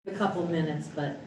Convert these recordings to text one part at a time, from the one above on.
a couple minutes, but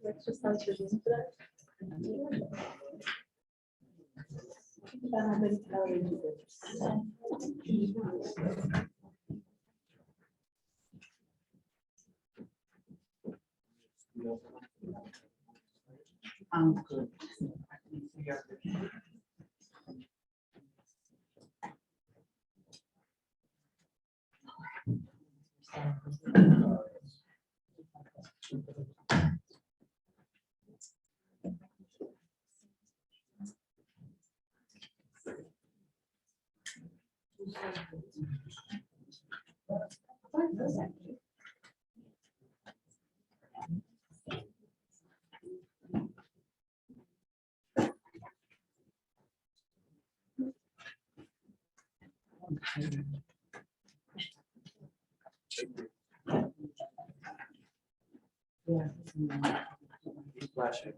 exercise your room for that. How many calories is it? I'm good. Flashing.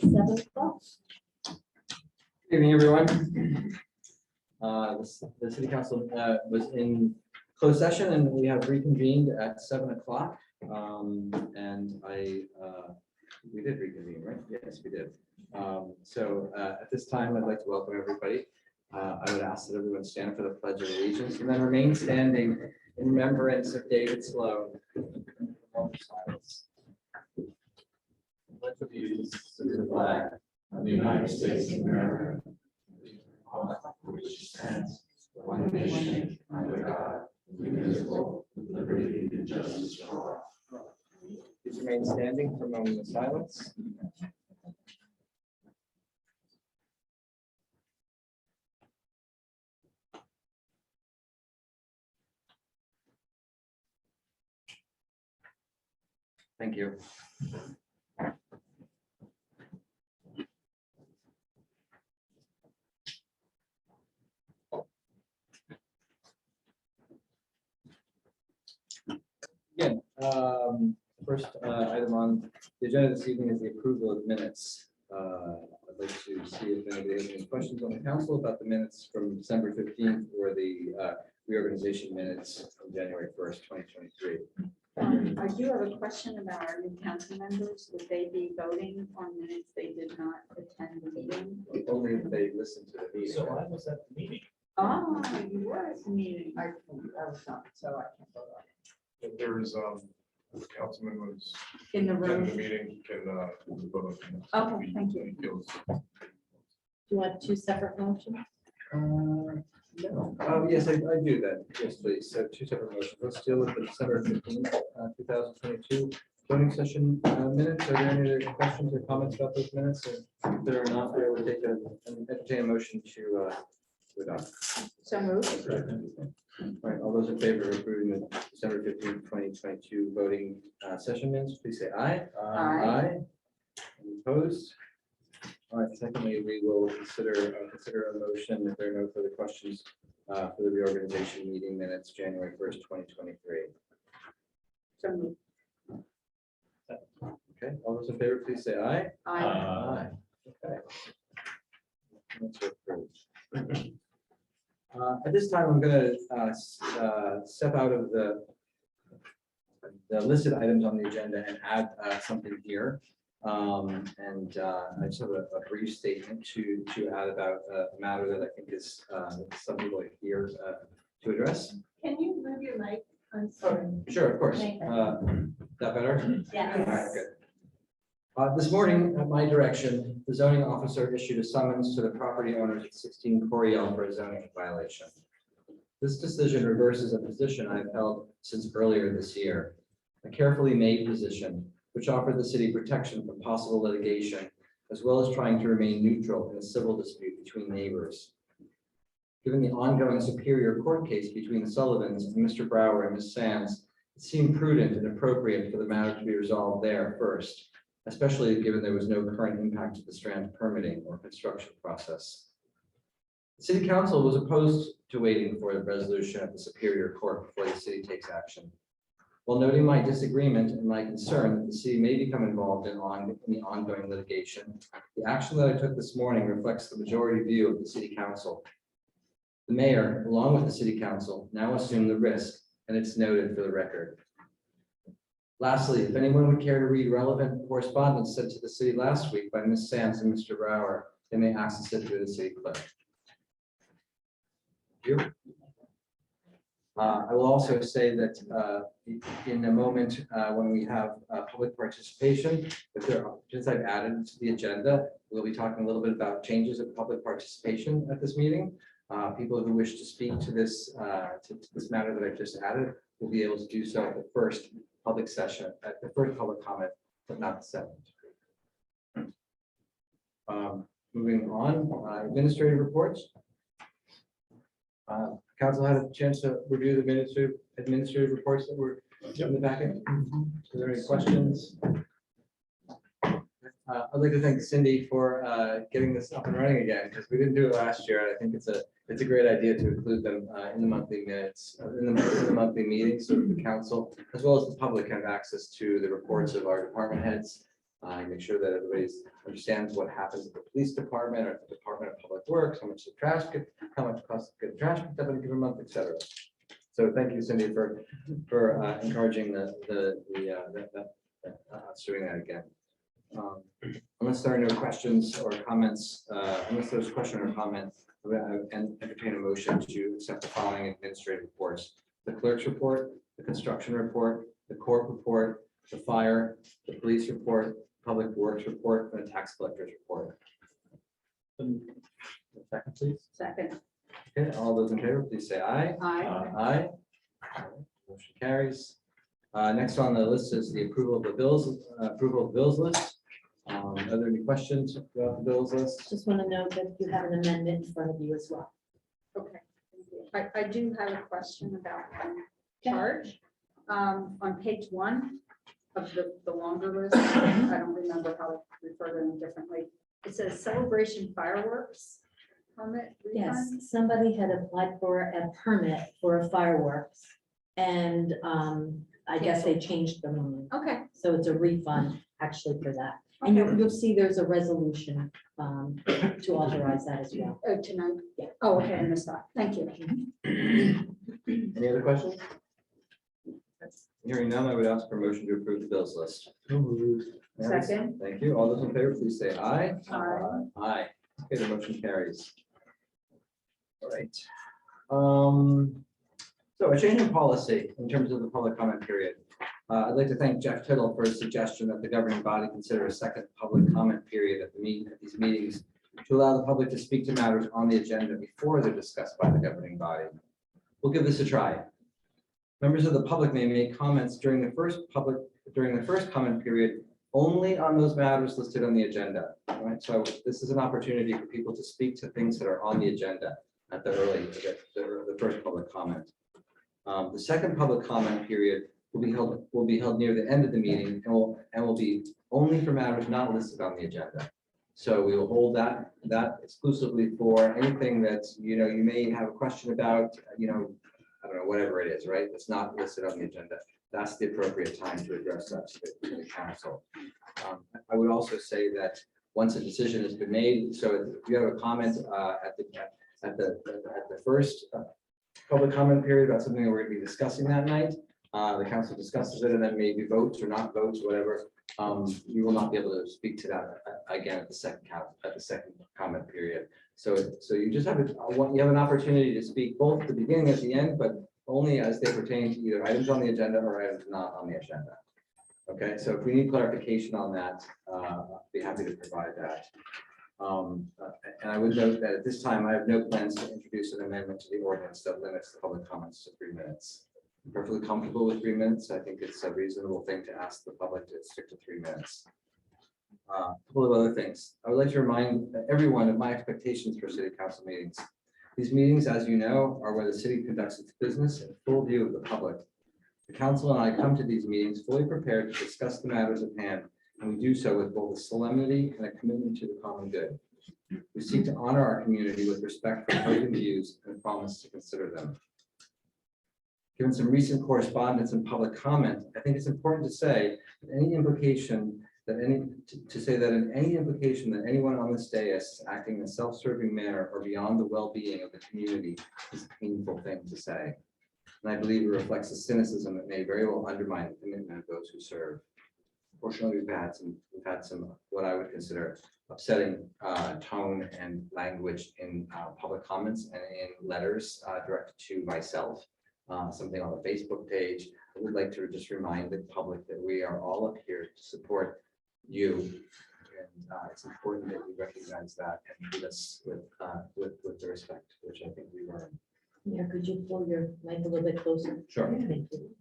7 o'clock. Good evening, everyone. The city council was in closed session and we have reconvened at 7 o'clock. And we did reconvene, right? Yes, we did. So at this time, I'd like to welcome everybody. I would ask that everyone stand for the Pledge of Allegiance and then remain standing in remembrance of David Sloan. Pledge of Allegiance to the flag of the United States of America, which stands one nation under God, indivisible, with liberty and justice for all. Please remain standing for a moment of silence. Thank you. Again, first item on the agenda this evening is the approval of minutes. I'd like to see if anybody has any questions on the council about the minutes from December 15th or the reorganization minutes from January 1st, 2023. I do have a question about our new council members. Would they be voting on minutes they did not attend the meeting? Only if they listen to the meeting. So I was at the meeting. Oh, you were at the meeting. I was not, so I can't vote on it. If there's, the councilman was In the in the room. meeting, can vote on it. Okay, thank you. He feels- Do you want 2 separate motions? No. Yes, I do that. Yes, please. So two separate motions. Let's deal with the December 15th, 2022 voting session minutes. Are there any other questions or comments about those minutes? If there are not, I will take entertain a motion to adopt. So moved. All right, all those in favor of approving the December 15th, 2022 voting session minutes, please say aye. Aye. Any opposed? All right, secondly, we will consider a motion if there are no further questions for the reorganization meeting minutes, January 1st, 2023. So moved. Okay, all those in favor, please say aye. Aye. Okay. Minutes are approved. At this time, I'm going to step out of the listed items on the agenda and add something here. I just have a brief statement to add about a matter that I think is some people are here to address. Can you move your mic? I'm sorry. Sure, of course. Thank That better? All right, Yes. good. This morning, at my direction, the zoning officer issued a summons to the property owners at 16 Coriel for a zoning violation. This decision reverses a position I've held since earlier this year, a carefully made position which offered the city protection from possible litigation, as well as trying to remain neutral in a civil dispute between neighbors. Given the ongoing Superior Court case between the Sullivans and Mr. Brower and Ms. Sands, it seemed prudent and appropriate for the matter to be resolved there first, especially given there was no current impact to the Strand permitting or construction process. The City Council was opposed to waiting for the resolution at the Superior Court before the city takes action. While noting my disagreement and my concern that the city may become involved in the ongoing litigation, the action that I took this morning reflects the majority view of the City Council. The mayor, along with the City Council, now assume the risk, and it's noted for the record. Lastly, if anyone would care to read relevant correspondence sent to the city last week by Ms. Sands and Mr. Brower, they may access it through the city clerk. Thank you. I will also say that in a moment when we have public participation, since I've added to the agenda, we'll be talking a little bit about changes of public participation at this meeting. People who wish to speak to this matter that I've just added will be able to do so at the first public session, at the first public comment, but not the second. Moving on, administrative reports. Council had a chance to review the administrative reports that were in the packet. Are there any questions? I'd like to thank Cindy for getting this up and running again, because we didn't do it last year. And I think it's a great idea to include them in the monthly minutes, in the monthly meetings, so that the council, as well as the public, have access to the reports of our department heads. Make sure that everybody understands what happens at the police department or at the Department of Public Works, how much the trash get, how much costs to get the trash picked up in a given month, etc. So thank you, Cindy, for encouraging us doing that again. Unless there are no questions or comments, unless there's a question or comment, and entertain a motion to accept the following administrative reports: the clerk's report, the construction report, the court report, the fire, the police report, public works report, and the tax collector's report. Second, please. Second. Okay, all those in favor, please say aye. Aye. Aye. Motion carries. Next on the list is the approval of the bills, list. Are there any questions about the bills list? Just want to note that you have an amendment in front of you as well. Okay. Thank you. I do have a question about charge. On page 1 of the longer list, I don't remember how to refer to them differently. It says celebration fireworks permit Yes, refund. somebody had applied for a permit for a fireworks, and I guess they changed the name. Okay. So it's a refund actually for that. And you'll see there's a resolution to authorize that as well. Oh, tonight? Yeah. Oh, okay, I missed that. Thank you. Any other questions? Hearing none, I would ask for a motion to approve the bills list. Second. Thank you. All those in favor, please say aye. Aye. Aye. Okay, the motion carries. All right. So a change in policy in terms of the public comment period. I'd like to thank Jeff Tittle for his suggestion that the governing body consider a second public comment period at these meetings to allow the public to speak to matters on the agenda before they're discussed by the governing body. We'll give this a try. Members of the public may make comments during the first comment period only on those matters listed on the agenda. All right, so this is an opportunity for people to speak to things that are on the agenda at the first public comment. The second public comment period will be held near the end of the meeting and will be only for matters not listed on the agenda. So we will hold that exclusively for anything that, you may have a question about, I don't know, whatever it is, right? It's not listed on the agenda. That's the appropriate time to address that to the council. I would also say that once a decision has been made, so if you have a comment at the first public comment period about something that we're going to be discussing that night, the council discusses it and then maybe votes or not votes, whatever. You will not be able to speak to that again at the second comment period. So you just have you have an opportunity to speak both at the beginning and at the end, but only as they pertain to either items on the agenda or items not on the agenda. Okay, so if we need clarification on that, I'll be happy to provide that. And I would note that at this time, I have no plans to introduce an amendment to the ordinance that limits the public comments to 3 minutes. I'm perfectly comfortable with 3 minutes. I think it's a reasonable thing to ask the public to stick to 3 minutes. A couple of other things. I would like to remind everyone of my expectations for city council meetings. These meetings, as you know, are where the city conducts its business in full view of the public. The council and I come to these meetings fully prepared to discuss the matters at hand, and we do so with both a solemnity and a commitment to the common good. We seek to honor our community with respect for opposing views and promise to consider them. Given some recent correspondence and public comment, I think it's important to say that in any implication that anyone on this dais is acting in a self-serving manner or beyond the well-being of the community is a painful thing to say. And I believe it reflects a cynicism that may very well undermine the commitment of those who serve. Fortunately, we've had some what I would consider upsetting tone and language in public comments and in letters directed to myself. Something on the Facebook page. I would like to just remind the public that we are all up here to support you. And it's important that we recognize that and do this with the respect, which I think we earn. Yeah, could you pull your mic a little bit closer? Sure. Thank you.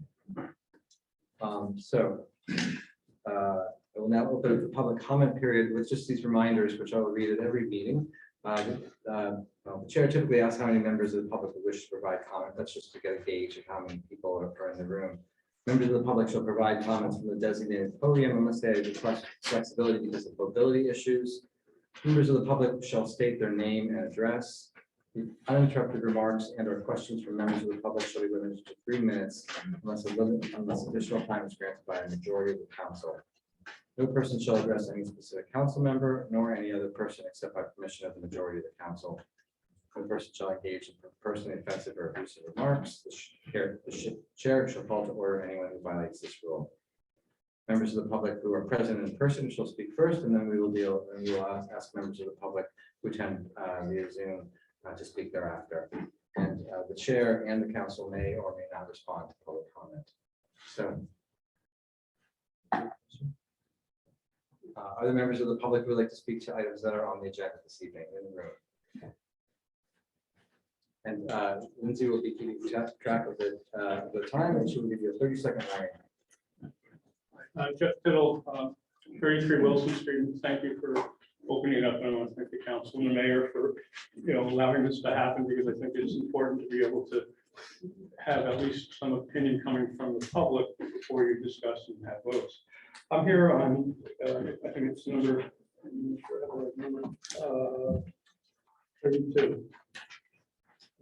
I will now open up the public comment period with just these reminders, which I will read at every meeting. The chair typically asks how many members of the public wish to provide comment. That's just to get a gauge of how many people are in the room. Members of the public shall provide comments from the designated podium unless they request flexibility because of mobility issues. Members of the public shall state their name and address. Uninterrupted remarks and or questions from members of the public shall be limited to 3 minutes unless additional time is granted by a majority of the council. No person shall address any specific council member nor any other person except by permission of the majority of the council. No person shall engage in personally offensive or abusive remarks. The chair shall call to order anyone who violates this rule. Members of the public who are present in person shall speak first, and then we will ask members of the public who attend via Zoom to speak thereafter. And the chair and the council may or may not respond to public comment. So, other members of the public who would like to speak to items that are on the agenda this evening in the room. And Lindsay will be keeping track of the time, and she will give you a 30-second warning. Jeff Tittle, 33 Wilson Street. Thank you for opening it up. And I want to thank the council and the mayor for allowing this to happen, because I think it's important to be able to have at least some opinion coming from the public before you discuss and have votes. I'm here on I think it's number 32.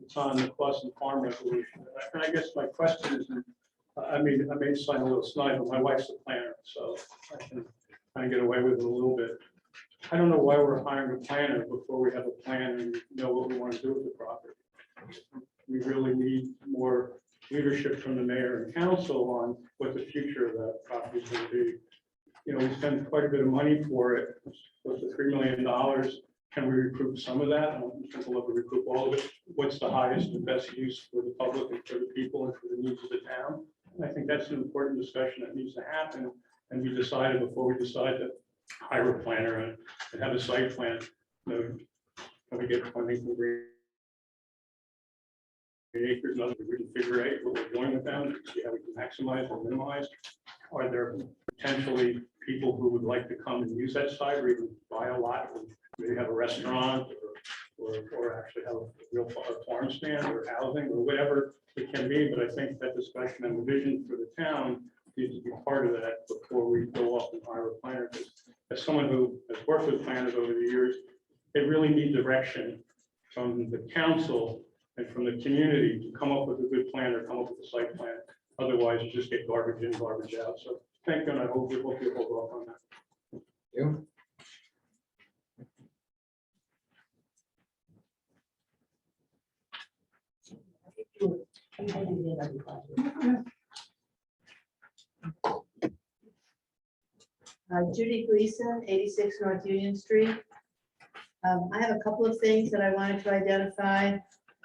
It's on the Boston Farm Resolution. And I guess my question is, I may sound a little snide, but my wife's a planner, so I can kind of get away with it a little bit. I don't know why we're hiring a planner before we have a plan and know what we want to do with the property. We really need more leadership from the mayor and council on what the future of that property is going to be. We spend quite a bit of money for it, close to $3 million. Can we recoup some of that? I don't think we'll ever recoup all of it. What's the highest and best use for the public and for the people and for the needs of the town? And I think that's an important discussion that needs to happen and be decided before we decide to hire a planner and have a site plan. Can we get funding from Green Acres, and others, we can figure out what we're doing with them, see how we can maximize or minimize? Are there potentially people who would like to come and use that site or even buy a lot, or maybe have a restaurant or actually have a real farm stand or housing or whatever it can be? But I think that discussion and the vision for the town needs to be part of that before we go off and hire a planner. As someone who has worked with planners over the years, they really need direction from the council and from the community to come up with a good plan or come up with a site plan. Otherwise, you just get garbage in, garbage out. So thank you, and I hope you hold off on that. You? Judy Gleason, 86 North Union Street. I have a couple of things that I wanted to identify.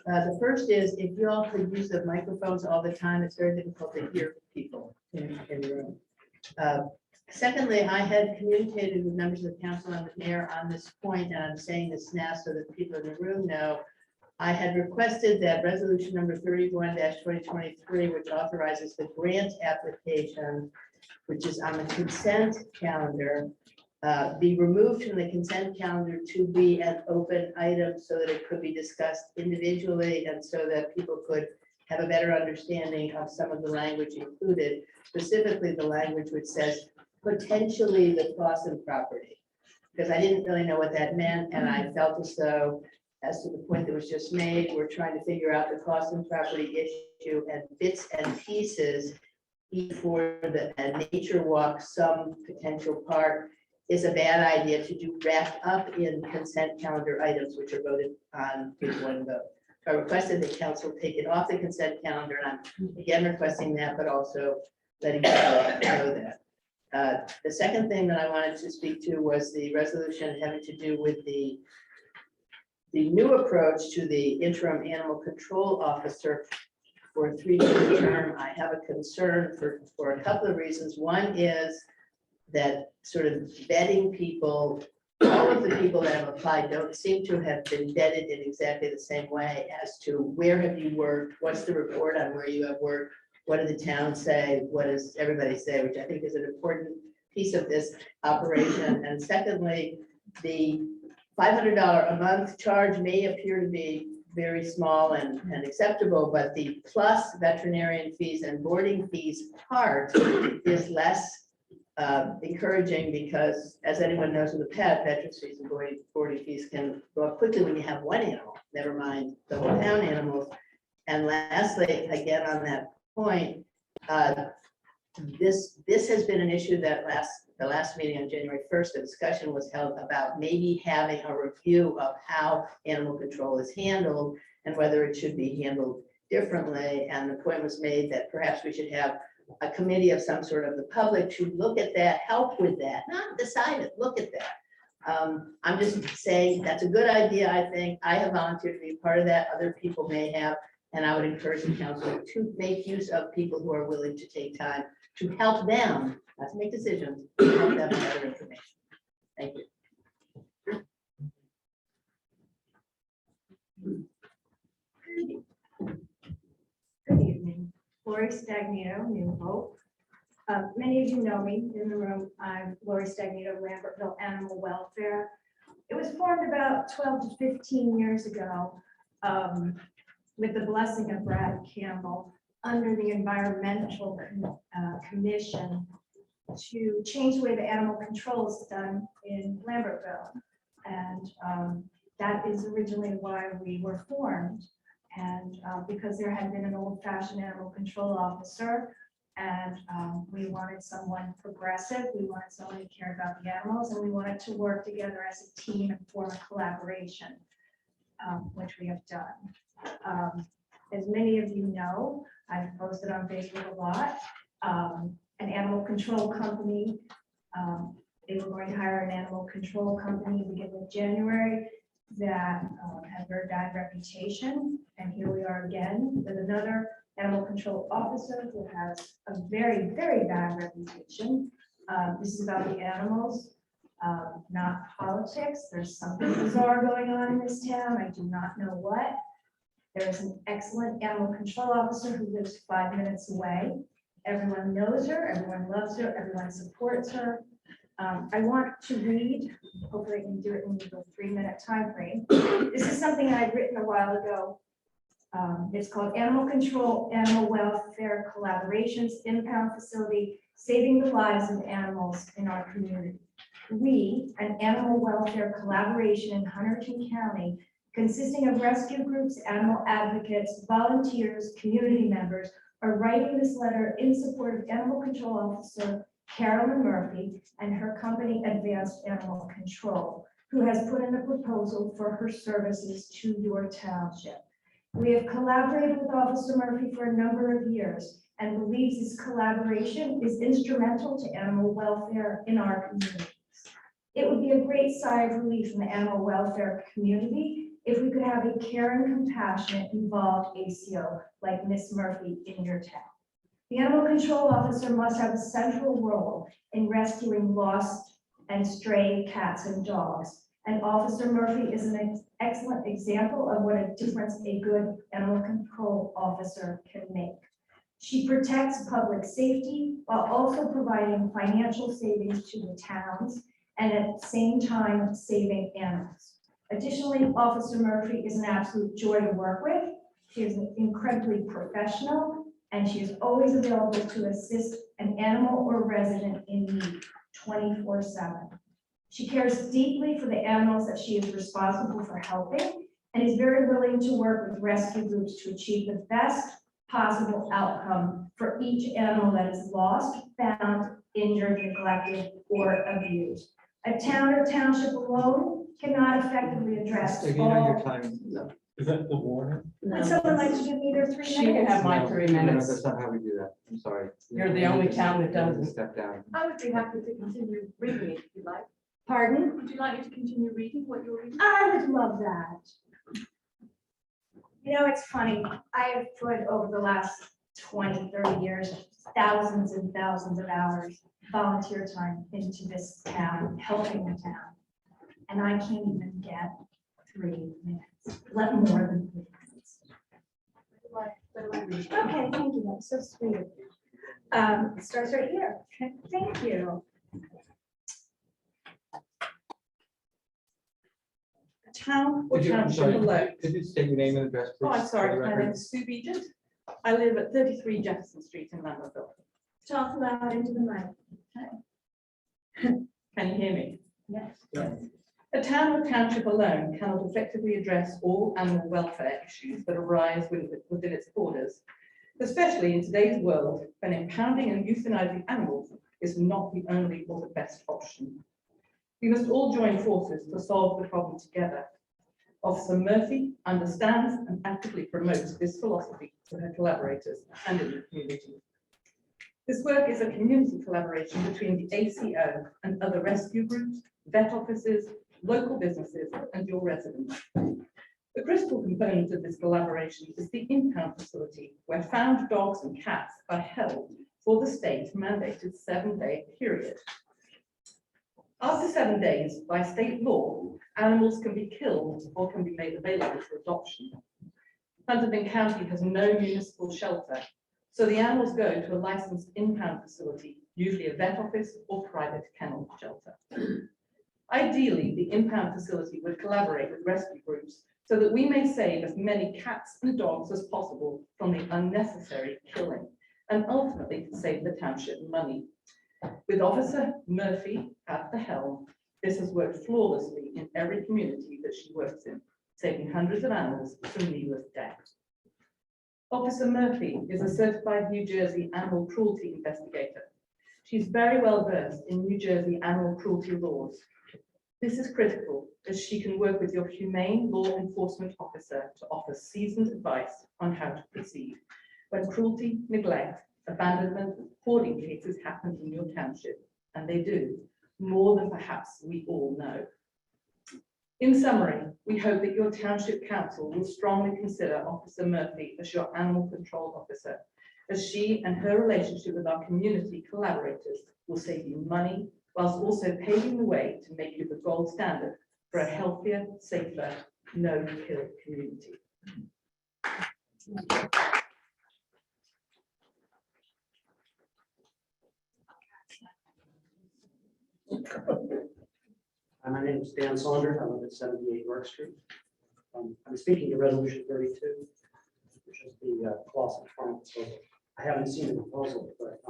The first is if you all could use the microphones all the time, it's very difficult to hear people in the room. Secondly, I had communicated with members of the council and the mayor on this point, and I'm saying this now so that the people in the room know. I had requested that resolution number 31-2023, which authorizes the grant application, which is on the consent calendar, be removed from the consent calendar to be an open item so that it could be discussed individually and so that people could have a better understanding of some of the language included, specifically the language which says potentially the Clausen property. Because I didn't really know what that meant, and I felt as though, as to the point that was just made, we're trying to figure out the Clausen property issue and bits and pieces for the nature walk, some potential part is a bad idea to do wrapped up in consent calendar items, which are voted on in one vote. So I requested that council take it off the consent calendar, and I'm again requesting that, but also letting you know that. The second thing that I wanted to speak to was the resolution having to do with the new approach to the interim animal control officer for a 3-year term. I have a concern for a couple of reasons. One is that sort of vetting people, all of the people that have applied don't seem to have been vetted in exactly the same way as to where have you worked, what's the report on where you have worked, what did the town say, what does everybody say, which I think is an important piece of this operation. And secondly, the $500 a month charge may appear to be very small and acceptable, but the plus veterinarian fees and boarding fees part is less encouraging, because as anyone knows with a pet, veterans fees and boarding fees can go up quickly when you have one animal, never mind the whole town animals. And lastly, again, on that point, this has been an issue that the last meeting on January 1st, the discussion was held about maybe having a review of how animal control is handled and whether it should be handled differently. And the point was made that perhaps we should have a committee of some sort of the public to look at that, help with that, not decide it, look at that. I'm just saying that's a good idea. I think I have volunteered to be part of that. Other people may have, and I would encourage the council to make use of people who are willing to take time to help them, not to make decisions, to help them gather information. Thank you. Good evening, Lori Stagnito, New Hope. Many of you know me in the room. I'm Lori Stagnito, Lambertville Animal Welfare. It was formed about 12 to 15 years ago with the blessing of Brad Campbell under the Environmental Commission to change the way the animal control is done in Lambertville. And that is originally why we were formed. And because there had been an old-fashioned animal control officer, and we wanted someone progressive, we wanted someone who cared about the animals, and we wanted to work together as a team and form a collaboration, which we have done. As many of you know, I've posted on Facebook a lot. An animal control company, they were going to hire an animal control company beginning of January that had a very bad reputation. And here we are again with another animal control officer who has a very, very bad reputation. This is about the animals. not politics. There's something bizarre going on in this town. I do not know what. There is an excellent animal control officer who lives 5 minutes away. Everyone knows her, everyone loves her, everyone supports her. I want to read, hopefully I can do it in the 3-minute time frame. This is something I'd written a while ago. It's called Animal Control, Animal Welfare Collaborations, Impound Facility, Saving the Lives of Animals in Our Community. We, an animal welfare collaboration in Hunterdon County, consisting of rescue groups, animal advocates, volunteers, community members, are writing this letter in support of Animal Control Officer Carolyn Murphy and her company Advanced Animal Control, who has put in a proposal for her services to your township. We have collaborated with Officer Murphy for a number of years and believes this collaboration is instrumental to animal welfare in our communities. It would be a great sigh of relief in the animal welfare community if we could have a caring, compassionate, involved ACO like Miss Murphy in your town. The animal control officer must have a central role in rescuing lost and stray cats and dogs. And Officer Murphy is an excellent example of what a difference a good animal control officer can make. She protects public safety while also providing financial savings to the towns and at the same time saving animals. Additionally, Officer Murphy is an absolute joy to work with. She is incredibly professional and she is always available to assist an animal or resident in need 24/7. She cares deeply for the animals that she is responsible for helping and is very willing to work with rescue groups to achieve the best possible outcome for each animal that is lost, found, injured, neglected, or abused. A town or township alone cannot effectively address So you know your all. time is up. Is that the warning? Would someone like to give me their 3 She can minutes? have my No, 3 no, minutes. That's not how we do that. I'm sorry. You're the only town that doesn't. Step down. I would be happy to continue reading it if you like. Pardon? Would you like me to continue reading what you're reading? I would love that. You know, it's funny, I have put over the last 20, 30 years, thousands and thousands of hours volunteer time into this town, helping the town. And I can't even get 3 minutes, let more than 3 minutes. Okay, thank you, that's so sweet. It starts right here. Okay, thank you. A town or Could you, I'm township sorry, alone. could you state your name and address, please? Oh, I'm for sorry, the my record? name is Sue Beegent. I live at 33 Jefferson Street in Lambethville. Talk loud into the mic. Can you hear me? Yes. A town or township alone cannot effectively address all animal welfare issues that arise within its borders, especially in today's world when impounding and euthanizing animals is not the only or the best option. We must all join forces to solve the problem together. Officer Murphy understands and actively promotes this philosophy to her collaborators and in the community. This work is a community collaboration between the ACO and other rescue groups, vet offices, local businesses, and your residents. The critical component of this collaboration is the impound facility, where found dogs and cats are held for the state mandated 7-day period. After 7 days, by state law, animals can be killed or can be made available for adoption. Hunterdon County has no municipal shelter, so the animals go to a licensed impound facility, usually a vet office or private kennel shelter. Ideally, the impound facility would collaborate with rescue groups so that we may save as many cats and dogs as possible from the unnecessary killing and ultimately save the township money. With Officer Murphy at the helm, this has worked flawlessly in every community that she works in, saving hundreds of animals from needless death. Officer Murphy is a certified New Jersey animal cruelty investigator. She's very well versed in New Jersey animal cruelty laws. This is critical as she can work with your humane law enforcement officer to offer seasoned advice on how to proceed when cruelty, neglect, abandonment, hoarding cases happen in your township, and they do, more than perhaps we all know. In summary, we hope that your township council will strongly consider Officer Murphy as your animal control officer, as she and her relationship with our community collaborators will save you money whilst also paving the way to make it the gold standard for a healthier, safer, no-kill community. My name is Dan Saunders. I live at 78 York Street. I'm speaking to Resolution 32, which is the Clausen Farm proposal. I haven't seen the proposal, but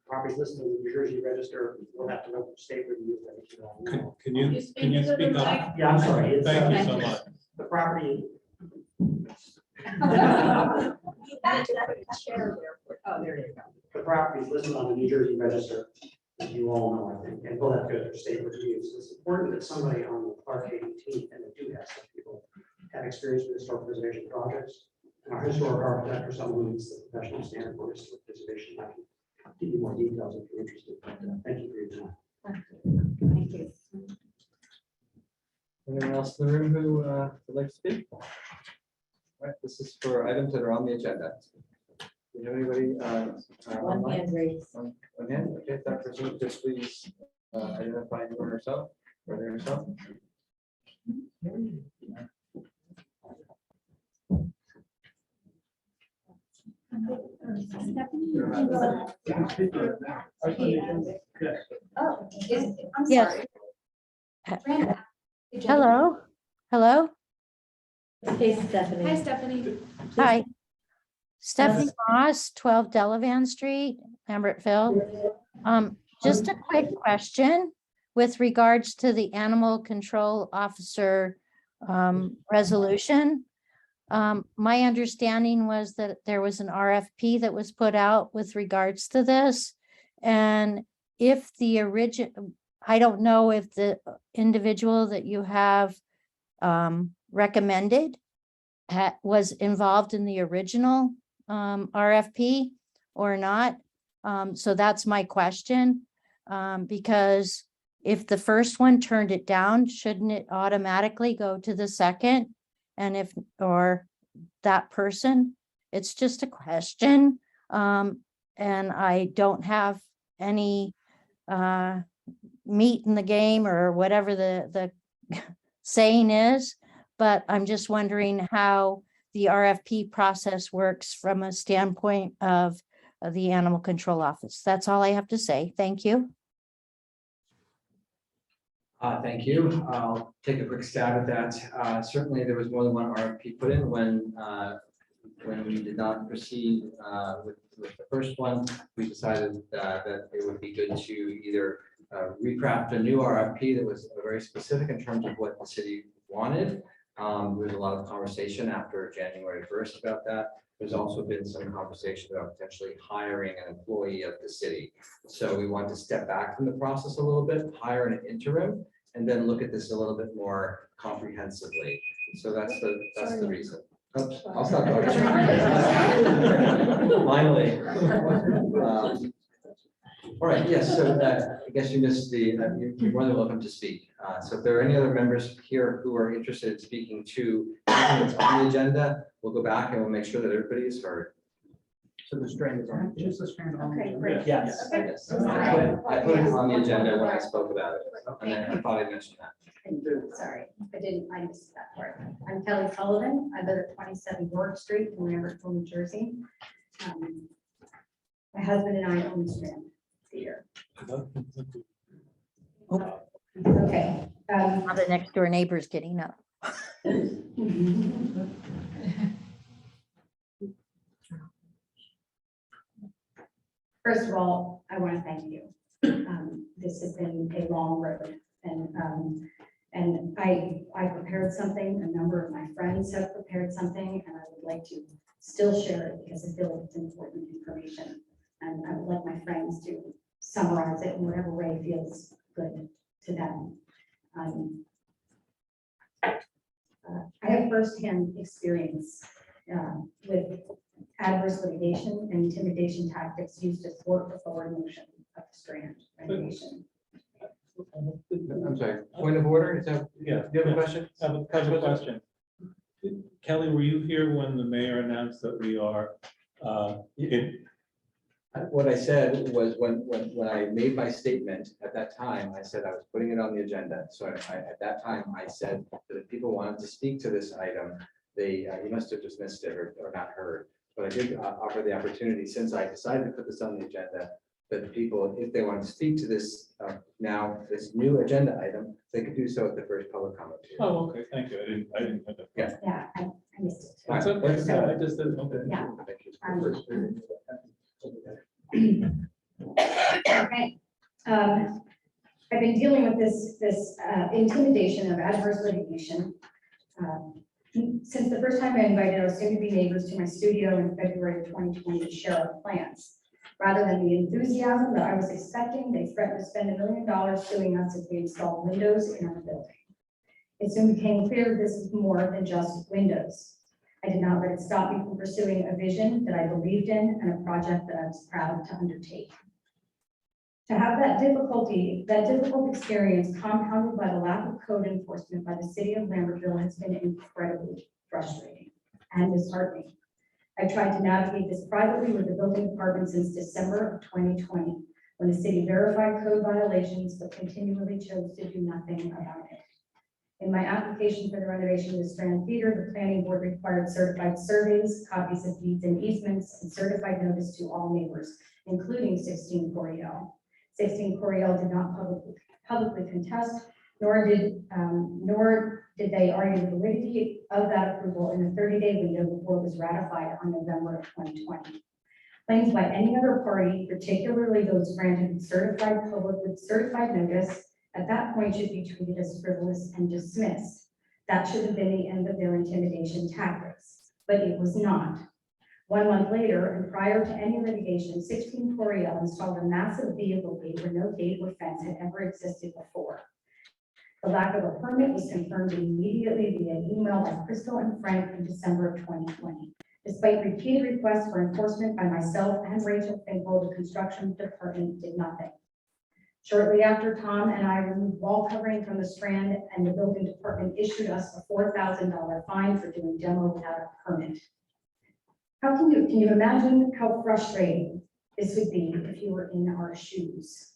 properties listed in the New Jersey Register will have to go for state review. I think you all know. Can you speak up? Yeah, I'm sorry. It's, Thank you so much. The property. Oh, there you go. The property is listed on the New Jersey Register, as you all know, I think, and will have to go through state reviews. It's important that somebody on the Clark 18th, and they do have some people, have experience with historic preservation projects. And our historic architect or someone who meets the professional standard for historic preservation. I can give you more details if you're interested, but thank you for your time. Thank you. Anyone else in the room who would like to speak? All right, this is for items that are on the agenda. Do you have anybody? One online? hand raised. One hand, okay, that person, just please identify him or herself, or herself. Oh, I'm Yes. sorry. Hello, hello, Hey, Stephanie. Hi, Stephanie. hi. Stephanie Moss, 12 Delavan Street, Lambertville. Just a quick question with regards to the animal control officer resolution. My understanding was that there was an RFP that was put out with regards to this. And if the original, I don't know if the individual that you have recommended was involved in the original RFP or not. So that's my question. Because if the first one turned it down, shouldn't it automatically go to the second? And if, or that person, it's just a question. And I don't have any meat in the game or whatever the saying is, but I'm just wondering how the RFP process works from a standpoint of the Animal Control Office. That's all I have to say. Thank you. Thank you. I'll take a quick stab at that. Certainly, there was more than one RFP put in when we did not proceed with the first one. We decided that it would be good to either recraft a new RFP that was very specific in terms of what the city wanted. There was a lot of conversation after January 1st about that. There's also been some conversation about potentially hiring an employee of the city. So we want to step back from the process a little bit, hire an interim, and then look at this a little bit more comprehensively. So that's the reason. Oops, I'll stop talking. Finally. All right, yes, so I guess you missed you're more than welcome to speak. So if there are any other members here who are interested in speaking to what's on the agenda, we'll go back and we'll make sure that everybody is heard. So the strand is on. Just the strand on. Okay, great. Yes. Yes. I put it on the agenda when I spoke about it, and then I thought I mentioned that. Sorry, I missed that part. I'm Kelly Sullivan. I live at 27 York Street in Lambertville, New Jersey. My husband and I own the Strand Theater. Okay. Now the next door neighbor's getting up. First of all, I want to thank you. This has been a long road, and I prepared something. A number of my friends have prepared something, and I would like to still share it because I feel like it's important information. And I would like my friends to summarize it in whatever way feels good to them. I have firsthand experience with adverse litigation and intimidation tactics used to thwart the forward motion of the Strand renovation. I'm sorry, point of order, is that, Yeah. do you have a question? I have a question. Kelly, were you here when the mayor announced that we are, What I said was when I made my statement at that time, I said I was putting it on the agenda. So at that time, I said that if people wanted to speak to this item, you must have just missed it or not heard. But I did offer the opportunity, since I decided to put this on the agenda, that the people, if they wanted to speak to this this new agenda item, they could do so at the first public comment period. Oh, okay, thank you. I didn't have that. Yeah. Yeah, I missed it. That's okay. Yeah, I just did, okay. Yeah. Thank you. Okay. I've been dealing with this intimidation of adverse litigation since the first time I invited our soon-to-be neighbors to my studio in February of 2020 to share our plans. Rather than the enthusiasm that I was expecting, they threatened to spend $1 million suing us if we installed windows in our building. It soon became clear this is more than just windows. I did not let it stop me from pursuing a vision that I believed in and a project that I was proud to undertake. To have that difficult experience compounded by the lack of code enforcement by the city of Lambertville has been incredibly frustrating and disheartening. I've tried to navigate this privately with the building department since December of 2020, when the city verified code violations but continually chose to do nothing about it. In my application for the renovation of the Strand Theater, the planning board required certified surveys, copies of deeds and easements, and certified notice to all neighbors, including 16 Coriel. 16 Coriel did not publicly contest, nor did they argue the validity of that approval in the 30-day window before it was ratified on November of 2020. Claims by any other party, particularly those granted with certified notice, at that point should be treated as frivolous and dismissed. That should have been the end of their intimidation tactics, but it was not. 1 month later, and prior to any litigation, 16 Coriel installed a massive vehicle gate where no gate or fence had ever existed before. The lack of a permit was confirmed immediately via email by Crystal and Frank in December of 2020. Despite repeated requests for enforcement by myself and Rachel Finkel, the construction department did nothing. Shortly after, Tom and I removed wall covering from the Strand, and the building department issued us a $4,000 fine for doing demo without a permit. Can you imagine how frustrating this would be if you were in our shoes?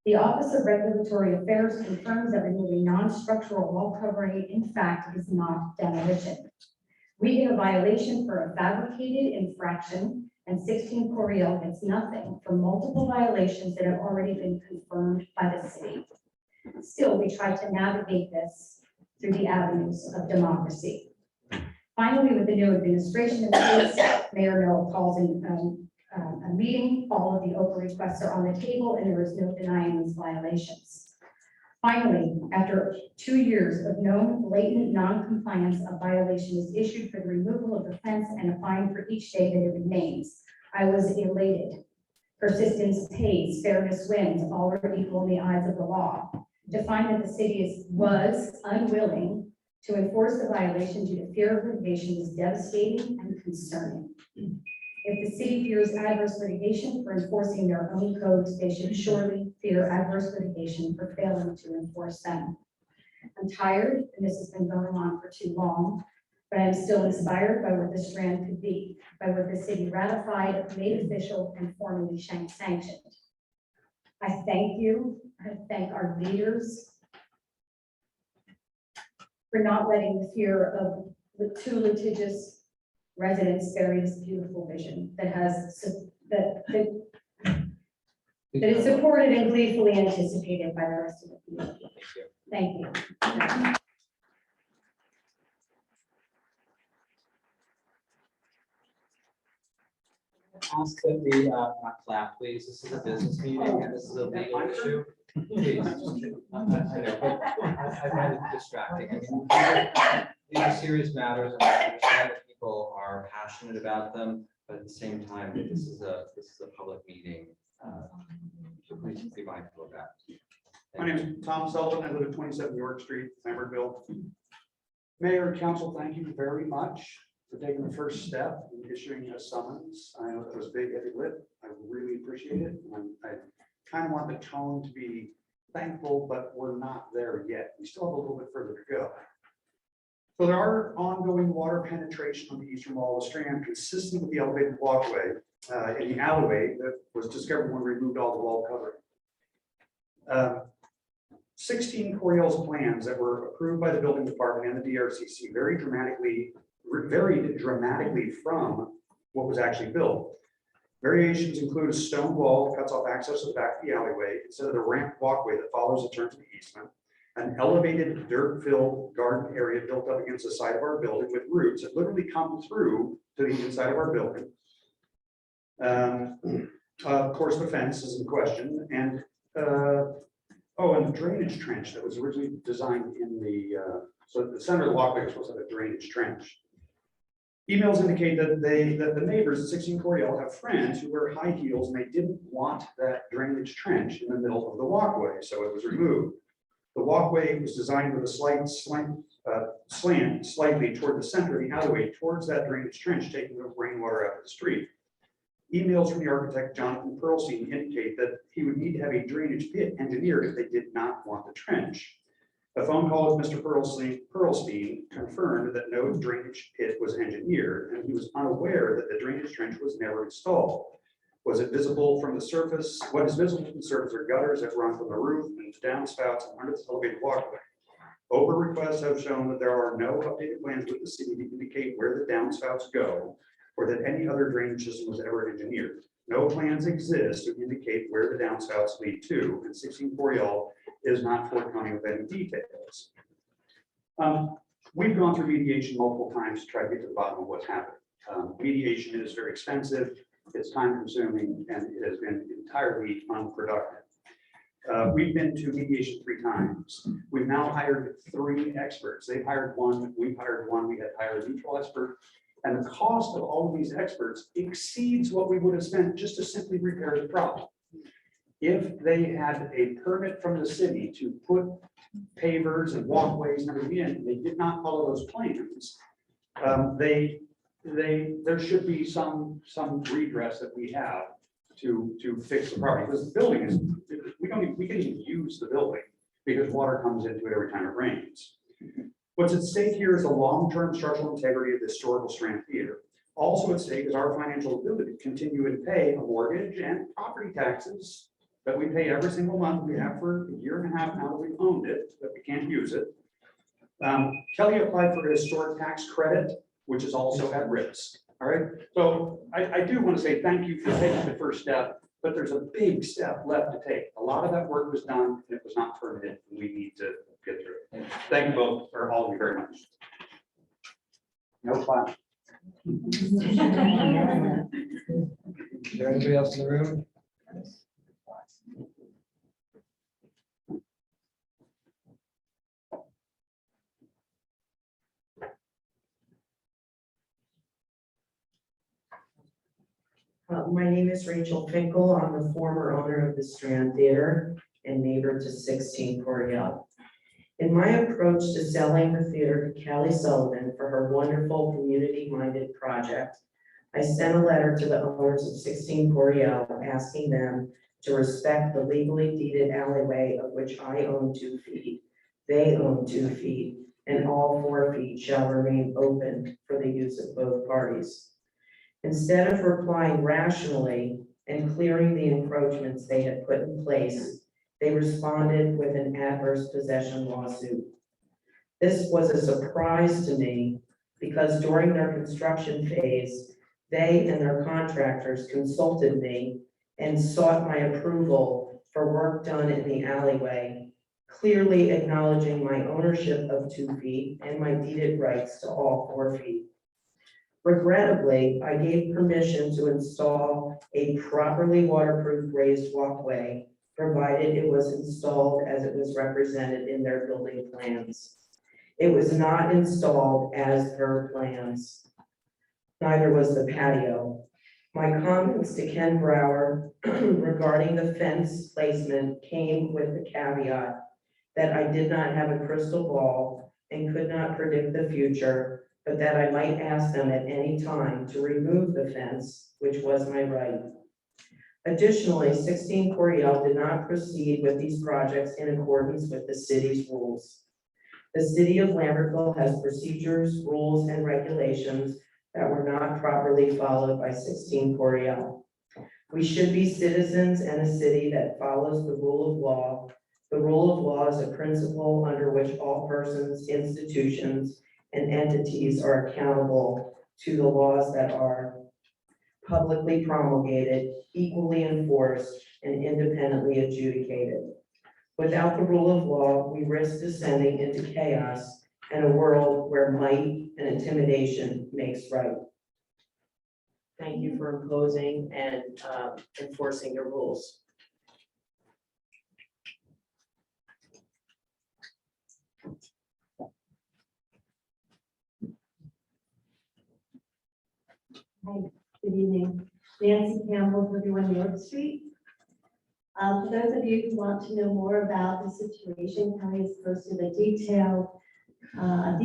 The Office of Regulatory Affairs confirms that removing non-structural wall covering, in fact, is not demolition. We get a violation for a fabricated infraction, and 16 Coriel gets nothing for multiple violations that have already been confirmed by the city. Still, we try to navigate this through the avenues of democracy. Finally, with the new administration in place, Mayor Noel calls in a meeting. All of the open requests are on the table, and there is no denying these violations. Finally, after 2 years of known blatant non-compliance, a violation is issued for the removal of the fence and a fine for each day that it remains. I was elated. Persistence pays, fairness wins, all are equal in the eyes of the law. To find that the city was unwilling to enforce the violation due to fear of litigation is devastating and concerning. If the city fears adverse litigation for enforcing their own codes, they should surely fear adverse litigation for failing to enforce them. I'm tired, and this has been going on for too long, but I'm still inspired by what the Strand could be, by what the city ratified, made official, and formally sanctioned. I thank you. I thank our leaders for not letting the fear of the two litigious residents bury this beautiful vision that is supported and gleefully anticipated by the rest of the community. Thank you. Ask that we not clap, please. This is a business meeting and this is a legal issue. Please. I know, but I find it distracting. I mean, these are serious matters, and I understand that people are passionate about them, but at the same time, this is a public meeting. So please be mindful of that. My name is Tom Sullivan. I live at 27 York Street, Lambertville. Mayor, council, thank you very much for taking the first step in issuing a summons. I know that was big, heavy lift. I really appreciate it. I kind of want the tone to be thankful, but we're not there yet. We still have a little bit further to go. So there are ongoing water penetration on the eastern wall of the Strand consistent with the elevated walkway in the alleyway that was discovered when we removed all the wall covering. 16 Coriel's plans that were approved by the building department and the DRCC varied dramatically from what was actually built. Variations include a stone wall that cuts off access to the back of the alleyway instead of the ramp walkway that follows the turn to the easement, an elevated dirt-filled garden area built up against the side of our building with roots that literally come through to the inside of our building. Of course, the fence is in question, and and the drainage trench that was originally designed in the, so the center of the walkway was supposed to have a drainage trench. Emails indicate that the neighbors at 16 Coriel have friends who wear high heels and they didn't want that drainage trench in the middle of the walkway, so it was removed. The walkway was designed with a slight slant slightly toward the center of the alleyway towards that drainage trench, taking the rainwater out of the street. Emails from the architect, Jonathan Pearlstein, indicate that he would need to have a drainage pit engineered if they did not want the trench. A phone call with Mr. Pearlstein confirmed that no drainage pit was engineered, and he was unaware that the drainage trench was never installed. Was it visible from the surface? What is visible from the surface are gutters that run from the roof and downspouts and under the elevated walkway. Over requests have shown that there are no updated plans with the city to indicate where the downspouts go, or that any other drainage system was ever engineered. No plans exist to indicate where the downspouts lead to, and 16 Coriel is not forthcoming with any details. We've gone through mediation multiple times to try to get to the bottom of what's happening. Mediation is very expensive, it's time consuming, and it has been entirely unproductive. We've been to mediation 3 times. We've now hired 3 experts. They've hired 1, we've hired 1, we had hired a neutral expert. And the cost of all of these experts exceeds what we would have spent just to simply repair the problem. If they had a permit from the city to put pavers and walkways and everything in, they did not follow those plans. There should be some redress that we have to fix the property, because the building is, we can even use the building because water comes into it every time it rains. What's at stake here is the long-term structural integrity of the historical Strand Theater. Also at stake is our financial ability to continue to pay a mortgage and property taxes that we pay every single month. We have for a year and a half now that we've owned it, but we can't use it. Kelly applied for a historic tax credit, which is also at risk. All right. So I do want to say thank you for taking the first step, but there's a big step left to take. A lot of that work was done and it was not permitted. And we need to get through it. Thank you both, or all of you very much. No fun. Is there anybody else in the room? My name is Rachel Finkel. I'm the former owner of the Strand Theater and neighbor to 16 Coriel. In my approach to selling the theater to Callie Sullivan for her wonderful community-minded project, I sent a letter to the owners of 16 Coriel asking them to respect the legally deeded alleyway of which I own 2 feet, they own 2 feet, and all 4 feet shall remain open for the use of both parties. Instead of replying rationally and clearing the encroachments they had put in place, they responded with an adverse possession lawsuit. This was a surprise to me because during their construction phase, they and their contractors consulted me and sought my approval for work done in the alleyway, clearly acknowledging my ownership of 2 feet and my deeded rights to all 4 feet. Regrettably, I gave permission to install a properly waterproof raised walkway, provided it was installed as it was represented in their building plans. It was not installed as per plans. Neither was the patio. My comments to Ken Brower regarding the fence placement came with the caveat that I did not have a crystal ball and could not predict the future, but that I might ask them at any time to remove the fence, which was my right. Additionally, 16 Coriel did not proceed with these projects in accordance with the city's rules. The city of Lambertville has procedures, rules, and regulations that were not properly followed by 16 Coriel. We should be citizens in a city that follows the rule of law. The rule of law is a principle under which all persons, institutions, and entities are accountable to the laws that are publicly promulgated, equally enforced, and independently adjudicated. Without the rule of law, we risk descending into chaos and a world where might and intimidation makes right. Thank you for imposing and enforcing your rules. Hi, good evening. Nancy Campbell, 31 York Street. For those of you who want to know more about the situation, Kelly has posted a details of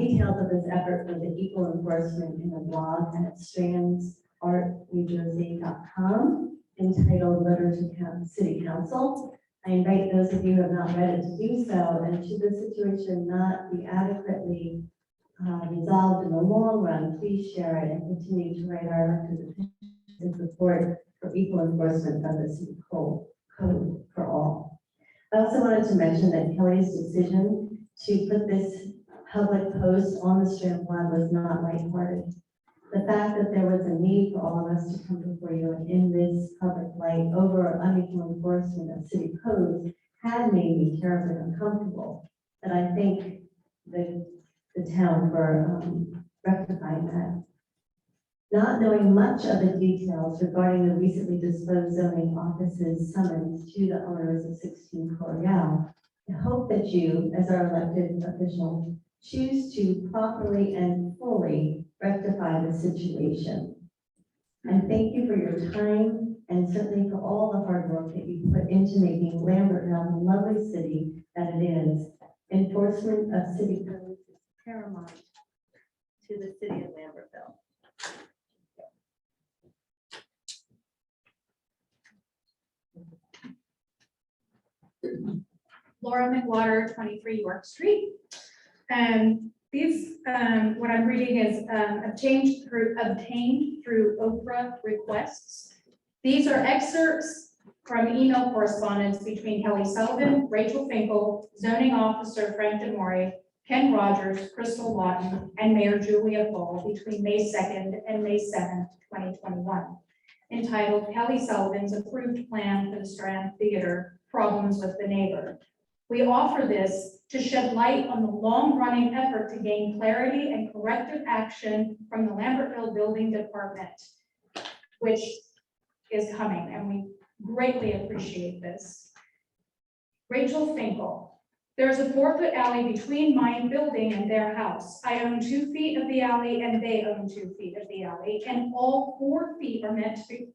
this effort for the equal enforcement in a blog at strandsartnewjersey.com entitled Letter to City Council. I invite those of you who have not read it to do so, and should the situation not be adequately resolved in the long run, please share it and continue to write our elected officials in support for equal enforcement of the city code for all. I also wanted to mention that Kelly's decision to put this public post on the Strand blog was not lighthearted. The fact that there was a need for all of us to come before you in this public light over unequal enforcement of city codes had made me terribly uncomfortable. But I thank the town for rectifying that. Not knowing much of the details regarding the recently disclosed zoning office's summons to the owners of 16 Coriel, I hope that you, as our elected official, choose to properly and fully rectify the situation. And thank you for your time and certainly for all the hard work that you put into making Lambertville the lovely city that it is. Enforcement of city codes is paramount to the city of Lambertville. Laura McWater, 23 York Street. These, what I'm reading is obtained through Oprah requests. These are excerpts from email correspondence between Kelly Sullivan, Rachel Finkel, zoning officer Frank DeMori, Ken Rogers, Crystal Lawton, and Mayor Julia Fall between May 2nd and May 7th, 2021, entitled Kelly Sullivan's approved plan for the Strand Theater, problems with the neighbor. We offer this to shed light on the long-running effort to gain clarity and corrective action from the Lambertville Building Department, which is coming, and we greatly appreciate this. Rachel Finkel, there's a 4-foot alley between my building and their house. I own 2 feet of the alley and they own 2 feet of the alley, and all 4 feet are meant to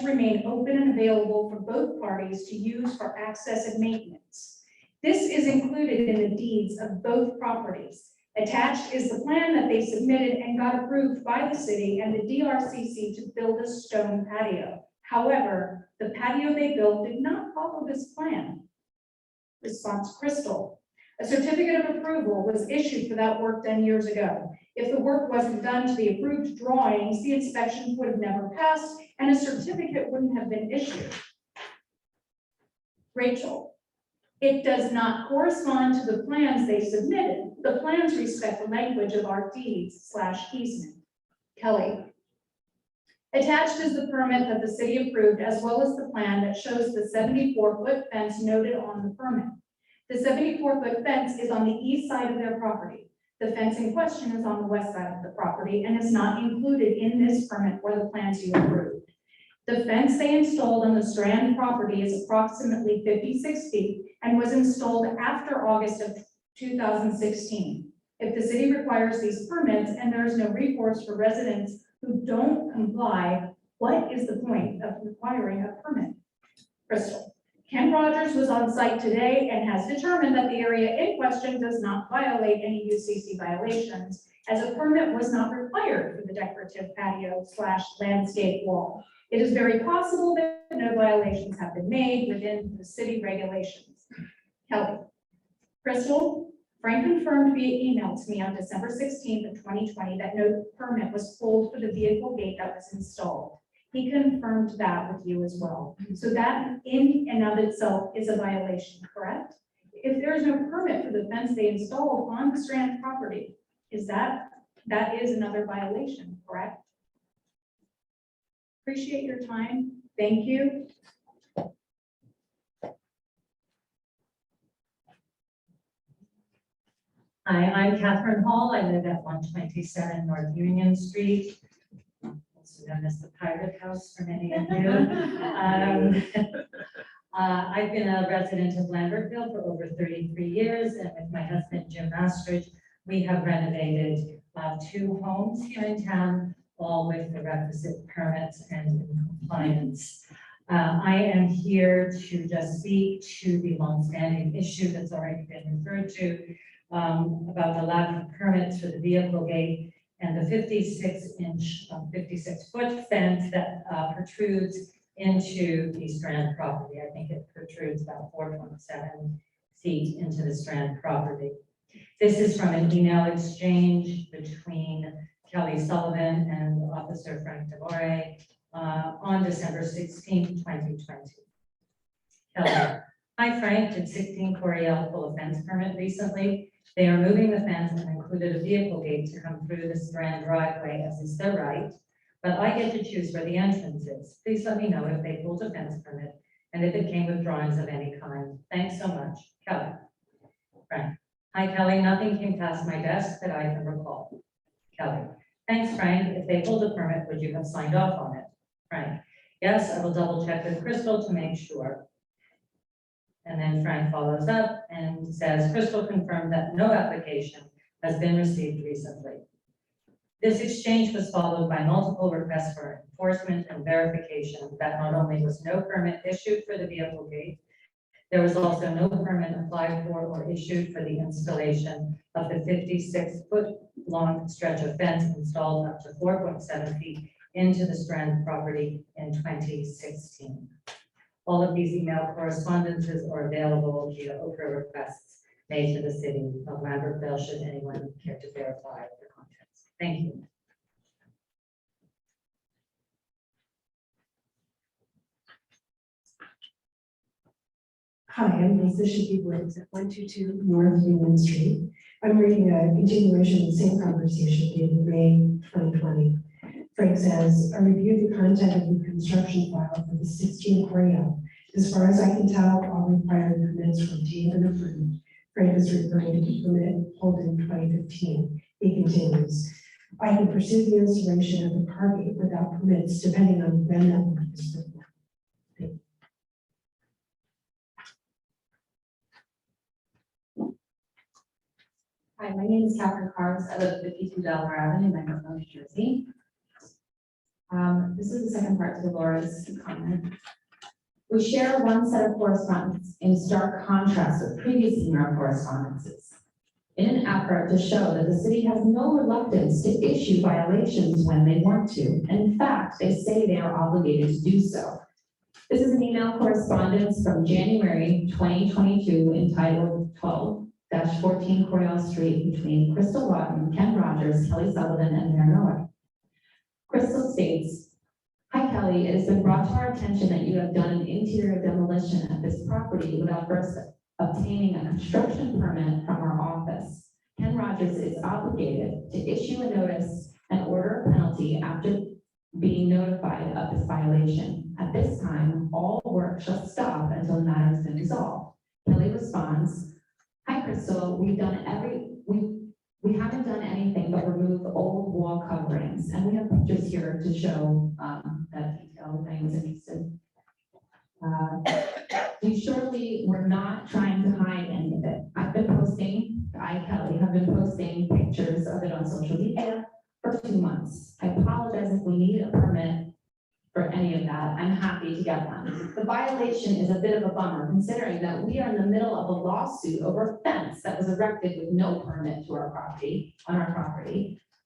remain open and available for both parties to use for access and maintenance. This is included in the deeds of both properties. Attached is the plan that they submitted and got approved by the city and the DRCC to build a stone patio. However, the patio they built did not follow this plan. Response, Crystal. A certificate of approval was issued for that work done years ago. If the work wasn't done to the approved drawings, the inspection would have never passed and a certificate wouldn't have been issued. Rachel. It does not correspond to the plans they submitted. The plans respect the language of our deeds / easement. Kelly. Attached is the permit that the city approved, as well as the plan that shows the 74-foot fence noted on the permit. The 74-foot fence is on the east side of their property. The fence in question is on the west side of the property and is not included in this permit or the plans you approved. The fence they installed on the Strand property is approximately 56 feet and was installed after August of 2016. If the city requires these permits and there is no recourse for residents who don't comply, what is the point of requiring a permit? Crystal. Ken Rogers was on site today and has determined that the area in question does not violate any UCC violations, as a permit was not required for the decorative patio / landscape wall. It is very possible that no violations have been made within the city regulations. Kelly. Crystal, Frank confirmed via email to me on December 16th of 2020 that no permit was pulled for the vehicle gate that was installed. He confirmed that with you as well. So that in and of itself is a violation, correct? If there is no permit for the fence they installed on the Strand property, that is another violation, correct? Appreciate your time. Thank you. Hi, I'm Catherine Hall. I live at 127 North Union Street. Also known as the Pirate House for many of you. I've been a resident of Lambertville for over 33 years, and with my husband, Jim Mastridge, we have renovated 2 homes here in town, all with the requisite permits and in compliance. I am here to just speak to the longstanding issue that's already been referred to, about the lack of permits for the vehicle gate and the 56-foot fence that protrudes into the Strand property. I think it protrudes about 4.7 feet into the Strand property. This is from an email exchange between Kelly Sullivan and Officer Frank DeVore on December 16th, 2020. Kelly: Hi Frank, did 16 Coriel pull a fence permit recently? They are moving the fence and included a vehicle gate to come through the Strand driveway, as is their right, but I get to choose where the entrance is. Please let me know if they pulled a fence permit and if it came with drawings of any kind. Thanks so much. Kelly. Frank: Hi Kelly, nothing came past my desk that I can recall. Kelly: Thanks Frank, if they pulled a permit, would you have signed off on it? Frank: Yes, I will double check with Crystal to make sure. And then Frank follows up and says, Crystal confirmed that no application has been received recently. This exchange was followed by multiple requests for enforcement and verification that not only was no permit issued for the vehicle gate, there was also no permit applied for or issued for the installation of the 56-foot long stretch of fence installed up to 4.7 feet into the Strand property in 2016. All of these email correspondences are available via Oprah requests made to the city of Lambertville, should anyone care to verify the contents. Thank you. Hi, I'm Lisa Shippey Woods at 122 North Union Street. I'm reading a continuation of the same conversation dated May 2020. Frank says, I reviewed the content of the construction file for the 16 Coriel. As far as I can tell, all required permits were obtained and approved. Frank is referring to the permit pulled in 2015. He continues, I can pursue the installation of the car gate without permits depending on when that work is performed. Hi, my name is Catherine Carnes. I live at 52 Delaware Avenue, Manhattan, New Jersey. This is the second part to Laura's comment. We share one set of correspondence in stark contrast with previous email correspondences. In an effort to show that the city has no reluctance to issue violations when they want to. And in fact, they say they are obligated to do so. This is an email correspondence from January 2022 entitled 12-14 Coriel Street between Crystal Lawton, Ken Rogers, Kelly Sullivan, and Mayor Noah. Crystal states, Hi Kelly, it has been brought to our attention that you have done an interior demolition at this property without first obtaining a construction permit from our office. Ken Rogers is obligated to issue a notice and order a penalty after being notified of this violation. At this time, all work shall stop until the matter has been resolved. Kelly responds, Hi Crystal, we haven't done anything but remove old wall coverings, and we have pictures here to show that detail if anyone's interested. We surely were not trying to hide any of it. I, Kelly, have been posting pictures of it on social media for 2 months. I apologize if we need a permit for any of that. I'm happy to get one. The violation is a bit of a bummer considering that we are in the middle of a lawsuit over a fence that was erected with no permit to our property,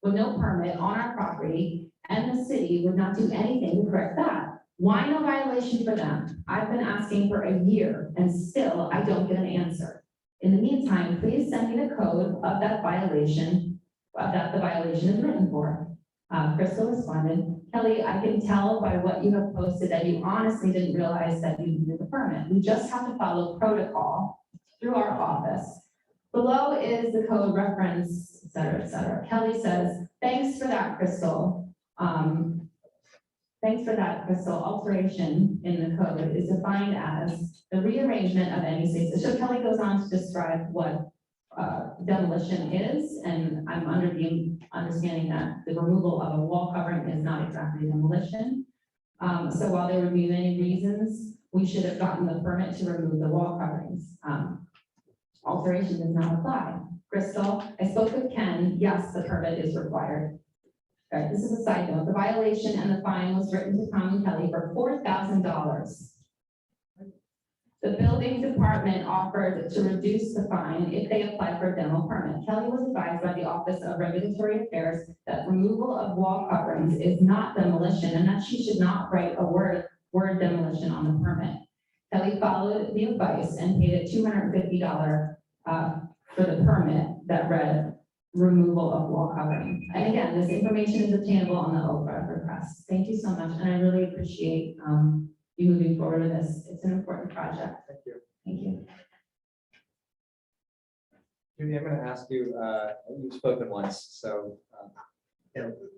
with no permit on our property, and the city would not do anything to correct that. Why no violation for them? I've been asking for a year and still I don't get an answer. In the meantime, please send me the code of that violation, that the violation is written for. Crystal responded, Kelly, I can tell by what you have posted that you honestly didn't realize that you needed the permit. We just have to follow protocol through our office. Below is the code reference, et cetera, et cetera. Kelly says, thanks for that, Crystal. Thanks for that, Crystal. Alteration in the code is defined as the rearrangement of any space. So Kelly goes on to describe what demolition is, and I'm under the understanding that the removal of a wall covering is not exactly demolition. So while there would be many reasons, we should have gotten the permit to remove the wall coverings. Alteration does not apply. Crystal, I spoke with Ken. Yes, the permit is required. All right, this is a side note. The violation and the fine was written to Tom and Kelly for $4,000. The building department offered to reduce the fine if they applied for a demo permit. Kelly was advised by the Office of Regulatory Affairs that removal of wall coverings is not demolition and that she should not write a word demolition on the permit. Kelly followed the advice and paid a $250 for the permit that read removal of wall covering. And again, this information is obtainable on the Oprah request. Thank you so much, and I really appreciate you moving forward with this. It's an important project. Thank you. Thank you. Judy, I'm gonna ask you, you've spoken once, so.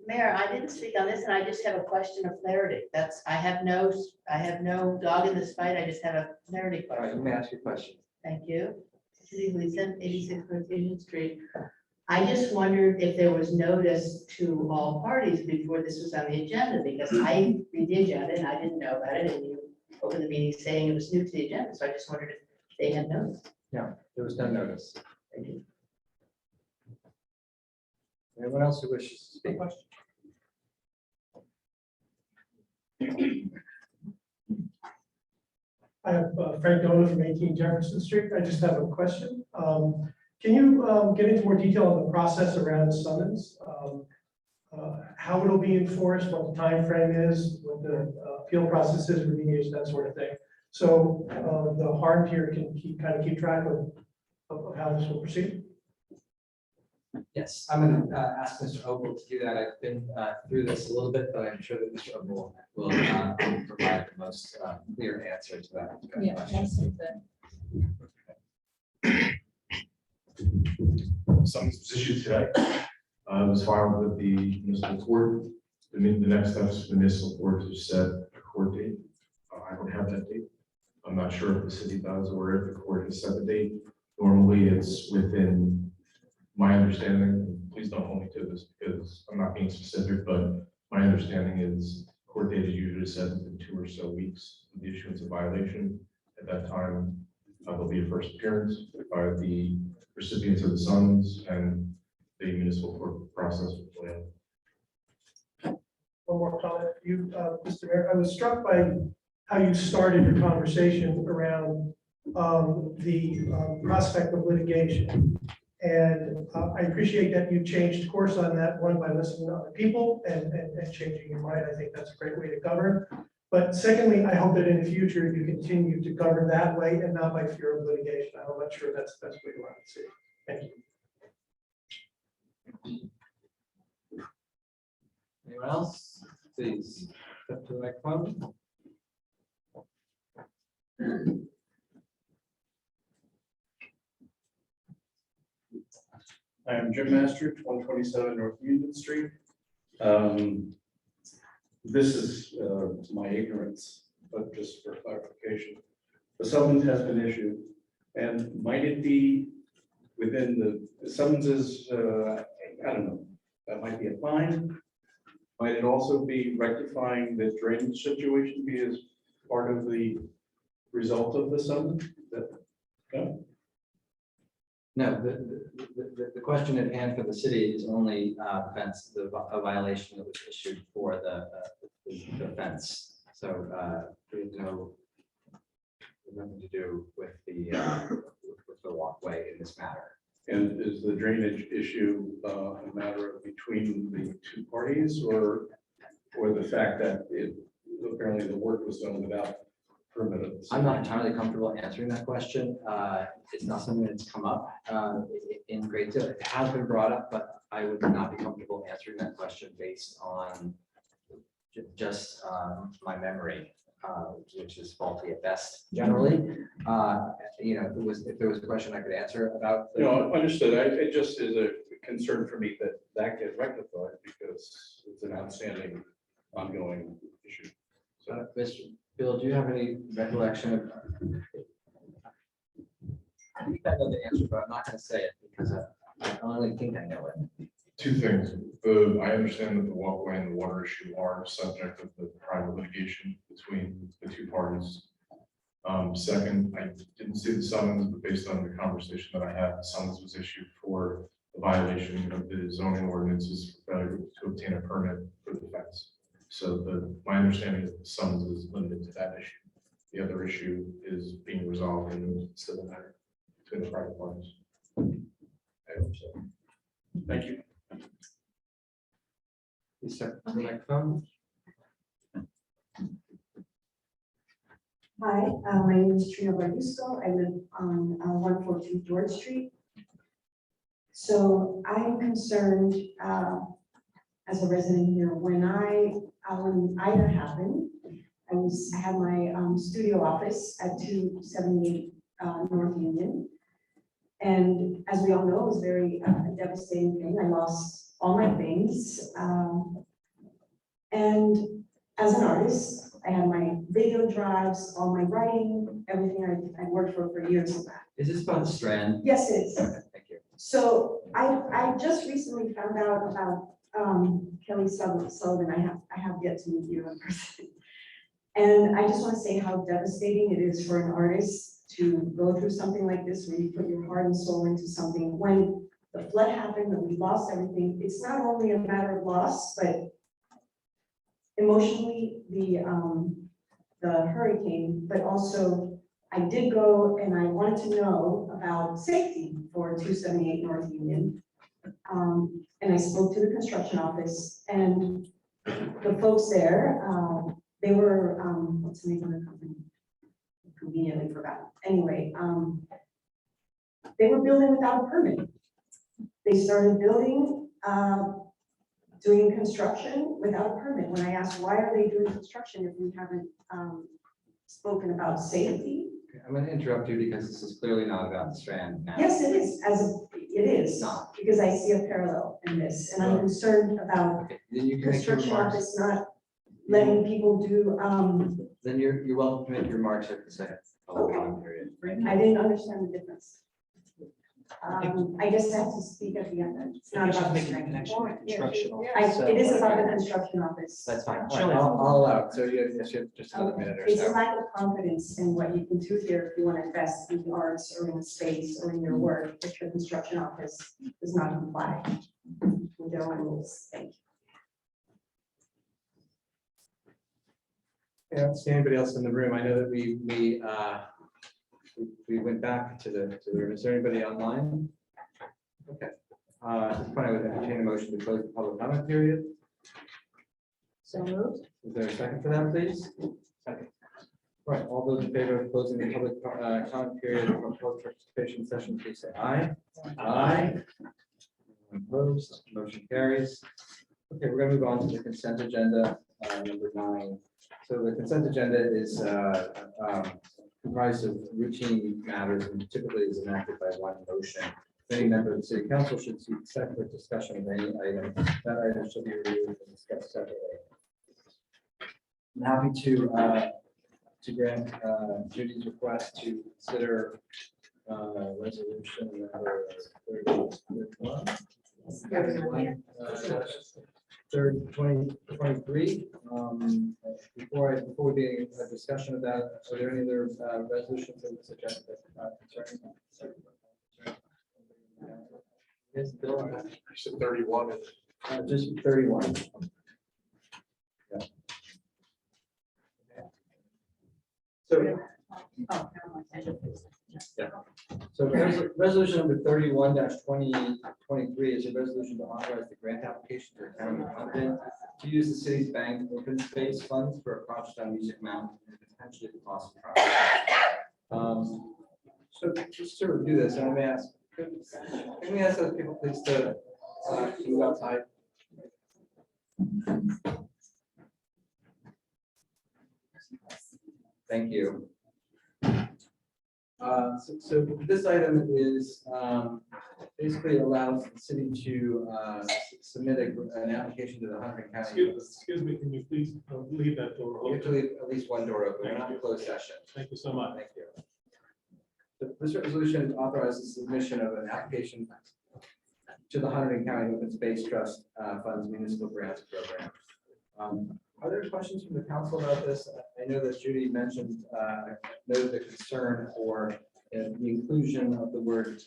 Mayor, I didn't speak on this, and I just have a question of clarity. I have no dog in this fight. I just have a clarity All right, question. you may ask your question. Thank you. Judy Gleason, 86 North Union Street. I just wondered if there was notice to all parties before this was on the agenda, because I read the agenda and I didn't know about it, and you opened the meeting saying it was new to the agenda, so I just wondered if they had notice. No, there was no notice. Thank you. Anyone else who wishes to speak? I have Frank Dono from 18 Jefferson Street. I just have a question. Can you get into more detail on the process around summons? How it'll be enforced, what the time frame is, what the appeal process is, remediation, that sort of thing. So the harm here can keep track of how this will proceed. Yes, I'm going to ask Mr. Opal to do that. I've been through this a little bit, but I'm sure that Mr. Opal will provide the most clear answer to that. Question. Summons was issued today. It was filed with the municipal court. The next steps for the municipal court to set a court date. I don't have that date. I'm not sure if the city does or if the court has set the date. Normally, it's within my understanding. Please don't hold me to this because I'm not being specific, but my understanding is court date is usually set within 2 or so weeks of the issuance of violation. At that time, there'll be a first appearance by the recipients of the summons and the municipal court process will play out. One more comment, you, Mr. Mayor. I was struck by how you started your conversation around the prospect of litigation. And I appreciate that you changed course on that one by listening to other people and changing your mind. I think that's a great way to govern. But secondly, I hope that in the future you continue to govern that way and not by fear of litigation. I'm not sure that's the best way to want to see it. Thank you. Anyone else? Please step to the microphone. I am Jim Mastridge, 127 North Union Street. This is my ignorance, but just for clarification. The summons has been issued, and might it be within the summonses, I don't know, that might be a fine. Might it also be rectifying the drainage situation be as part of the result of the summons? No? No, the question at hand for the city is only a violation that was issued for the fence. So there's nothing to do with the walkway in this matter. And is the drainage issue a matter of between the two parties, or the fact that apparently the work was done without permitted. I'm not entirely comfortable answering that question. It's not something that's come up in great deal. It has been brought up, but I would not be comfortable answering that question based on just my memory, which is faulty at best generally. You know, if there was a question I could answer about. No, understood. It just is a concern for me that get rectified because it's an outstanding ongoing issue. So Mr. Bill, do you have any recollection of? I think I know the answer, but I'm not going to say it because I only think I know it. Two things. I understand that the walkway and the water issue are subject of the private litigation between the two parties. Second, I didn't see the summons, but based on the conversation that I had, the summons was issued for the violation of the zoning ordinances for failure to obtain a permit for the fence. So my understanding is the summons is limited to that issue. The other issue is being resolved in the civil matter between the private parties. I hope so. thank you. Please step to the microphone. Hi, my name is Trina Bardusco. I live on 142 George Street. So I'm concerned as a resident here, when Ida happened, I had my studio office at 278 North Union. And as we all know, it was very devastating thing. I lost all my things. And as an artist, I had my video drives, all my writing, everything I worked for years. Is this about the Strand? Yes, it is. Okay, thank you. So I just recently found out about Kelly Sullivan. I have yet to meet you in person. And I just want to say how devastating it is for an artist to go through something like this, where you put your heart and soul into something. When the flood happened and we lost everything, it's not only a matter of loss, but emotionally, the hurricane, but also I did go and I wanted to know about safety for 278 North Union. And I spoke to the construction office, and the folks there, they were, what's the name of the company? Conveniently forgot. Anyway, they were building without a permit. They started building, doing construction without a permit. When I asked, why are they doing construction if we haven't spoken about safety? I'm going to interrupt you because this is clearly not about the Strand now. Yes, it is, it is, because I see a parallel in this, and I'm concerned about Okay, then you can make your construction remarks. office not letting people do, Then you're welcome to make your remarks at the second public comment period. I didn't understand the difference. I guess I have to speak at the end. It's not about the construction. It is about the construction office. That's fine. All right, I'll allow it. So you have just another minute or It's a so. lack of confidence in what you can do here if you want to invest in the arts or in the space or in your work, if your construction office does not comply with their own rules. Thank you. Yeah, see anybody else in the room? I know that we went back to the room. Is there anybody online? Okay. At this point, I would entertain a motion to close the public comment period. So moved. Is there a second for that, please? Second. Right, all those in favor of closing the public comment period for public participation session, please say aye. Aye. Opposed, motion carries. Okay, we're gonna move on to the consent agenda, number 9. So the consent agenda is comprised of routine matters and typically is enacted by one motion. Any member of the city council should seek separate discussion of any item. That item should be reviewed and discussed separately. I'm happy to grant Judy's request to consider resolution number 31. 2023. Before we begin a discussion of that, are there any other resolutions that would suggest that concerning? Yes, Bill. You said 31. Just 31. Yeah. So. Yeah. So resolution number 31-2023 is a resolution to authorize the grant application for county accountant to use the city's bank open space funds for a project on Music Mountain in the potentially the cost of property. So just to review this, and I may ask, can we ask those people please to move outside? Thank you. So this item is basically allows the city to submit an application to the Hunterdon County. Excuse me, can you please leave that door We have to open? leave at least one door open. We're not in closed session. Thank you so much. Thank you. This resolution authorizes submission of an application to the Hunterdon County Open Space Trust Funds Municipal Grants Program. Are there questions from the council about this? I know that Judy mentioned, noted the concern for the inclusion of the word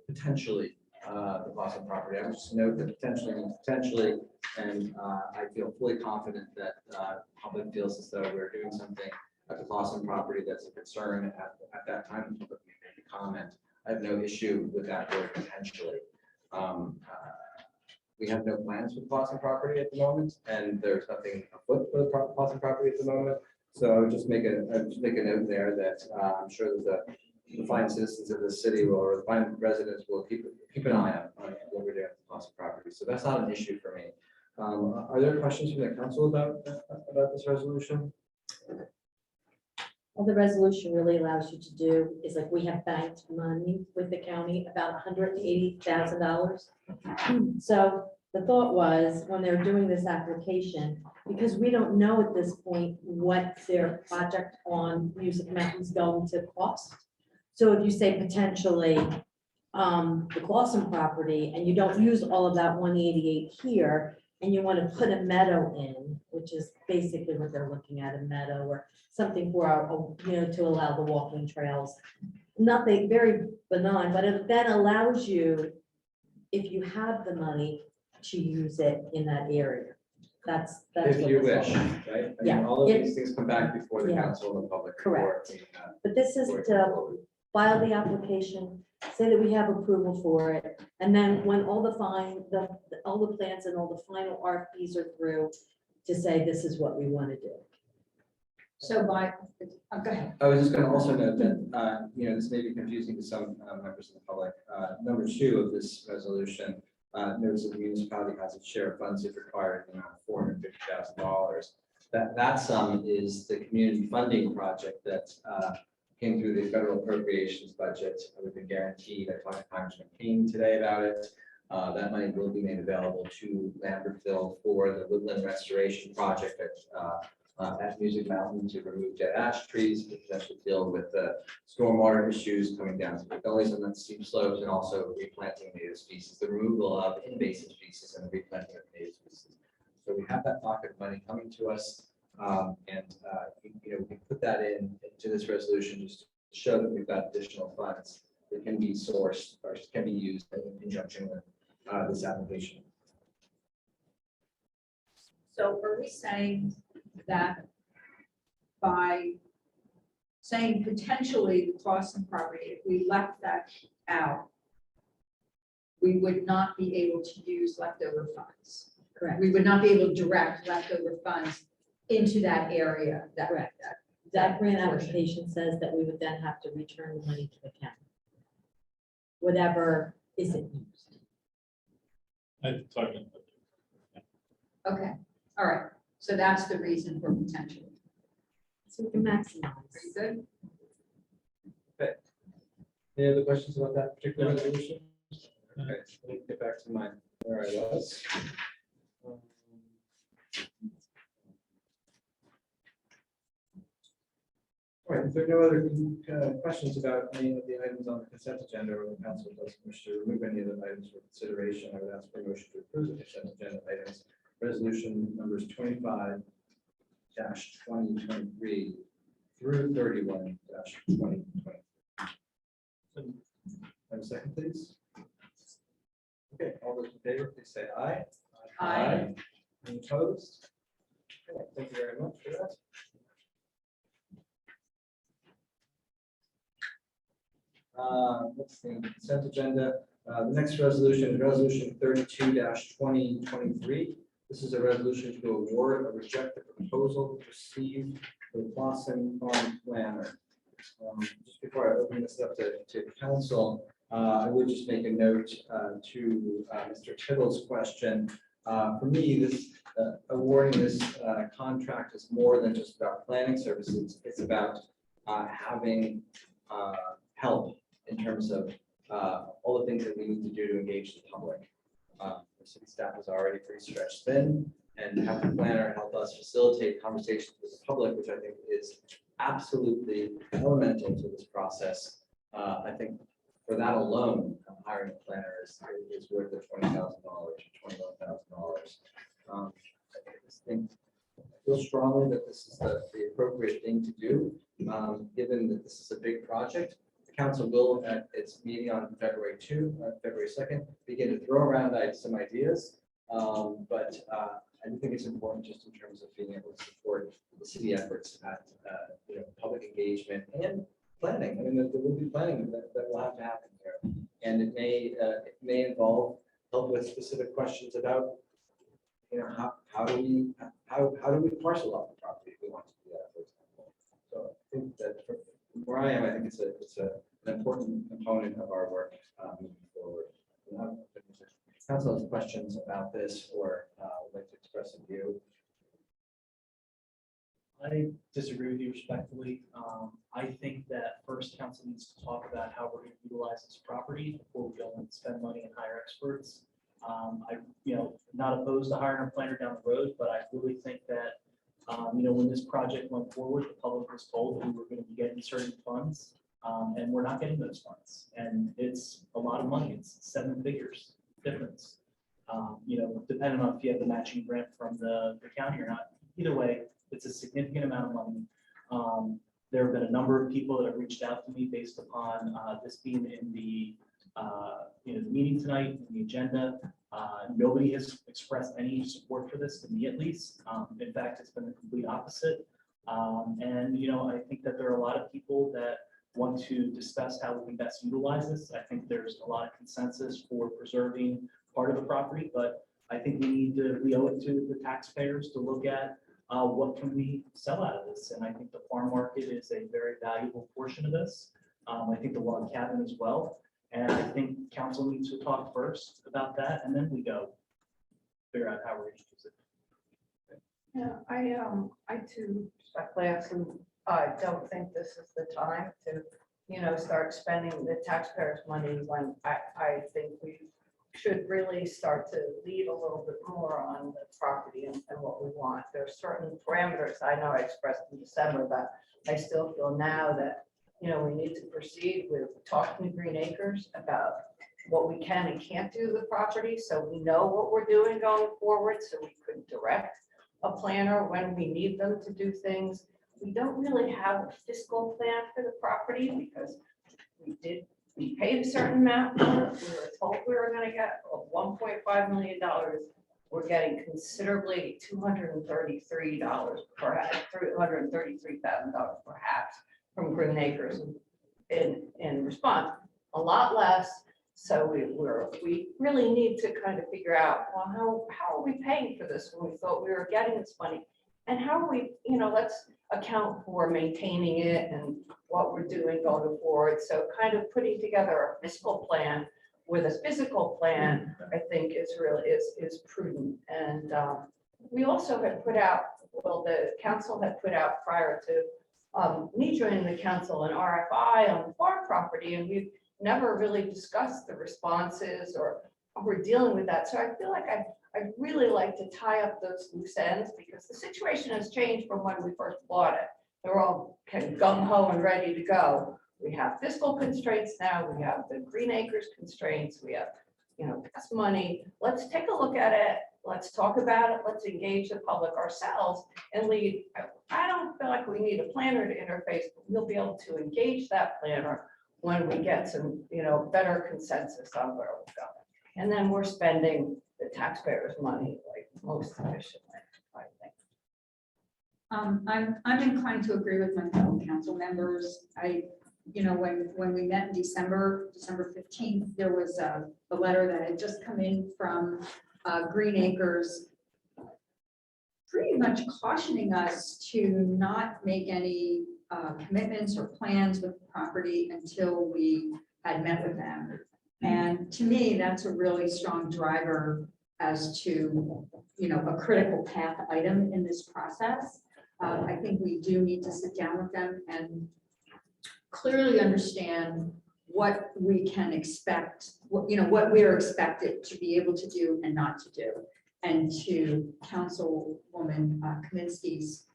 potentially, the Boston property. I would just note that potentially means potentially, and I feel fully confident that public feels as though we're doing something at the Boston property that's a concern at that time. The public may make a comment. I have no issue with that word potentially. We have no plans for the Boston property at the moment, and there's nothing afoot for the Boston property at the moment. So I would just make a note there that I'm sure that the fine citizens of the city or the fine residents will keep an eye on what we're doing at the Boston property. So that's not an issue for me. Are there questions from the council about this resolution? All the resolution really allows you to do is like, we have banked money with the county, about $180,000. So the thought was, when they're doing this application, because we don't know at this point what their project on Music Mountain is going to cost. So if you say potentially the Clausen property, and you don't use all of that 188 here, and you want to put a meadow in, which is basically what they're looking at, a meadow or something for our, to allow the walking trails. Nothing very benign, but it then allows you, if you have the money, to use it in that area. That's. If what you this wish, is. right? I Yeah, mean, all of if- these things come back before the Yeah. council and the public. Correct. before, But this is to file the application, say that we have approval for it, and then when all the all the plans and all the final RFPs are through, to say this is what we want to do. So go ahead. I was just going to also note that, this may be confusing to some members of the public. Number 2 of this resolution notes that the municipality has its share of funds if required in the amount of $450,000. That sum is the community funding project that came through the federal appropriations budget. We've been guaranteed. I talked to Congressman King today about it. That money will be made available to Lambertville for the woodland restoration project at Music Mountain to remove dead ash trees, to potentially deal with the stormwater issues coming down to the gullies on the steep slopes, and also replanting native species, the removal of invasive species and the replanting of native species. So we have that pocket of money coming to us, and we can put that into this resolution just to show that we've got additional funds that can be sourced or can be used in conjunction with this application. So are we saying that by saying potentially the Clausen property, if we left that out, we would not be able to use leftover funds? Correct. We would not be able to direct leftover funds into that area. Correct. That grant application says that we would then have to return the money to the county. Whatever isn't used. Okay, all right. So that's the reason for potential. So we can maximize. Very good. Okay. Any other questions about that particular resolution? Okay, let me get back to where I was. All right, if there are no other questions about any of the items on the consent agenda, or the council doesn't wish to remove any of the items for consideration, I would ask for a motion to approve the consent agenda items. Resolution numbers 25-2023 through 31-2020. Have a second, please. Okay, all those in favor, please say aye. Aye. Any opposed? Okay, thank you very much for that. Let's see, consent agenda. The next resolution is resolution 32-2023. This is a resolution to award or reject the proposal to receive the Blossom Farm Planner. Just before I open this up to council, I would just make a note to Mr. Tittle's question. For me, this awarding this contract is more than just about planning services. It's about having help in terms of all the things that we need to do to engage the public. The city staff is already pretty stretched thin, and have the planner help us facilitate conversations with the public, which I think is absolutely elemental to this process. I think for that alone, hiring a planner is worth the $20,000, $21,000. I just think, I feel strongly that this is the appropriate thing to do, given that this is a big project. The council will, at its meeting on February 2nd, begin to throw around some ideas. But I do think it's important just in terms of being able to support the city efforts at public engagement and planning. I mean, there will be planning that will have to happen here, and it may involve help with specific questions about how do we parcel off the property if we want to do that, for example. So I think that from where I am, I think it's an important component of our work moving forward. Council has questions about this or would like to express a view. I disagree with you respectfully. I think that first council needs to talk about how we're going to utilize this property before we go and spend money and hire experts. Not opposed to hiring a planner down the road, but I really think that, when this project went forward, the public was told that we were going to be getting certain funds, and we're not getting those funds. And it's a lot of money. It's 7 figures difference. Depending on if you have the matching grant from the county or not. Either way, it's a significant amount of money. There have been a number of people that have reached out to me based upon this being in the meeting tonight, in the agenda. Nobody has expressed any support for this, to me at least. In fact, it's been the complete opposite. I think that there are a lot of people that want to discuss how we can best utilize this. I think there's a lot of consensus for preserving part of the property, but I think we owe it to the taxpayers to look at what can we sell out of this. And I think the farm market is a very valuable portion of this. I think the log cabin as well. And I think council needs to talk first about that, and then we go figure out how we're going to use it. Yeah, I too respectfully I don't think this is the time to, start spending the taxpayers' money when I think we should really start to lead a little bit more on the property and what we want. There are certain parameters I know I expressed in December that I still feel now that, we need to proceed with talking to Green Acres about what we can and can't do to the property, so we know what we're doing going forward, so we could direct a planner when we need them to do things. We don't really have a fiscal plan for the property because we paid a certain amount for it. We were told we were going to get $1.5 million. We're getting considerably $233 perhaps, $333,000 perhaps from Green Acres in response, a lot less. So we really need to kind of figure out, well, how are we paying for this when we thought we were getting this money? And how are we, let's account for maintaining it and what we're doing going forward. So kind of putting together a fiscal plan with a physical plan, I think is prudent. And we also had put out, the council had put out prior to me joining the council, an RFI on the farm property, and we've never really discussed the responses or how we're dealing with that. So I feel like I'd really like to tie up those loose ends because the situation has changed from when we first bought it. They're all kind of gung ho and ready to go. We have fiscal constraints now. We have the Green Acres constraints. We have, less money. Let's take a look at it. Let's talk about it. Let's engage the public ourselves and lead. I don't feel like we need a planner to interface, but we'll be able to engage that planner when we get some, better consensus on where we're going. And then we're spending the taxpayers' money like most efficiently, I think. I'm inclined to agree with my fellow council members. When we met in December 15th, there was a letter that had just come in from Green Acres pretty much cautioning us to not make any commitments or plans with the property until we had met with them. And to me, that's a really strong driver as to, you know, a critical path item in this process. I think we do need to sit down with them and clearly understand what we can expect, what, you know, what we are expected to be able to do and not to do. And to Councilwoman Kaminsky's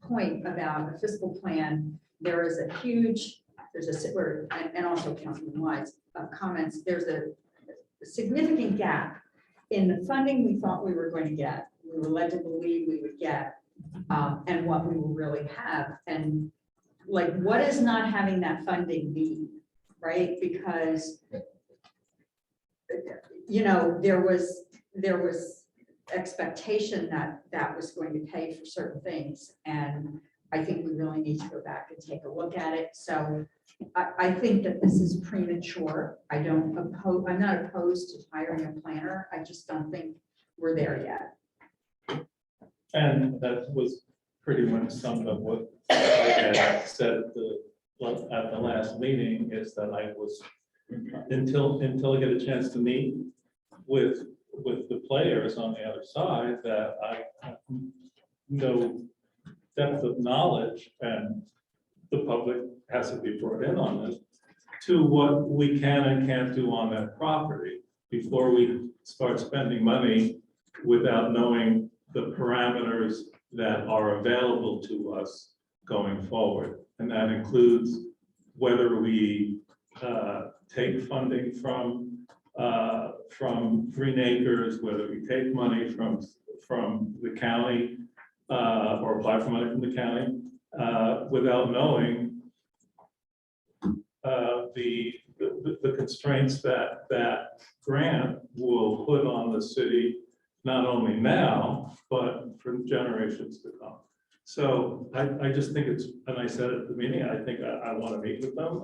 point about the fiscal plan, there is a huge, and also Councilman Wise comments, there's a significant gap in the funding we thought we were going to get, we were led to believe we would get, and what we will really have. And like, what does not having that funding mean, right? Because, you know, there was expectation that that was going to pay for certain things. And I think we really need to go back and take a look at it. So I think that this is premature. I'm not opposed to hiring a planner. I just don't think we're there yet. And that was pretty much summed up what I had said at the last meeting, is that I was, until I get a chance to meet with the players on the other side, that I have no depth of knowledge, and the public has to be brought in on this, to what we can and can't do on that property before we start spending money without knowing the parameters that are available to us going forward. And that includes whether we take funding from Green Acres, whether we take money from the county or apply for money from the county without knowing the constraints that that grant will put on the city, not only now, but for generations to come. So I just think it's, and I said at the meeting, I think I want to meet with them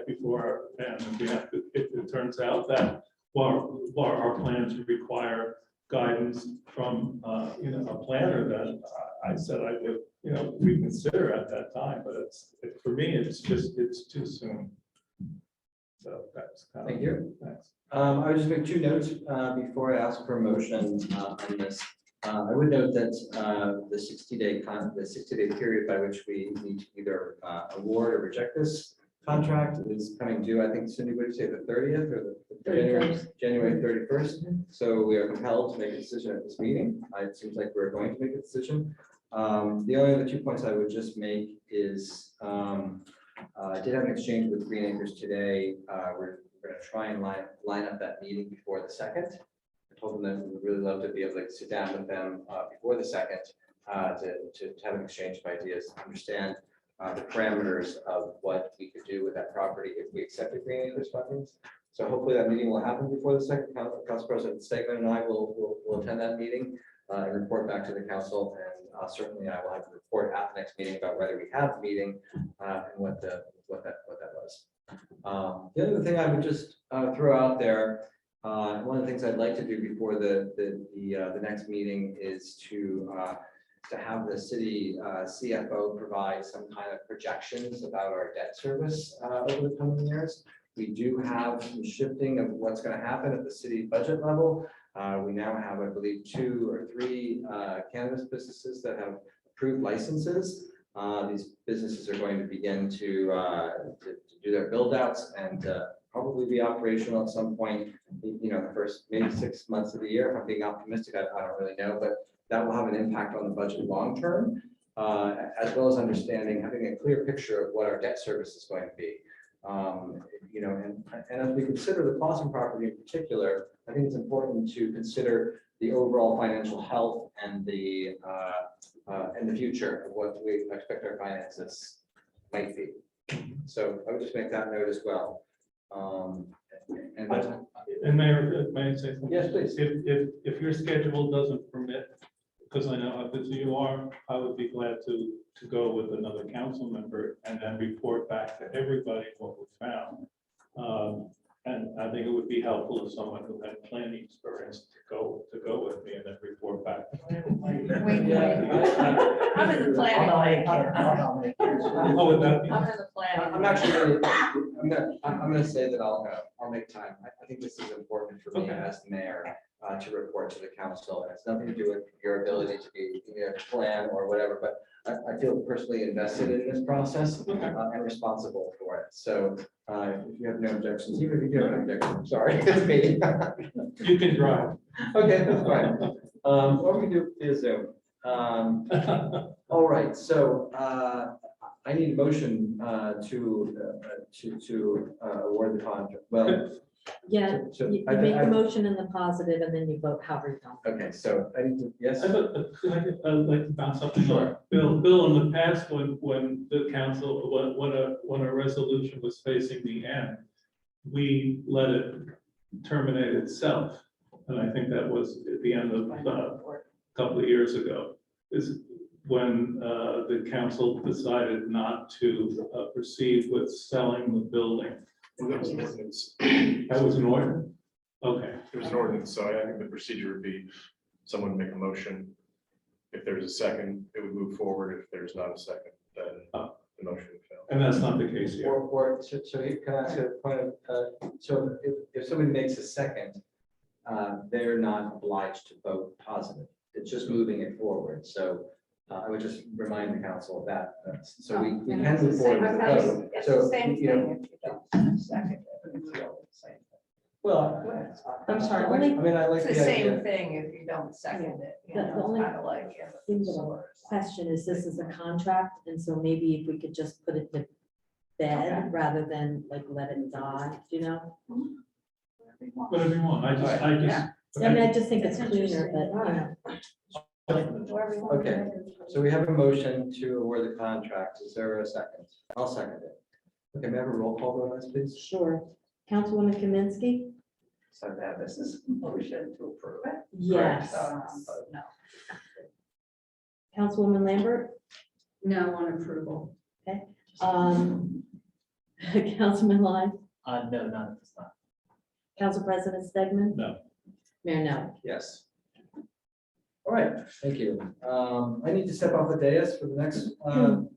before, and if we have to, if it turns out that while our plans require guidance from you know, a planner, then I said I would, you know, reconsider at that time, but for me, it's too soon. So that's kind of. Thank you. Thanks. I would just make two notes before I ask for a motion on this. I would note that the 60-day period by which we need to either award or reject this contract is coming due. I think Cindy would say the 30th or the January 31st. So we are compelled to make a decision at this meeting. It seems like we're going to make a decision. The only other 2 points I would just make is I did have an exchange with Green Acres today. We're going to try and line up that meeting before the 2nd. I told them that we would really love to be able to sit down with them before the 2nd to have an exchange of ideas, understand the parameters of what we could do with that property if we accepted Green Acres fundings. So hopefully that meeting will happen before the 2nd. Council President Stegman and I will attend that meeting and report back to the council. And certainly I will have a report at the next meeting about whether we have the meeting and what that was. The other thing I would just throw out there, one of the things I'd like to do before the next meeting is to have the city CFO provide some kind of projections about our debt service over the coming years. We do have some shifting of what's going to happen at the city budget level. We now have, I believe, 2 or 3 cannabis businesses that have approved licenses. These businesses are going to begin to do their build outs and probably be operational at some point, you know, the first maybe 6 months of the year. If I'm being optimistic, I don't really know, but that will have an impact on the budget long term, as well as understanding, having a clear picture of what our debt service is going to be. You know, and as we consider the Clausen property in particular, I think it's important to consider the overall financial health and the future of what we expect our finances might be. So I would just make that note as well. And Mayor, may I say something? Yes, please. If your schedule doesn't permit, because I know how busy you are, I would be glad to go with another council member and then report back to everybody what we found. And I think it would be helpful if someone who had planning experience to go with me and then report back. I'm in the planning. Oh, would that be? I'm in the planning. I'm actually I'm gonna say that I'll make time. I think this is important for me Okay. as the mayor to report to the council. It has nothing to do with your ability to be, plan or whatever, but I feel personally invested in this process and responsible for it. So if you have no objections, even if you do have an objection, I'm sorry, it's me. You can drive. Okay, that's fine. Or we can do via Zoom. All right, so I need a motion to award the contract. Well, Yeah, so you I- make I- the motion in the positive and then you vote however you want. okay, so I need to, yes? I'd like to bounce something Sure. on. Bill, in the past, when the council, when a resolution was facing the end, we let it terminate itself. And I think that was at the end of a couple of years ago, is when the council decided not to proceed with selling the building. That was an ordinance. That was an order? Okay. It was an ordinance, so I think the procedure would be someone make a motion. If there's a second, it would move forward. If there's not a second, then the motion would fail. And that's not the case here. So here, can I ask a point of, so if somebody makes a second, they're not obliged to vote positive. It's just moving it forward. So I would just remind the council of that. So we can move forward with the vote. It's So, the same you know, thing if you don't second it. It's the same thing. well, I'm sorry, I only- mean, I like It's the the idea. same thing if you don't second it, you The know, only kind of like. yeah, thing that I question is this is a contract, and so maybe if we could just put it to bed rather than like let it die, you know? Whatever you want. I just think it's cleaner, but, you know. Okay, so we have a motion to award the contract. Is there a second? I'll second it. Okay, may I have a roll call vote on this, please? Sure. Councilwoman Kaminsky? So that this is a motion to approve it. Yes. But no. Councilwoman Lambert? No on approval. Okay. Councilman Lyons? No, not at this time. Council President Stegman? No. Mayor No. Yes. All right, thank you. I need to step off the dais for the next item,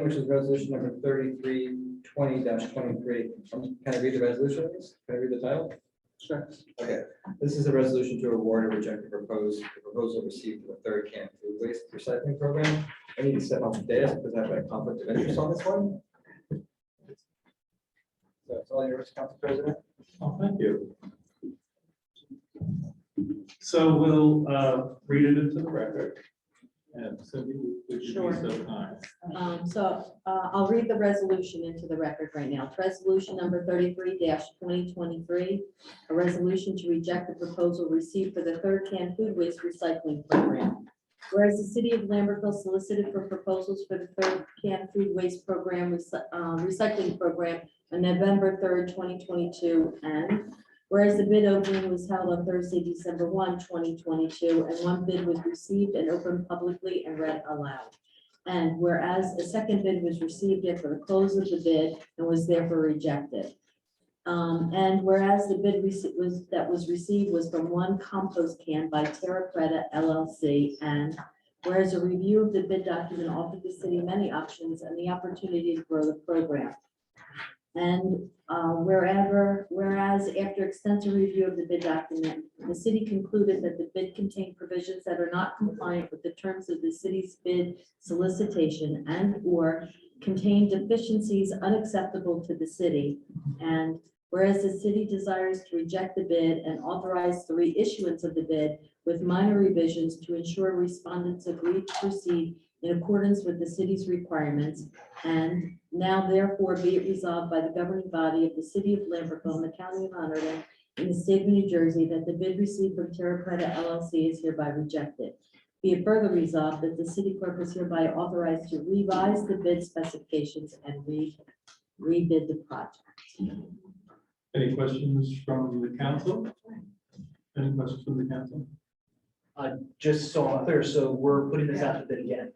which is resolution number 3320-23. Can I read the resolution, please? Can I read the title? Sure. Okay, this is a resolution to award or reject the proposal received for the third can food waste recycling program. I need to step off the dais because I have a conflict of interest on this one. So it's all yours, Council President. Oh, thank you. So we'll read it into the record. And Cindy, would you Sure. be so kind? I'll read the resolution into the record right now. It's resolution number 33-2023, a resolution to reject the proposal received for the third can food waste recycling program. Whereas the city of Lambertville solicited for proposals for the third can food waste program, recycling program on November 3rd, 2022, and whereas the bid opening was held on Thursday, December 1, 2022, and one bid was received and opened publicly and read aloud. And whereas a second bid was received after the close of the bid and was therefore rejected. And whereas the bid that was received was from one compost can by Terra Creta LLC, and whereas a review of the bid document offered the city many options and the opportunity to grow the program. And whereas after extensive review of the bid document, the city concluded that the bid contained provisions that are not compliant with the terms of the city's bid solicitation and/or contained deficiencies unacceptable to the city. And whereas the city desires to reject the bid and authorize the reissuance of the bid with minor revisions to ensure respondents agree to proceed in accordance with the city's requirements. And now therefore be it resolved by the governing body of the city of Lambertville and the county of Hunterdon in the state of New Jersey that the bid received from Terra Creta LLC is hereby rejected. Be it further resolved that the city clerk is hereby authorized to revise the bid specifications and rebid the project. Any questions from the council? Any questions from the council? Just so I'm clear, so we're putting this out to bid again.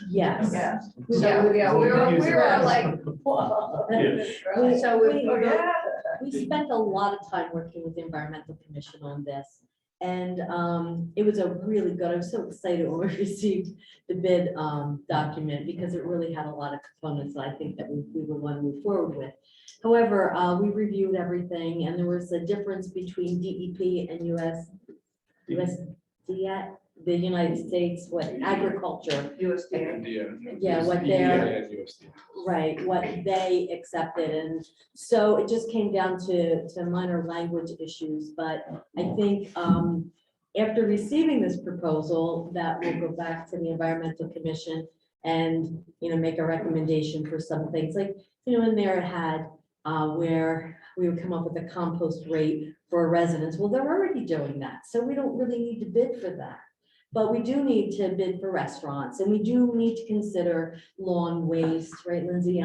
Yes. Yeah, we were like, whoa. Yeah. So if we don't, We spent a lot of time working with the Environmental Commission on this. And it was a really good, I was so excited when we received the bid document because it really had a lot of components that I think that we would want to move forward with. However, we reviewed everything and there was a difference between DEP and USDA, the United States, what agriculture. Yeah, what they're, right, what they accepted. And so it just came down to minor language issues. But I think after receiving this proposal, that will go back to the Environmental Commission and, make a recommendation for some things like, in there it had where we would come up with a compost rate for residents. Well, they're already doing that. So we don't really need to bid for that. But we do need to bid for restaurants and we do need to consider lawn waste, right, Lindsay?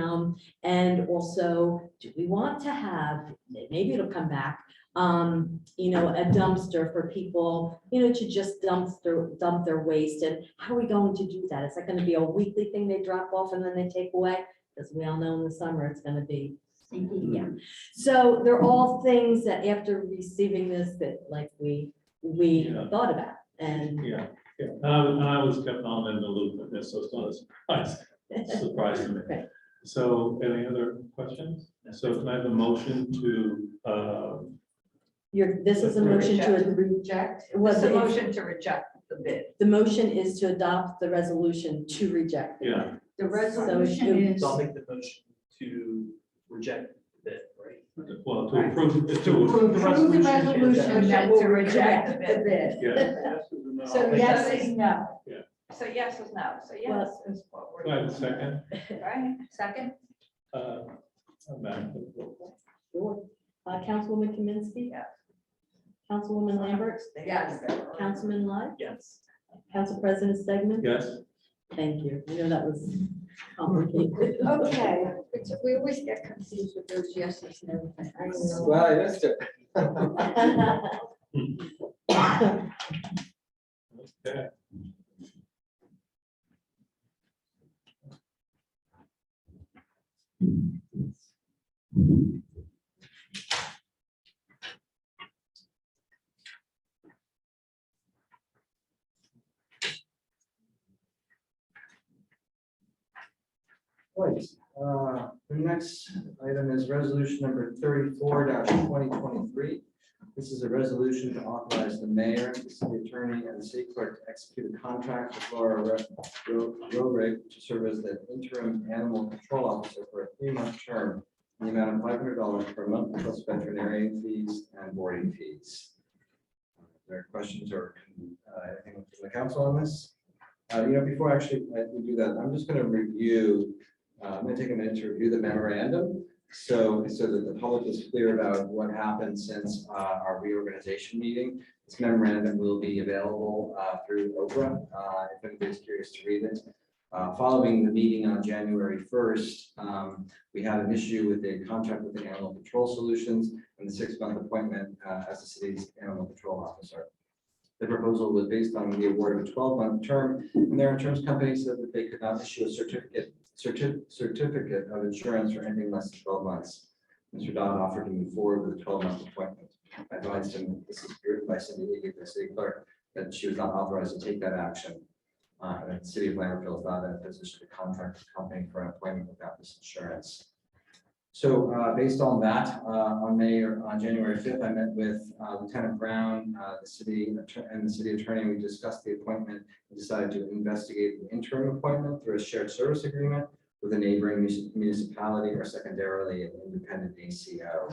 And also, do we want to have, maybe it'll come back, a dumpster for people, to just dump their waste. And how are we going to do that? Is that going to be a weekly thing they drop off and then they take away? Because we all know in the summer, it's going to be stinky. Yeah. So they're all things that after receiving this, that like we thought about. And Yeah, I was kept on in the loop with this, so it's not a surprise to me. Right. So any other questions? So can I have a motion to, this is a motion to Reject. Was It's a it- motion to reject the bid. The motion is to adopt the resolution to reject. yeah, The resolution is- So I'll make the motion to reject the bid, right? well, to approve, to Approve the resolution that will reject the bid. Yeah. So yes is no. Yeah. So yes is no. So yes is what we're. Do I have a second? Right, second? Madam. Sure. Councilwoman Kaminsky? Yes. Councilwoman Lambert? Yes. Councilman Lund? Yes. Council President Stegman? Yes. Thank you. I know that was complicated. Okay, we always get confused with those yeses and everything. I know. Well, I missed it. Okay. Right, the next item is resolution number 34-2023. This is a resolution to authorize the mayor, the city attorney, and the city clerk to execute a contract with Laura Rorig to serve as the interim animal control officer for a 3-month term in the amount of $500 per month plus veterinarian fees and boarding fees. Are there questions or anything from the council on this? Before actually we do that, I'm just going to review. I'm going to take a minute to review the memorandum, so that the public is clear about what happened since our reorganization meeting. This memorandum will be available through Oprah, if anybody's curious to read it. Following the meeting on January 1st, we had an issue with the contract with the Animal Control Solutions and the 6-month appointment as the city's animal control officer. The proposal was based on the award of a 12-month term, and their insurance company said that they could not issue a certificate of insurance for anything less than 12 months. Mr. Dodd offered to move forward with a 12-month appointment. I advised him, this is written by Cindy Leahy, the city clerk, that she was not authorized to take that action. And the city of Lambertville is not in a position to contract the company for an appointment without this insurance. So based on that, on January 5th, I met with Lieutenant Brown, the city attorney. We discussed the appointment and decided to investigate the interim appointment through a shared service agreement with a neighboring municipality or secondarily an independent ACO.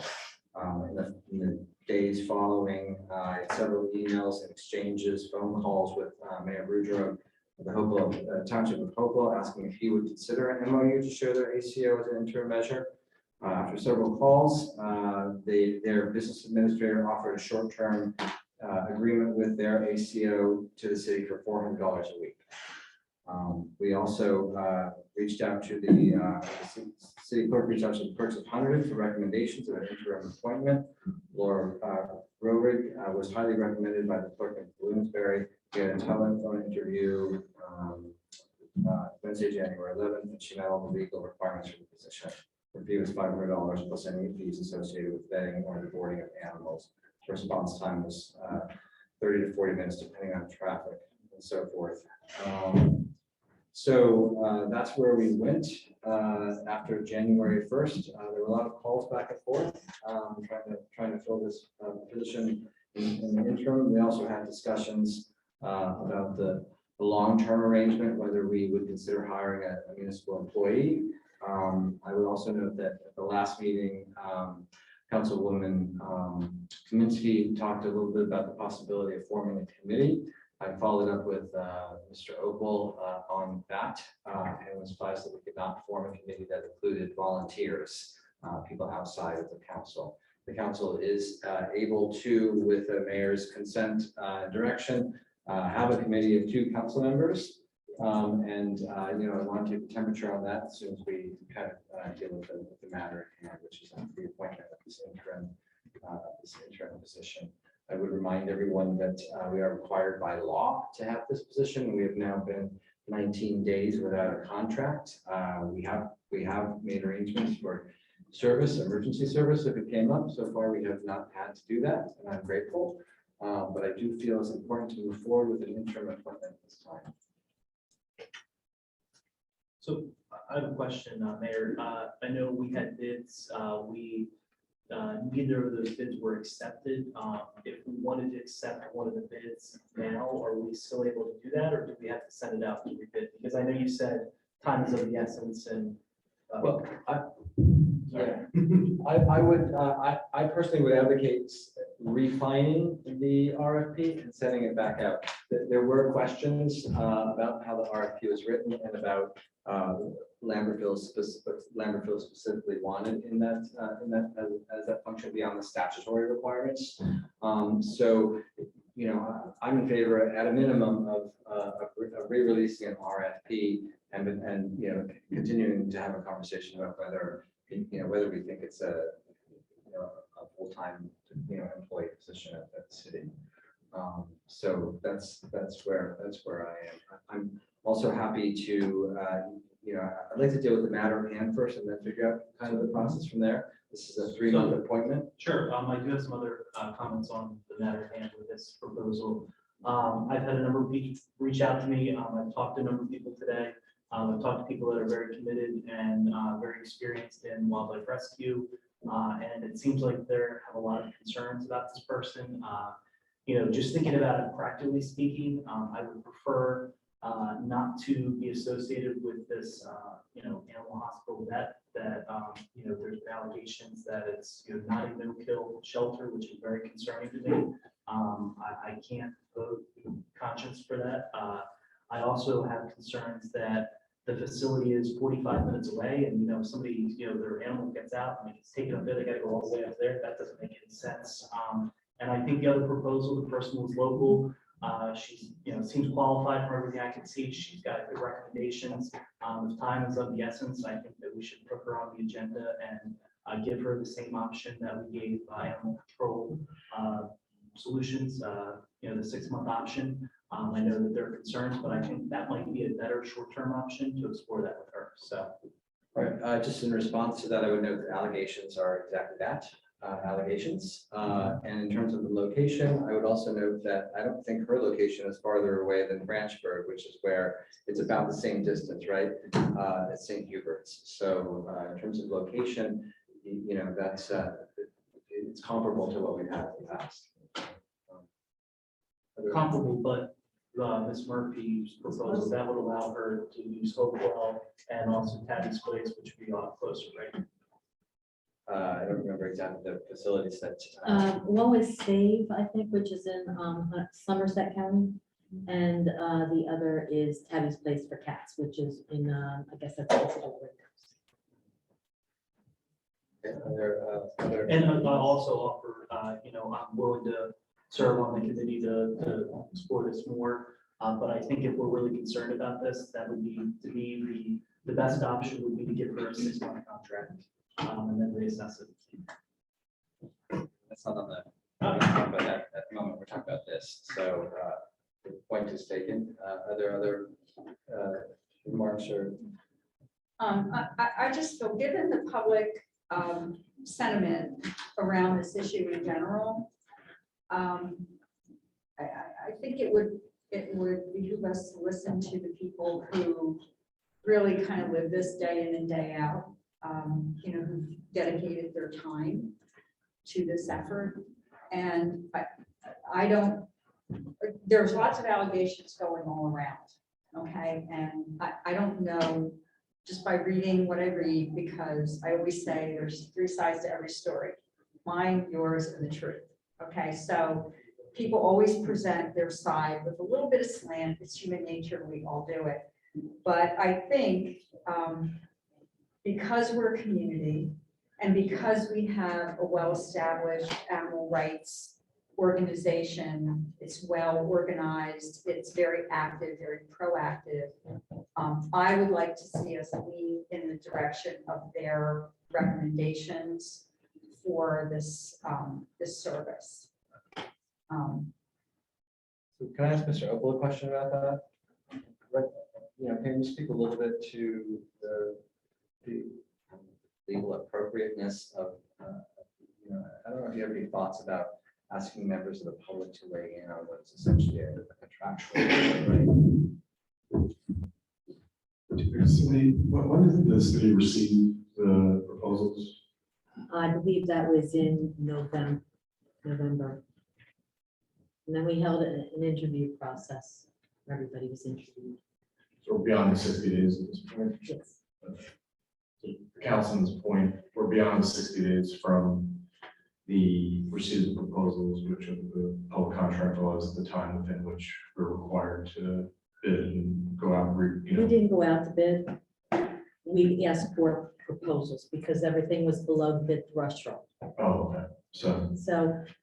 In the days following, I had several emails and exchanges, phone calls with Mayor Boudreaux of the Hopewell Township of Hopewell, asking if he would consider an MOU to share their ACO as an interim measure. After several calls, their business administrator offered a short-term agreement with their ACO to the city for $400 a week. We also reached out to the city clerk, reached out to the clerks of Hunterdon for recommendations of an interim appointment. Laura Rorig was highly recommended by the clerk of Bloomsbury. We had a telephone interview Wednesday, January 11th, and she met all the legal requirements for the position. The fee was $500 plus any fees associated with vetting or the boarding of animals. Response time was 30 to 40 minutes, depending on traffic and so forth. So that's where we went after January 1st. There were a lot of calls back and forth, trying to fill this position in the interim. We also had discussions about the long-term arrangement, whether we would consider hiring a municipal employee. I would also note that at the last meeting, Councilwoman Kaminsky talked a little bit about the possibility of forming a committee. I followed up with Mr. Opal on that and was advised that we could not form a committee that included volunteers, people outside of the council. The council is able to, with the mayor's consent and direction, have a committee of 2 council members. And I want to take the temperature on that as soon as we kind of deal with the matter at hand, which is the appointment of this interim position. I would remind everyone that we are required by law to have this position. We have now been 19 days without a contract. We have made arrangements for service, emergency service, if it came up. So far, we have not had to do that, and I'm grateful. But I do feel it's important to move forward with an interim appointment this time. So I have a question, Mayor. I know we had bids, neither of those bids were accepted. If we wanted to accept one of the bids now, are we still able to do that, or do we have to send it out to rebid? Because I know you said time is of the essence and. Well, I personally would advocate refining the RFP and sending it back out. There were questions about how the RFP was written and about Lambertville specifically wanted in that as that function beyond the statutory requirements. So, I'm in favor at a minimum of re-releasing an RFP and continuing to have a conversation about whether we think it's a full-time employee position at the city. So that's where I am. I'm also happy to I'd like to deal with the matter at hand first and then figure out kind of the process from there. This is a 3-month appointment. Sure. I do have some other comments on the matter at hand with this proposal. I've had a number of people reach out to me. I've talked to a number of people today. I've talked to people that are very committed and very experienced in wildlife rescue. And it seems like they have a lot of concerns about this person. Just thinking about it practically speaking, I would prefer not to be associated with this, animal hospital vet that, there's been allegations that it's, not a no-kill shelter, which is very concerning to me. I can't vote conscience for that. I also have concerns that the facility is 45 minutes away and, if somebody, their animal gets out and it's taken up there, they gotta go all the way up there. That doesn't make any sense. And I think the other proposal, the person was local. She's, seems qualified from everything I can see. She's got good recommendations. If time is of the essence, I think that we should put her on the agenda and give her the same option that we gave Animal Control Solutions, the 6-month option. I know that there are concerns, but I think that might be a better short-term option to explore that with her. So. All right, just in response to that, I would note the allegations are exactly that. Allegations. And in terms of the location, I would also note that I don't think her location is farther away than Branchburg, which is where it's about the same distance, right? At St. Hubert's. So in terms of location, that's it's comparable to what we've had in the past. Comparable, but Ms. Murphy's proposal that would allow her to use Hopewell and also Tabby's Place, which would be a lot closer, right? I don't remember exactly the facilities that. One was Save, I think, which is in Somerset County. And the other is Tabby's Place for Cats, which is in, I guess that's considered Other. And I'll also offer, I'm willing to serve on the committee to explore this more. But I think if we're really concerned about this, that would be, to me, the best option would be to give her a 6-month contract. And then reassess it. That's not on the, but at the moment, we're talking about this. So the point is taken. Are there other remarks or I just feel, given the public sentiment around this issue in general, I think it would behoove us to listen to the people who really kind of live this day in and day out, who dedicated their time to this effort. And I don't, there's lots of allegations going all around, okay? And I don't know, just by reading what I read, because I always say there's 3 sides to every story, mine, yours, and the truth. Okay, so people always present their side with a little bit of slant. It's human nature, we all do it. But I think because we're a community and because we have a well-established animal rights organization, it's well organized, it's very active, very proactive. I would like to see us lean in the direction of their recommendations for this this service. So can I ask Mr. Opal a question about that? Can you speak a little bit to the legal appropriateness of, I don't know if you have any thoughts about asking members of the public to weigh in on what's essentially a contractual right? When did the city receive the proposals? I believe that was in November. And then we held an interview process. Everybody was interviewed. So beyond the 60 days at this point? Yes. The councilman's point, we're beyond the 60 days from the receipt of proposals, which of the public contract was the time within which we're required to bid and go out and We didn't go out to bid. We asked for proposals because everything was below the bid threshold. Oh, okay. So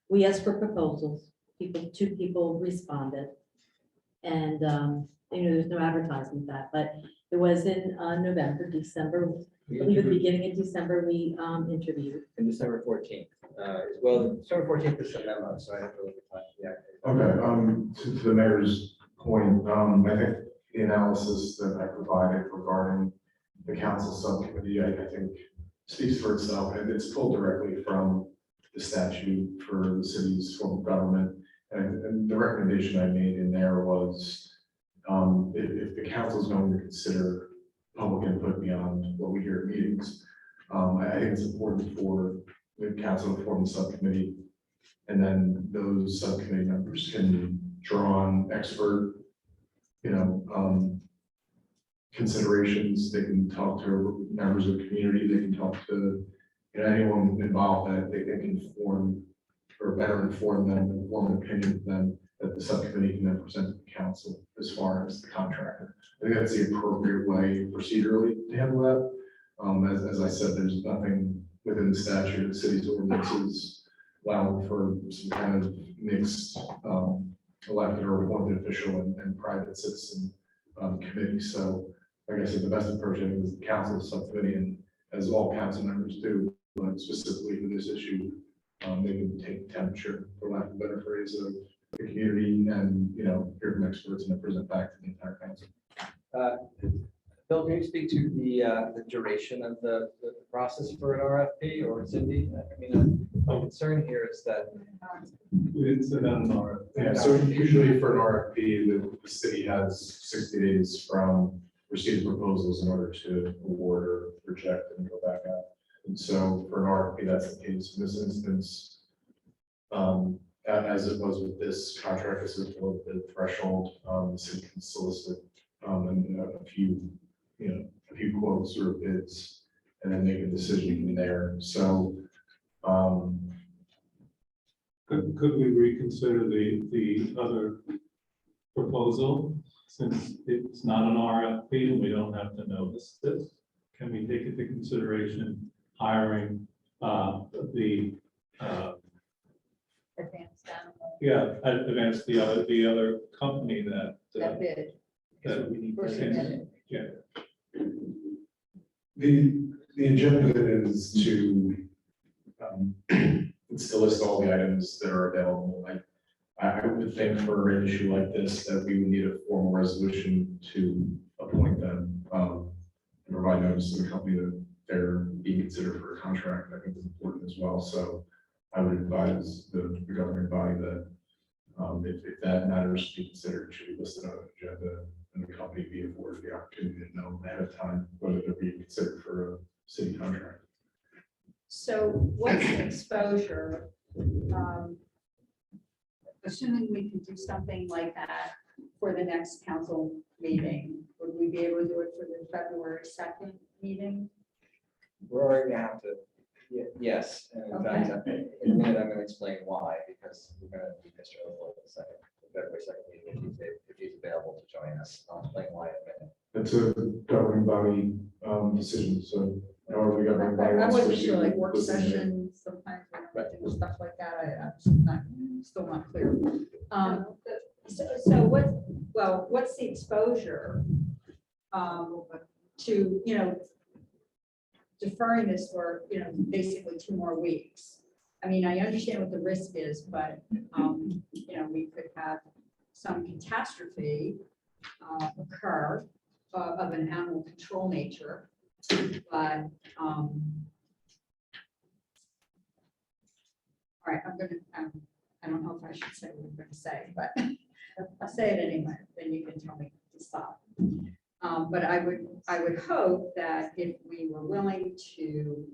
we asked for proposals. 2 people responded. And, there's no advertisement of that, but it was in December, I believe at the beginning of December, we interviewed. In December 14th. Well, December 14th is the memo, so I have to look at that. Yeah. Okay, to the mayor's point, I think the analysis that I provided regarding the council subcommittee, I think speaks for itself, and it's pulled directly from the statute for the city's form of government. And the recommendation I made in there was, if the council is going to consider public input beyond what we hear at meetings, I think it's important for the council to form a subcommittee, and then those subcommittee members can draw on expert, considerations. They can talk to members of the community. They can talk to anyone involved that they can form or better inform them and form an opinion of them that the subcommittee can then present to the council as far as the contractor. I think that's the appropriate way procedurally to handle that. As I said, there's nothing within the statute, the city's ordinances allowing for some kind of mixed elected or appointed official and private citizen committee. So like I said, the best approach I think is the council subcommittee, and as all council members do, but specifically for this issue, they can take the temperature, for lack of a better phrase, of the community and, hear from experts and then present back to the entire council. Bill, can you speak to the duration of the process for an RFP, or Cindy? My concern here is that We didn't send out an RFP. Yeah, so usually for an RFP, the city has 60 days from receipt of proposals in order to award or reject and go back out. And so for an RFP, that's the case. In this instance, as it was with this contract, this is below the threshold, the city can solicit and a few quotes or bids, and then make a decision from there. So Could we reconsider the other proposal, since it's not an RFP and we don't have to notice this? Can we take into consideration hiring the Advanced animal. advance the other company that That bid. that we need Or submitted. yeah. The agenda is to it's to list all the items that are available. I would think for an issue like this that we would need a formal resolution to appoint them. and provide notice to the company that they're being considered for a contract, I think is important as well. So I would advise the governing body that if that matters to be considered, it should be listed on the agenda, and the company be afforded the opportunity to know ahead of time whether they're being considered for a city contract. So what's the exposure? Assuming we can do something like that for the next council meeting, would we be able to do it for the February 2nd meeting? We're already gonna have to, yes, and in fact, in a minute, I'm gonna explain why, because we're gonna do Mr. Oval in a second, February 2nd meeting, if he's available to join us. I'll explain why in a minute. It's a governing body decision, so however the governing body. I wants to wasn't proceed sure, like work with the meeting. sessions, sometimes we don't do stuff like that, I'm still not clear. So what's the exposure to, deferring this for, basically 2 more weeks? I mean, I understand what the risk is, but, we could have some catastrophe occur of an animal control nature, but, all right, I don't know if I should say what I'm going to say, but I'll say it anyway, then you can tell me to stop. But I would hope that if we were willing to,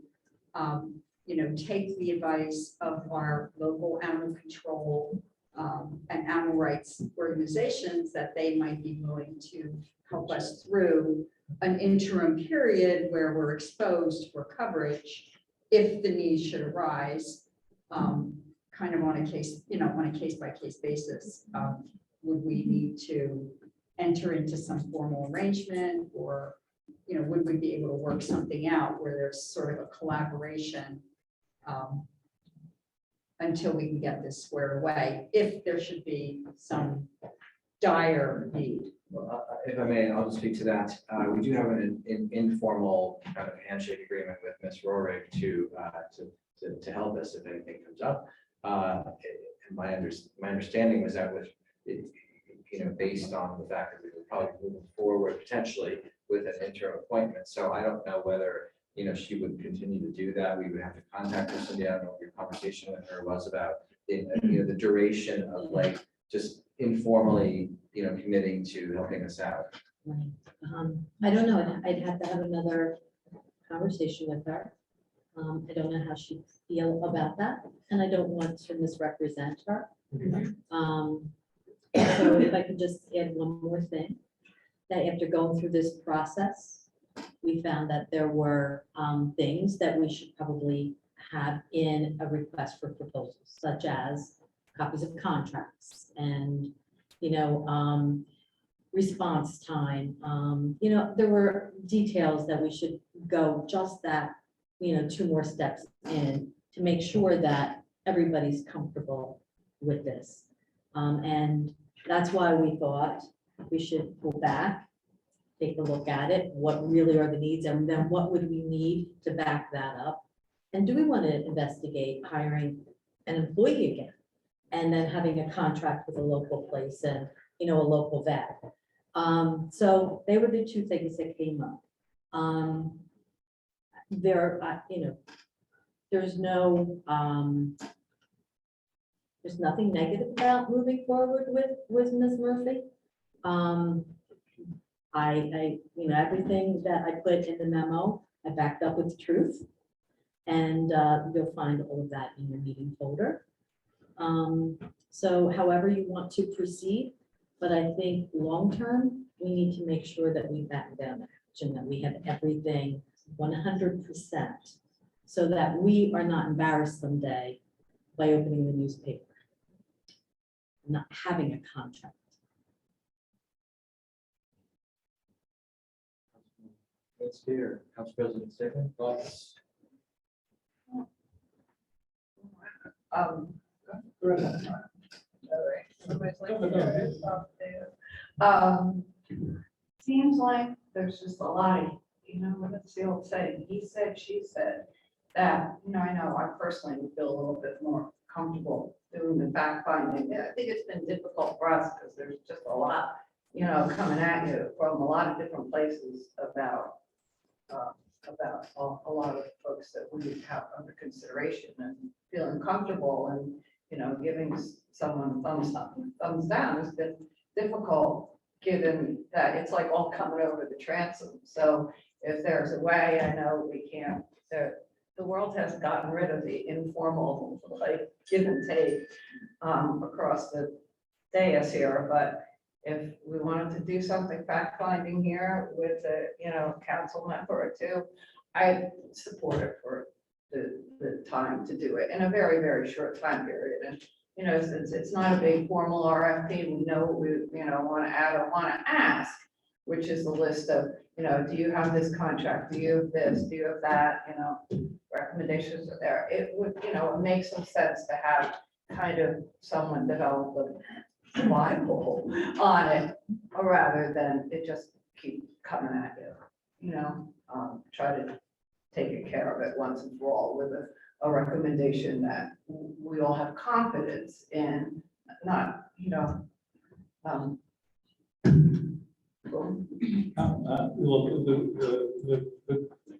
take the advice of our local animal control and animal rights organizations, that they might be willing to help us through an interim period where we're exposed for coverage if the need should arise, kind of on a case, on a case-by-case basis. Would we need to enter into some formal arrangement, or, would we be able to work something out where there's sort of a collaboration until we can get this squared away, if there should be some dire need? Well, if I may, I'll just speak to that. We do have an informal kind of handshake agreement with Ms. Rohrig to help us if anything comes up. And my understanding was that with, based on the fact that we were probably moving forward potentially with an interim appointment. So I don't know whether, she would continue to do that. We would have to contact her. Cindy, I don't know what your conversation with her was about, the duration of like just informally, committing to helping us out. Right. I don't know. I'd have to have another conversation with her. I don't know how she'd feel about that, and I don't want to misrepresent her. So if I could just add one more thing, that after going through this process, we found that there were things that we should probably have in a request for proposals, such as copies of contracts and, response time. There were details that we should go just that, 2 more steps in to make sure that everybody's comfortable with this. And that's why we thought we should pull back, take a look at it, what really are the needs, and then what would we need to back that up? And do we want to investigate hiring an employee again? And then having a contract with a local place and, a local vet. So they were the 2 things that came up. There's nothing negative about moving forward with Ms. Murphy. Everything that I put in the memo, I backed up with truth. And you'll find all of that in your meeting folder. So however you want to proceed, but I think long-term, we need to make sure that we back down action, that we have everything 100%, so that we are not embarrassed someday by opening the newspaper, not having a contract. Let's hear Council President Stephen, thoughts? Seems like there's just a lot of, what's the old saying, he said, she said, that, I know I personally would feel a little bit more comfortable doing the fact finding. I think it's been difficult for us because there's just a lot, coming at you from a lot of different places about about a lot of folks that we have under consideration and feeling comfortable and, you know, giving someone thumbs up, thumbs down has been difficult, given that it's like all coming over the transom. So if there's a way, I know we can't, the world has gotten rid of the informal, like, give and take across the dais here, but if we wanted to do something fact finding here with a, you know, council member or two, I support it for the time to do it in a very, very short time period. And, you know, since it's not a big formal RFP, we know what we, you know, want to add or want to ask, which is the list of, you know, do you have this contract? Do you have this? Do you have that? You know, recommendations are there. It would, you know, make some sense to have kind of someone develop a Bible on it, or rather than it just keep coming at you, you know, try to take care of it once and for all with a recommendation that we all have confidence in, not, you know, Well, I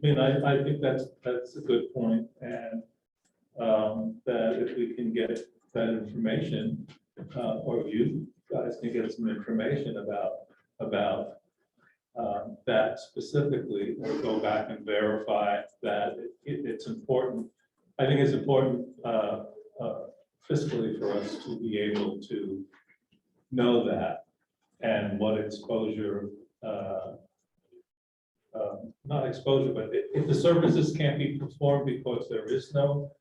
mean, I think that's a good point, and that if we can get that information, or you guys can get some information about that specifically, or go back and verify that it's important. I think it's important fiscally for us to be able to know that and what exposure, not exposure, but if the services can't be performed because there is no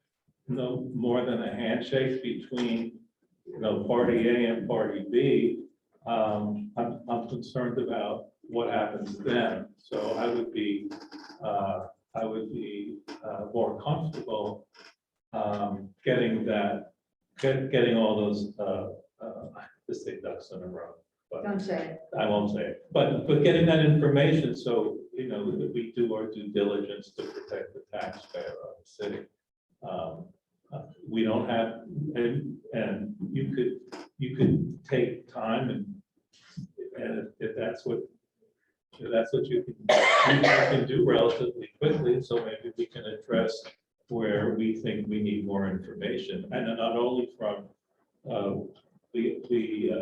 more than a handshake between, you know, party A and party B, I'm concerned about what happens then. So I would be more comfortable getting all those to say ducks in a row. But Don't say it. I won't say it, but getting that information, so, you know, that we do our due diligence to protect the taxpayer of the city. We don't have, and you could take time and if that's what you can do relatively quickly, so maybe we can address where we think we need more information, and then not only from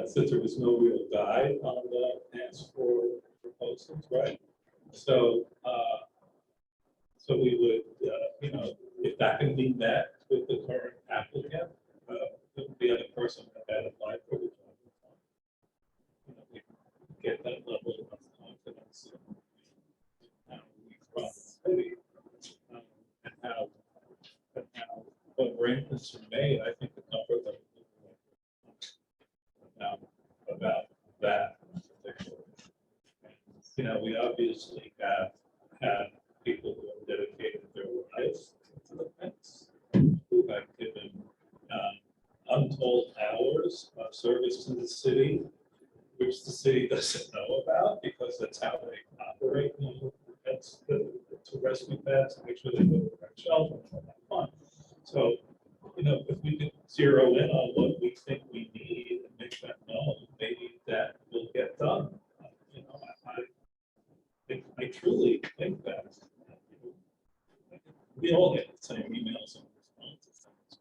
since there was no real guide on the ask for proposals, right? So, so we would, you know, if that can be met with the current applicant, the other person that had applied for the job, you know, we get that level of confidence in how we run the city, and how when arrangements are made, I think the comfort level about that. You know, we obviously have had people who have dedicated their lives to the fence, who have given untold hours of service to the city, which the city doesn't know about because that's how they operate. You know, that's to rescue pets and make sure they go to the right shelter and all that fun. So, you know, if we can zero in on what we think we need and make that known, maybe that will get done. You know, I truly think that we all get the same emails and responses. It's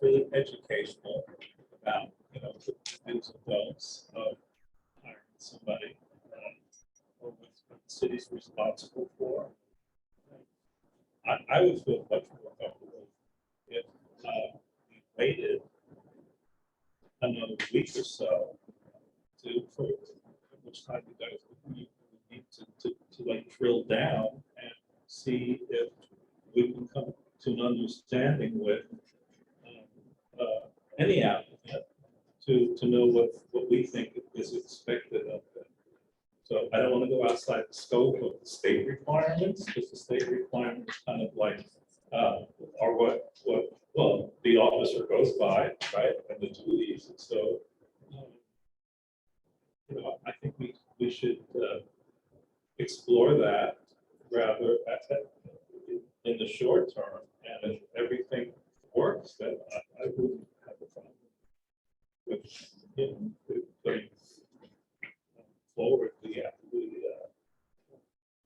really educational about, you know, the do's and don'ts of hiring somebody or what the city's responsible for. I would feel much more comfortable if we waited another week or so for which time you guys would need to like drill down and see if we can come to an understanding with any applicant to know what we think is expected of them. So I don't want to go outside the scope of the state requirements, because the state requirements kind of like are what the officer goes by, right, and the duties. And so, you know, I think we should explore that rather in the short term, and if everything works, then I wouldn't have a problem with, you know, with putting forward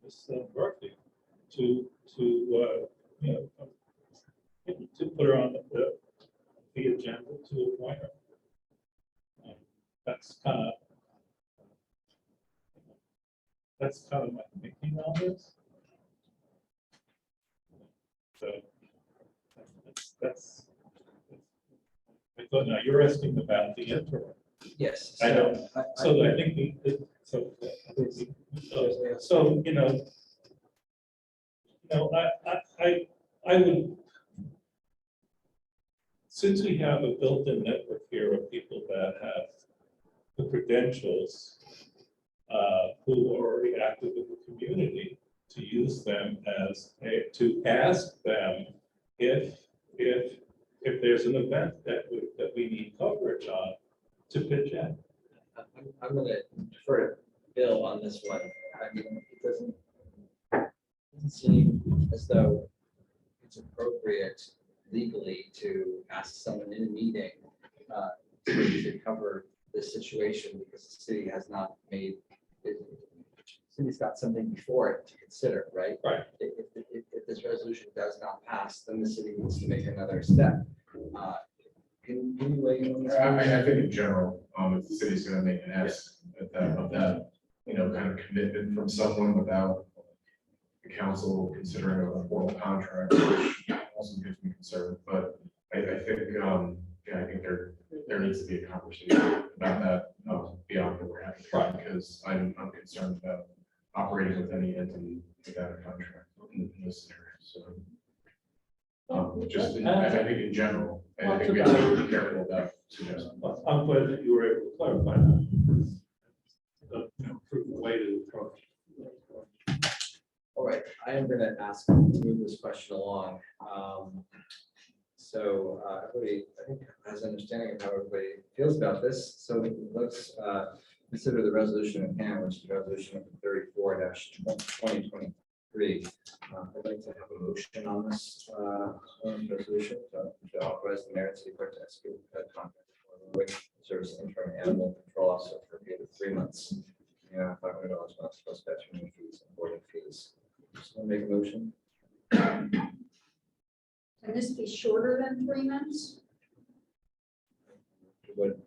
Miss Murphy. to put her on the agenda to appoint her. That's kind of my thinking on this. So that's. I thought, now you're asking about the interim. Yes. I know. So I think so, I would, since we have a built-in network here of people that have the credentials, who are already active in the community, to use them to ask them if there's an event that we need coverage on, to pitch in. I'm gonna defer to Bill on this one. I mean, it doesn't seem as though it's appropriate legally to ask someone in a meeting to cover this situation, because the city has not made it. City's got something before it to consider, right? Right. If this resolution does not pass, then the city needs to make another step. Can you weigh in on this? I think in general, if the city's gonna make an ask of that, kind of commitment from someone without the council considering a formal contract, which also gives me concern, but I think, I think there needs to be a conversation about that, beyond what we're having, because I'm concerned about operating with any entity without a contract in this scenario, so. I think in general, I think we have to be careful about suggesting. I'm glad that you were able to clarify that. Prudent way to approach. All right, I am gonna ask to move this question along. So everybody, I think, has an understanding of how everybody feels about this. So let's consider the resolution at hand, which is resolution number 34-2023. I'd like to have a motion on this resolution to authorize the mayor and city clerk to execute a contract for the service interim animal control officer for a period of 3 months. $500 months plus veterinary fees and boarding fees. Just want to make a motion. Can this be shorter than 3 months? Would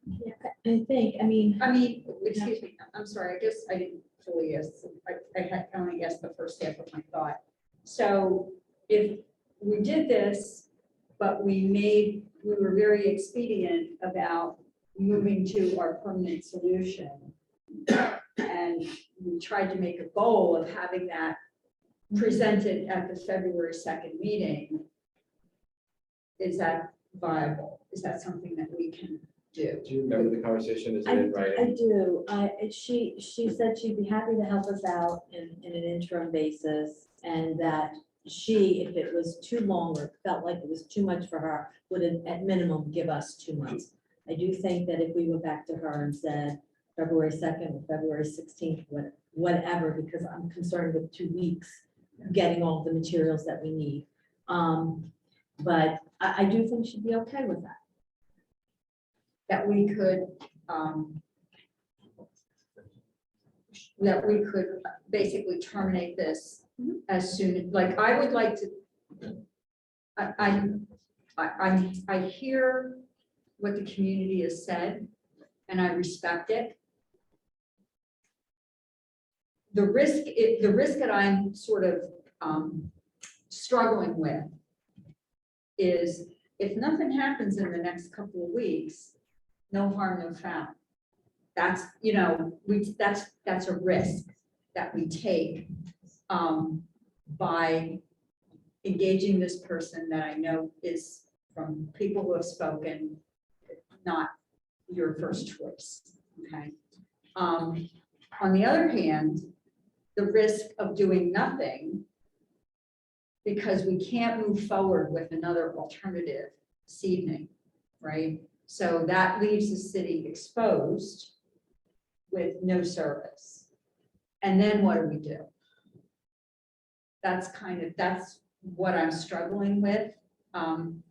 Yeah, I think, I mean, Excuse me, I'm sorry, I guess I didn't fully ask, I had only asked the first half of my thought. So if we did this, but we were very expedient about moving to our permanent solution. And we tried to make a goal of having that presented at the February 2nd meeting. Is that viable? Is that something that we can do? Do you remember the conversation? Is it I in writing? do. She said she'd be happy to help us out in an interim basis, and that she, if it was too long or felt like it was too much for her, would at minimum give us 2 months. I do think that if we went back to her and said February 2nd or February 16th, whatever, because I'm concerned with 2 weeks getting all the materials that we need. But I do think she'd be okay with that. That we could basically terminate this as soon, like, I would like to. I hear what the community has said, and I respect it. The risk that I'm sort of struggling with is, if nothing happens in the next couple of weeks, no harm, no foul. That's, that's a risk that we take by engaging this person that I know is, from people who have spoken, not your first choice, okay? On the other hand, the risk of doing nothing because we can't move forward with another alternative this evening, right? So that leaves the city exposed with no service. And then what do we do? That's what I'm struggling with. And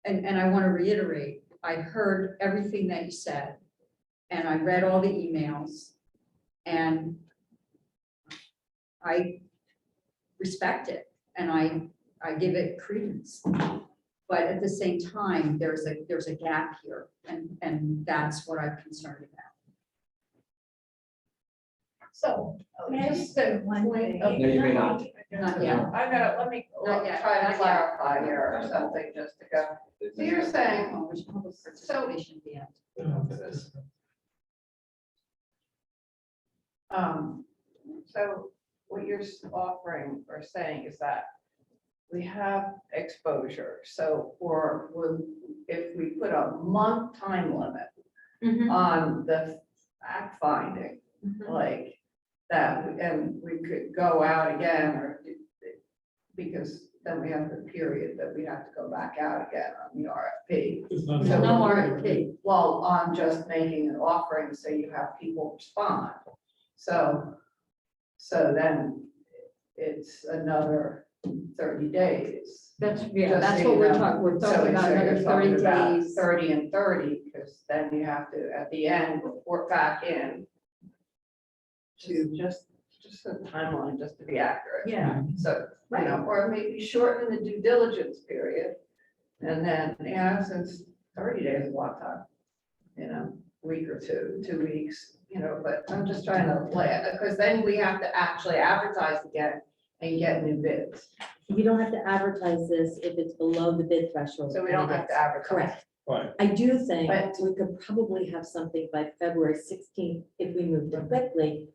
I want to reiterate, I heard everything that you said, and I read all the emails, and I respect it and I give it credence. But at the same time, there's a gap here and that's what I'm concerned about. So, May I just a one point thing? of. No, you may not. Not yet. I gotta, let me Not yet. try Not to yet. clarify here or something, just to go. So you're saying, Oh, there's public participation at the end. So what you're offering or saying is that we have exposure, so if we put a month time limit on the fact finding, like that, and we could go out again, or because then we have the period that we have to go back out again on the RFP. It's not- So No RFP, well, I'm just making an offering, so you have people respond. So then it's another 30 days. That's, Just that's so what you we're know. talking, we're So talking it's- about so you're another talking 30 about days. 30 and 30, because then you have to, at the end, report back in to just a timeline, just to be accurate. Yeah. So, you know, or maybe shorten the due diligence period. And then, since 30 days is a lot of time, week or 2 weeks, but I'm just trying to play it, because then we have to actually advertise again and get new bids. You don't have to advertise this if it's below the bid threshold. So we don't have to advertise. Correct. Right. I do think But- we could probably have something by February 16th if we moved it quickly.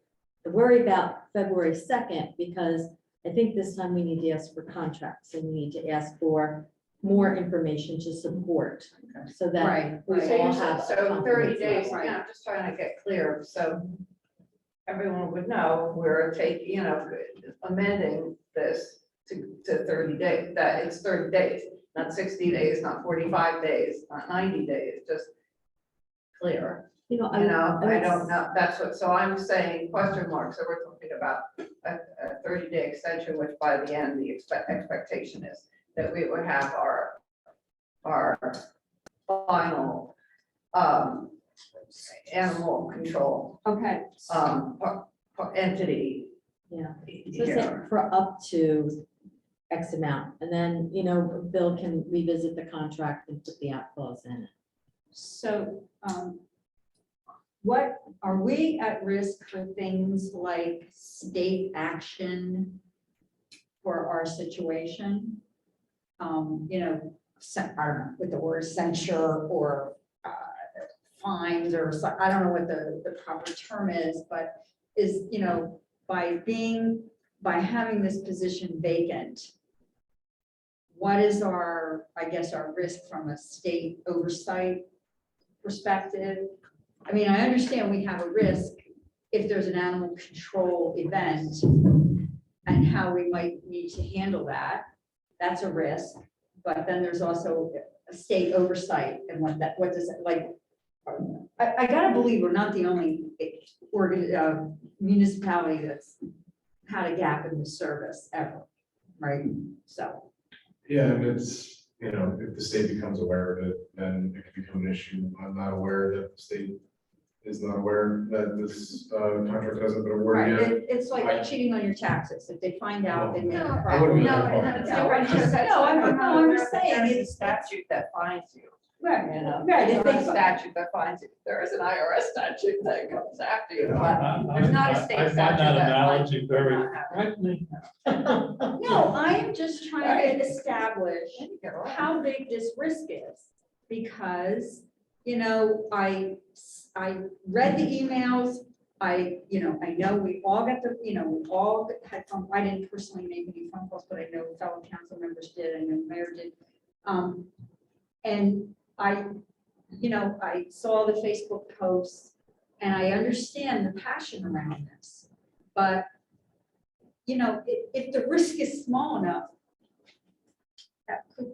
I worry about February 2nd because I think this time we need to ask for contracts and we need to ask for more information to support so that Right. we So all you have. said, a so 30 confidence days, level. I'm just trying to get clear, so everyone would know we're taking, amending this to 30 days, that it's 30 days, not 60 days, not 45 days, not 90 days, just clear. I don't know, that's what, so I'm saying question mark, so we're talking about a 30-day extension, which by the end, the expectation is that we would have our final animal control Okay. entity. Yeah. So say here. for up to X amount, and then, Bill can revisit the contract and put the out clause in it. So, what, are we at risk for things like state action for our situation? I don't know, with the word censure or fines or, I don't know what the proper term is, but is, by having this position vacant, what is our risk from a state oversight perspective? I mean, I understand we have a risk if there's an animal control event and how we might need to handle that. That's a risk, but then there's also a state oversight and what does it like? I gotta believe we're not the only municipality that's had a gap in the service ever, right? So. Yeah, and it's, if the state becomes aware of it, then it can become an issue. I'm not aware that the state is not aware that this contract hasn't been awarded Right, yet. it's like cheating on your taxes. If they find out, they make a I problem. wouldn't go that far. it's different. No, I'm just saying, There's a it's statute that fines you. Right, Right, if there's a they, statute that fines you. There is an IRS statute that comes after you, I- but there's not a state I statute find that that analogy very frightening. no, I am just trying to establish how big this risk is. Because, I read the emails, I know we all got we all had I didn't personally make any phone calls, but I know fellow council members did, and the mayor did. And I saw the Facebook posts and I understand the passion around this. But, if the risk is small enough, that could,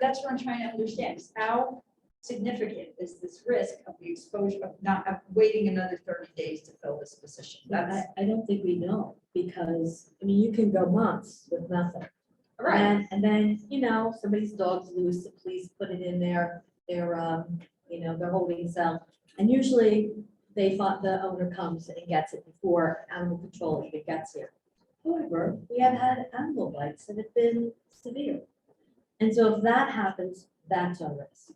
that's what I'm trying to understand, is how significant is this risk of the exposure of waiting another 30 days to fill this position? That's I don't think we know, because, you can go months with nothing. right. And then, somebody's dog's loose, the police put it in their holding cell. And usually the owner comes and gets it before animal control even gets here. However, we have had animal bites that have been severe. And so if that happens, that's our risk.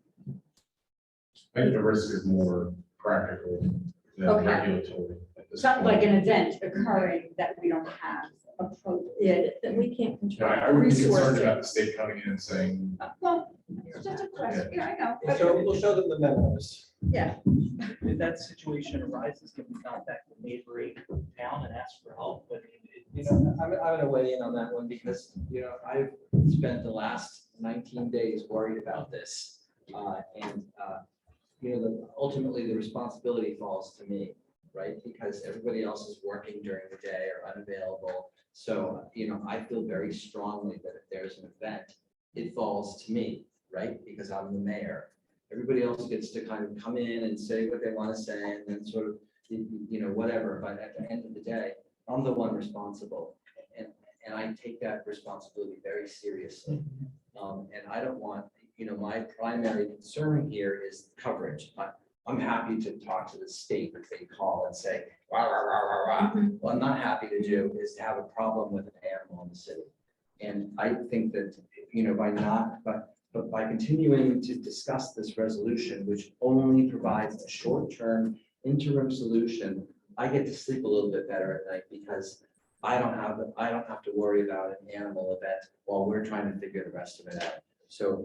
I think the risk is more practical than Okay. regulatory. at this Something like point. an event occurring that we don't have appropriate. Yeah, that we can't Yeah, control. I would be concerned Resources. about the state coming in and saying, Well, it's just a question, yeah, I know. but- So we'll show them the memos. Yeah, If that situation arises, can we contact the neighboring town and ask for help? But You know, I'm gonna weigh in on that one because, you know, I've spent the last 19 days worried about this. You know, ultimately, the responsibility falls to me, right? Because everybody else is working during the day or unavailable. So, you know, I feel very strongly that if there's an event, it falls to me, right? Because I'm the mayor. Everybody else gets to kind of come in and say what they want to say and then sort of, you know, whatever. But at the end of the day, I'm the one responsible. And I take that responsibility very seriously. And I don't want, you know, my primary concern here is coverage. I'm happy to talk to the state if they call and say, rah, rah, rah, rah, rah. What I'm not happy to do is to have a problem with an animal in the city. And I think that, you know, but by continuing to discuss this resolution, which only provides a short-term interim solution, I get to sleep a little bit better at night because I don't have to worry about an animal event while we're trying to figure the rest of it out. So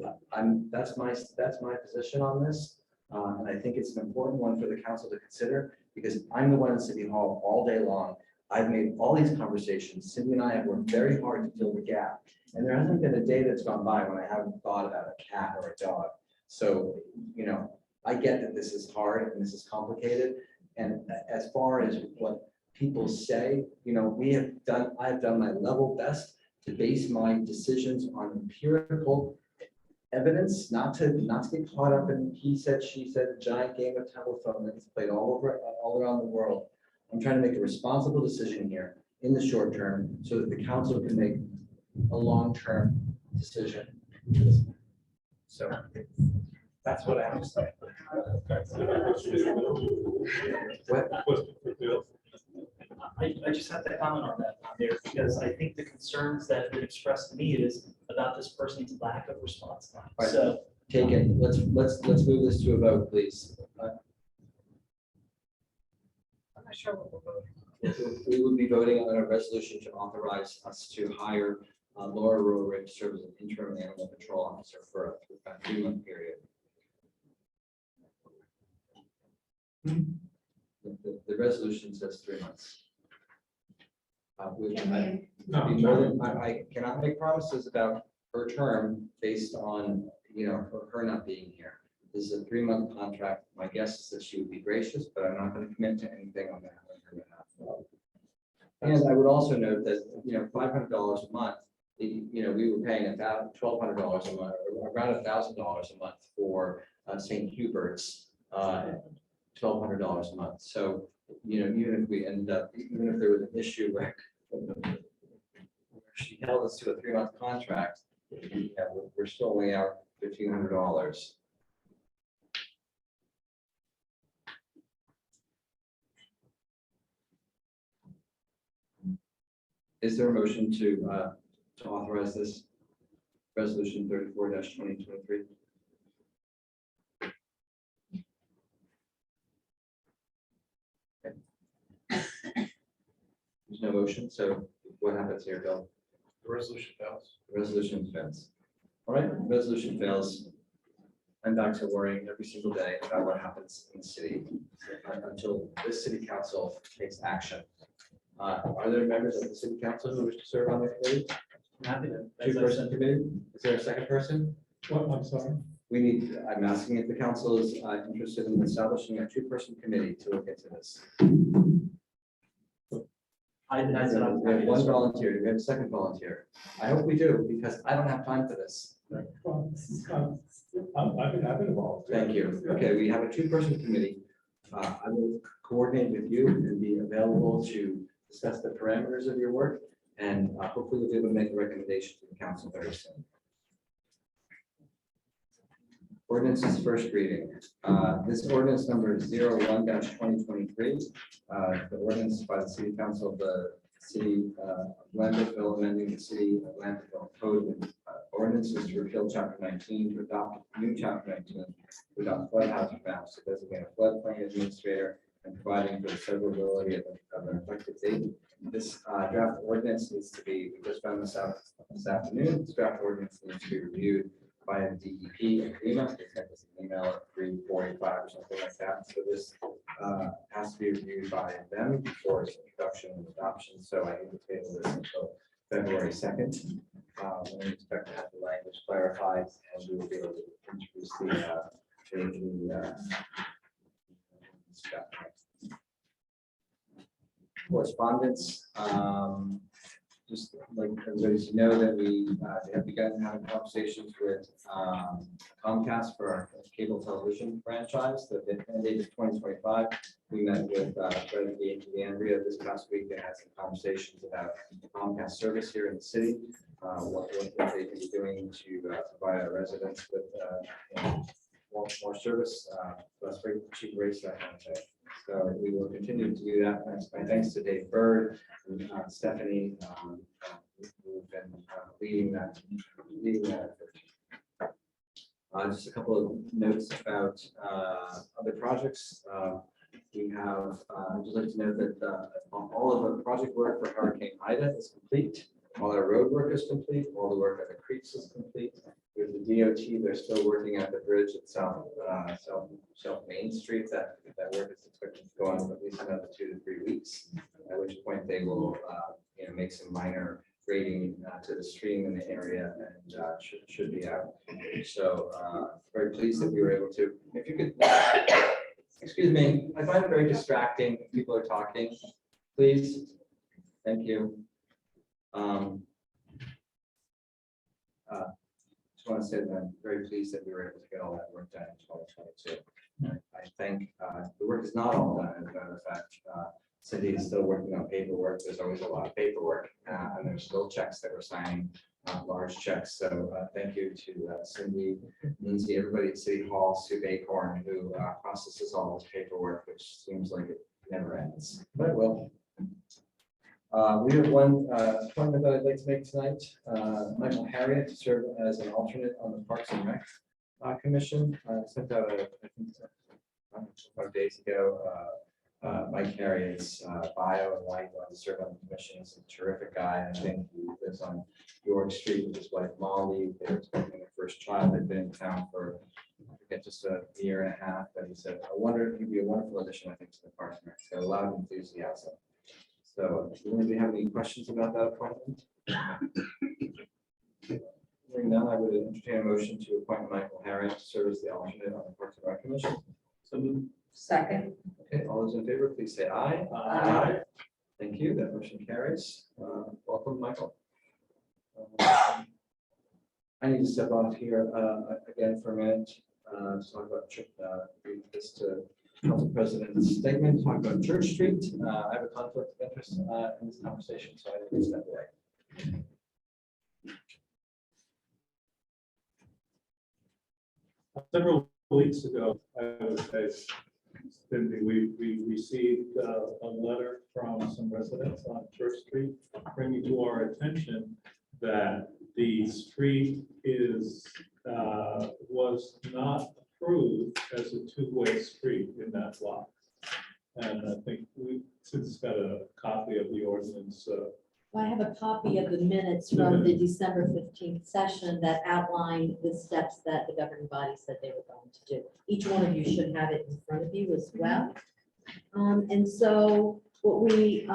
that's my position on this. And I think it's an important one for the council to consider because I'm the one in City Hall all day long. I've made all these conversations. Cindy and I have worked very hard to fill the gap. And there hasn't been a day that's gone by when I haven't thought about a cat or a dog. So, you know, I get that this is hard and this is complicated. And as far as what people say, you know, I've done my level best to base my decisions on empirical evidence, not to get caught up in he said, she said, a giant game of telephone that's played all around the world. I'm trying to make a responsible decision here in the short term so that the council can make a long-term decision. So that's what I have to say. What? I just have to comment on that, Mayor, because I think the concerns that have been expressed to me is about this person's lack of response time. Right. So Take it. Let's move this to a vote, please. I'm not sure what we're voting. We will be voting on a resolution to authorize us to hire Laura Rowery to serve as an interim animal control officer for a 3-month period. The resolution says 3 months. Which I cannot make promises about her term based on, you know, her not being here. This is a 3-month contract. My guess is that she would be gracious, but I'm not going to commit to anything on that on her behalf. And I would also note that, you know, $500 a month, you know, we were paying about $1,200 a month, or around $1,000 a month for St. Hubert's, $1,200 a month. So, you know, even if we ended up, even if there was an issue where she held us to a 3-month contract, yeah, we're still only out $1,500. Is there a motion to authorize this resolution 34-2023? There's no motion, so what happens here, Bill? the resolution fails. The resolution fails. All right, resolution fails. I'm back to worrying every single day about what happens in the city until this city council takes action. Are there members of the city council who wish to serve on the committee? happy to. 2-person committee? Is there a second person? What, I'm sorry? I'm asking if the council is interested in establishing a 2-person committee to look into this. I We have one volunteer. Do we have a second volunteer? I hope we do, because I don't have time for this. I've been involved. Thank you. Okay, we have a 2-person committee. I will coordinate with you and be available to discuss the parameters of your work. And hopefully we'll be able to make a recommendation to the council very soon. Ordinance is first reading. This ordinance number is 01-2023. The ordinance by the City Council of the City of Lambertville, amending the City of Lambertville Code and ordinances to repeal chapter 19, to adopt new chapter 19, to adopt flood hazard maps, to designate a floodplain administrator, and providing for the severability of an effective date. This draft ordinance needs to be, we just found this out this afternoon, this draft ordinance needs to be reviewed by a DEP and FEMA. They sent us an email at 3:45 or something like that. So this has to be reviewed by them before its introduction and adoption. So I need to table this until February 2nd. We expect to have the language clarified, and we will be able to introduce the correspondence. Just like everybody should know that we have begun having conversations with Comcast for our cable television franchise that ended 2025. We met with President Andrea this past week and had some conversations about Comcast service here in the city, what they can be doing to provide our residents with more service, less cheap rates, that kind of thing. So we will continue to do that. My thanks to Dave Bird and Stephanie, who've been leading that effort. Just a couple of notes about other projects. We have, I'd just like to note that all of the project work for Hurricane Ida is complete. All our road work is complete. All the work at the creeks is complete. With the DOT, they're still working at the bridge at South Main Street. That work is expected to go on for at least another 2 to 3 weeks, at which point they will make some minor grading to the stream in the area and should be out. So very pleased that we were able to. If you could, excuse me, I find it very distracting if people are talking. Please, thank you. Just want to say that I'm very pleased that we were able to get all that work done in 2022. I think the work is not all done. As a matter of fact, Cindy is still working on paperwork. There's always a lot of paperwork, and there's still checks that we're signing, large checks. So thank you to Cindy, Lindsay, everybody at City Hall, Sue Acorn, who processes all this paperwork, which seems like it never ends, but it will. We have one appointment that I'd like to make tonight. Michael Harriet to serve as an alternate on the Parks and Rec Commission. I sent out I think 5 days ago, Mike Harriet's bio and why he wanted to serve on the commission. He's a terrific guy. I think he lives on York Street with his wife Molly. They're expecting their first child. They've been in town for I forget just a year and a half. But he said, I wonder if he'd be a wonderful addition, I think, to the Parks and Rec. So a lot of enthusiasm. So, does anybody have any questions about that appointment? Hearing none, I would entertain a motion to appoint Michael Harriet to serve as the alternate on the Parks and Rec Commission. So Second. okay, all those in favor, please say aye. Aye. Thank you. That motion carries. Welcome, Michael. I need to step off here again for a minute. Talk about read this to Council President's statement, talk about Church Street. I have a conflict of interest in this conversation, so I need to step away. Several weeks ago, I would say, Cindy, we received a letter from some residents on Church Street bringing to our attention that the street was not approved as a two-way street in that block. And I think we since got a copy of the ordinance. I have a copy of the minutes from the December 15th session that outlined the steps that the governing body said they were going to do. Each one of you should have it in front of you as well. And so what you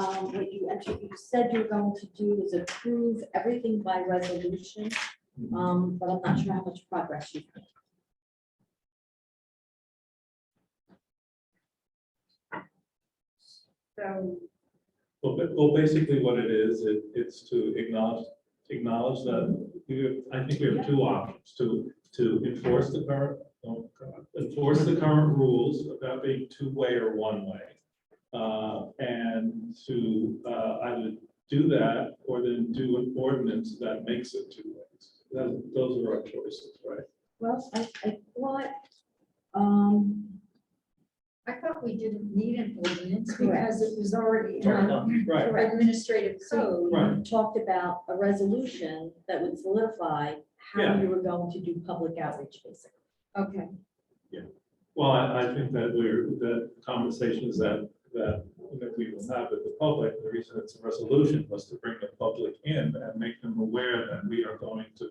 said you're going to do is approve everything by resolution, but I'm not sure how much progress you've made. So Well, basically what it is, it's to acknowledge that I think we have two options, to enforce the current rules about being two-way or one-way. And to either do that or then do an ordinance that makes it two ways. Those are our choices, right? Well, I thought, I thought we didn't need an ordinance because it was already in our Right. administrative code. Right. Talked about a resolution that would solidify how Yeah. you were going to do public outreach, basically. Okay. Well, I think that that conversations that we will have with the public, the reason it's a resolution was to bring the public in and make them aware that we are going to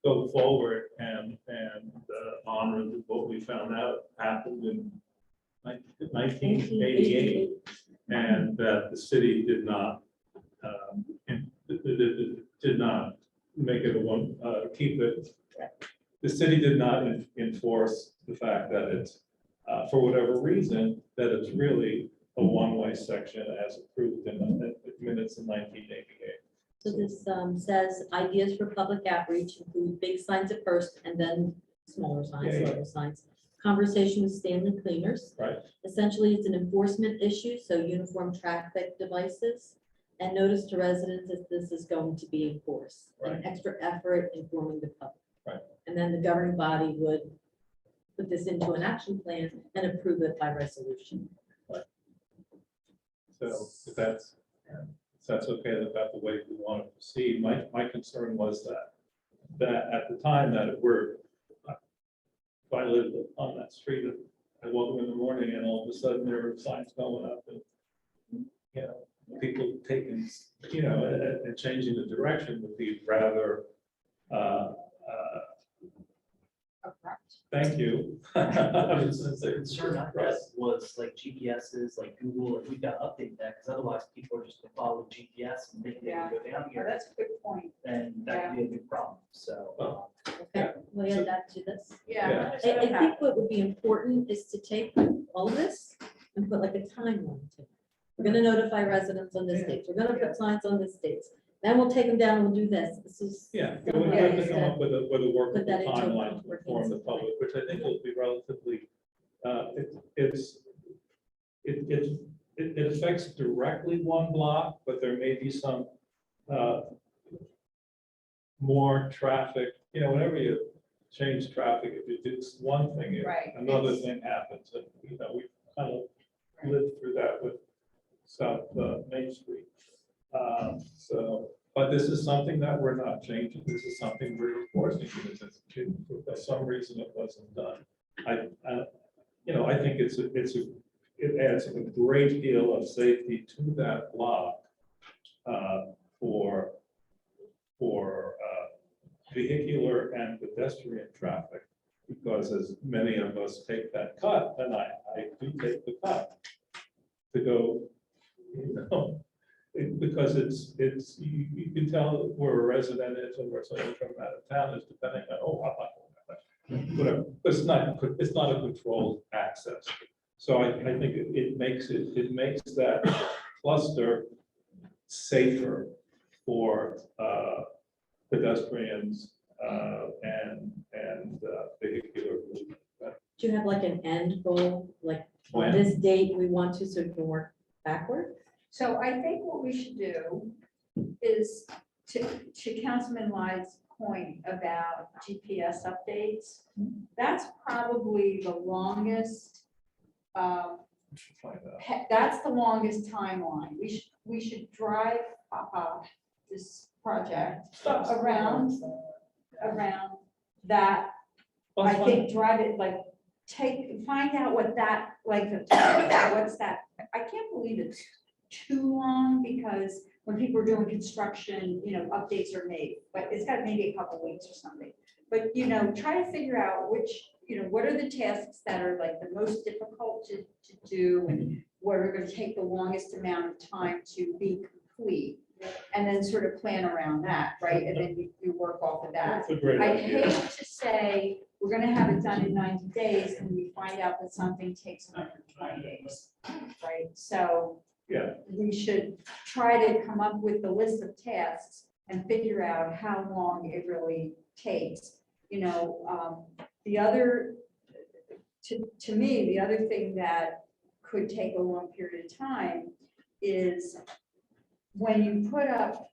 go forward and honor what we found out happened in 1988, and that the city did not make it a one, keep it. The city did not enforce the fact that it's, for whatever reason, that it's really a one-way section as approved in the minutes in 1988. So this says ideas for public outreach include big signs at first and then smaller signs, Yeah, yeah. little signs. Conversation with Stanley Cleaners. Right. Essentially, it's an enforcement issue, so uniform traffic devices. And notice to residents that this is going to be enforced. An Right. extra effort informing the public. Right. And then the governing body would put this into an action plan and approve it by resolution. So if that's okay, that's the way we want to proceed. My concern was that at the time that if I lived on that street, I woke up in the morning and all of a sudden there were signs going up and, you know, people taking, you know, and changing the direction would be rather, thank you. The concern I had was like GPSs, like Google, like we've got to update that, because otherwise people are just gonna follow GPS and think they can go down here, That's a good point. and that could be a big problem, so. Okay, we'll add that to this. Yeah. I think what would be important is to take all of this and put like a timeline to it. We're gonna notify residents on this date, we're gonna put signs on this date, then we'll take them down and we'll do this. This is. Yeah, we would have to come up with a workable Put that into a timeline to working inform the public, which I think will be relatively, it affects directly one block, but there may be some more traffic, you know, whenever you change traffic, if you do one thing, Right. another thing happens, and, you know, we kind of lived through that with South Main Street. So, but this is something that we're not changing. This is something we're enforcing because for some reason it wasn't done. You know, I think it adds a great deal of safety to that block for vehicular and pedestrian traffic. Because as many of us take that cut, and I do take the cut to go, you know, because it's, you can tell where a resident is and where someone from out of town is depending on, whatever. It's not a controlled access. So I think it makes that cluster safer for pedestrians and vehicular movement. Do you have like an end goal, like on When? this date we want to, so we can work backward? So I think what we should do is to Councilman Lyde's point about GPS updates, that's probably the longest, that's the longest timeline. We should drive this project around that. I think drive it like, find out what that, like, what's that, I can't believe it's too long, because when people are doing construction, you know, updates are made, but it's got maybe a couple weeks or something. But, you know, try to figure out which, you know, what are the tasks that are like the most difficult to do, and what are gonna take the longest amount of time to be complete. And then sort of plan around that, right? And then you work off of that. That's a great I idea. hate to say, we're gonna have it done in 90 days, and we find out that something takes 120 days, right? So Yeah. we should try to come up with the list of tasks and figure out how long it really takes. You know, the other, to me, the other thing that could take a long period of time is when you put up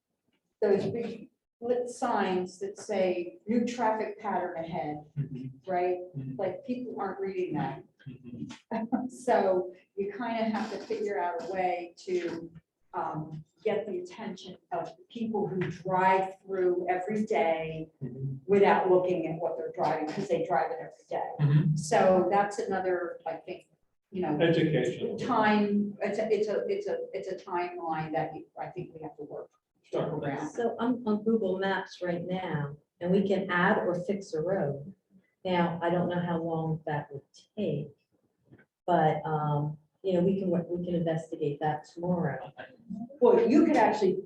those big lit signs that say new traffic pattern ahead, right? Like people aren't reading that. So you kind of have to figure out a way to get the attention of the people who drive through every day without looking at what they're driving, because they drive it every day. So that's another, I think, you know, Education. time, it's a timeline that I think we have to work around. So I'm on Google Maps right now, and we can add or fix a road. Now, I don't know how long that would take, but, you know, we can investigate that tomorrow. Well, you could actually,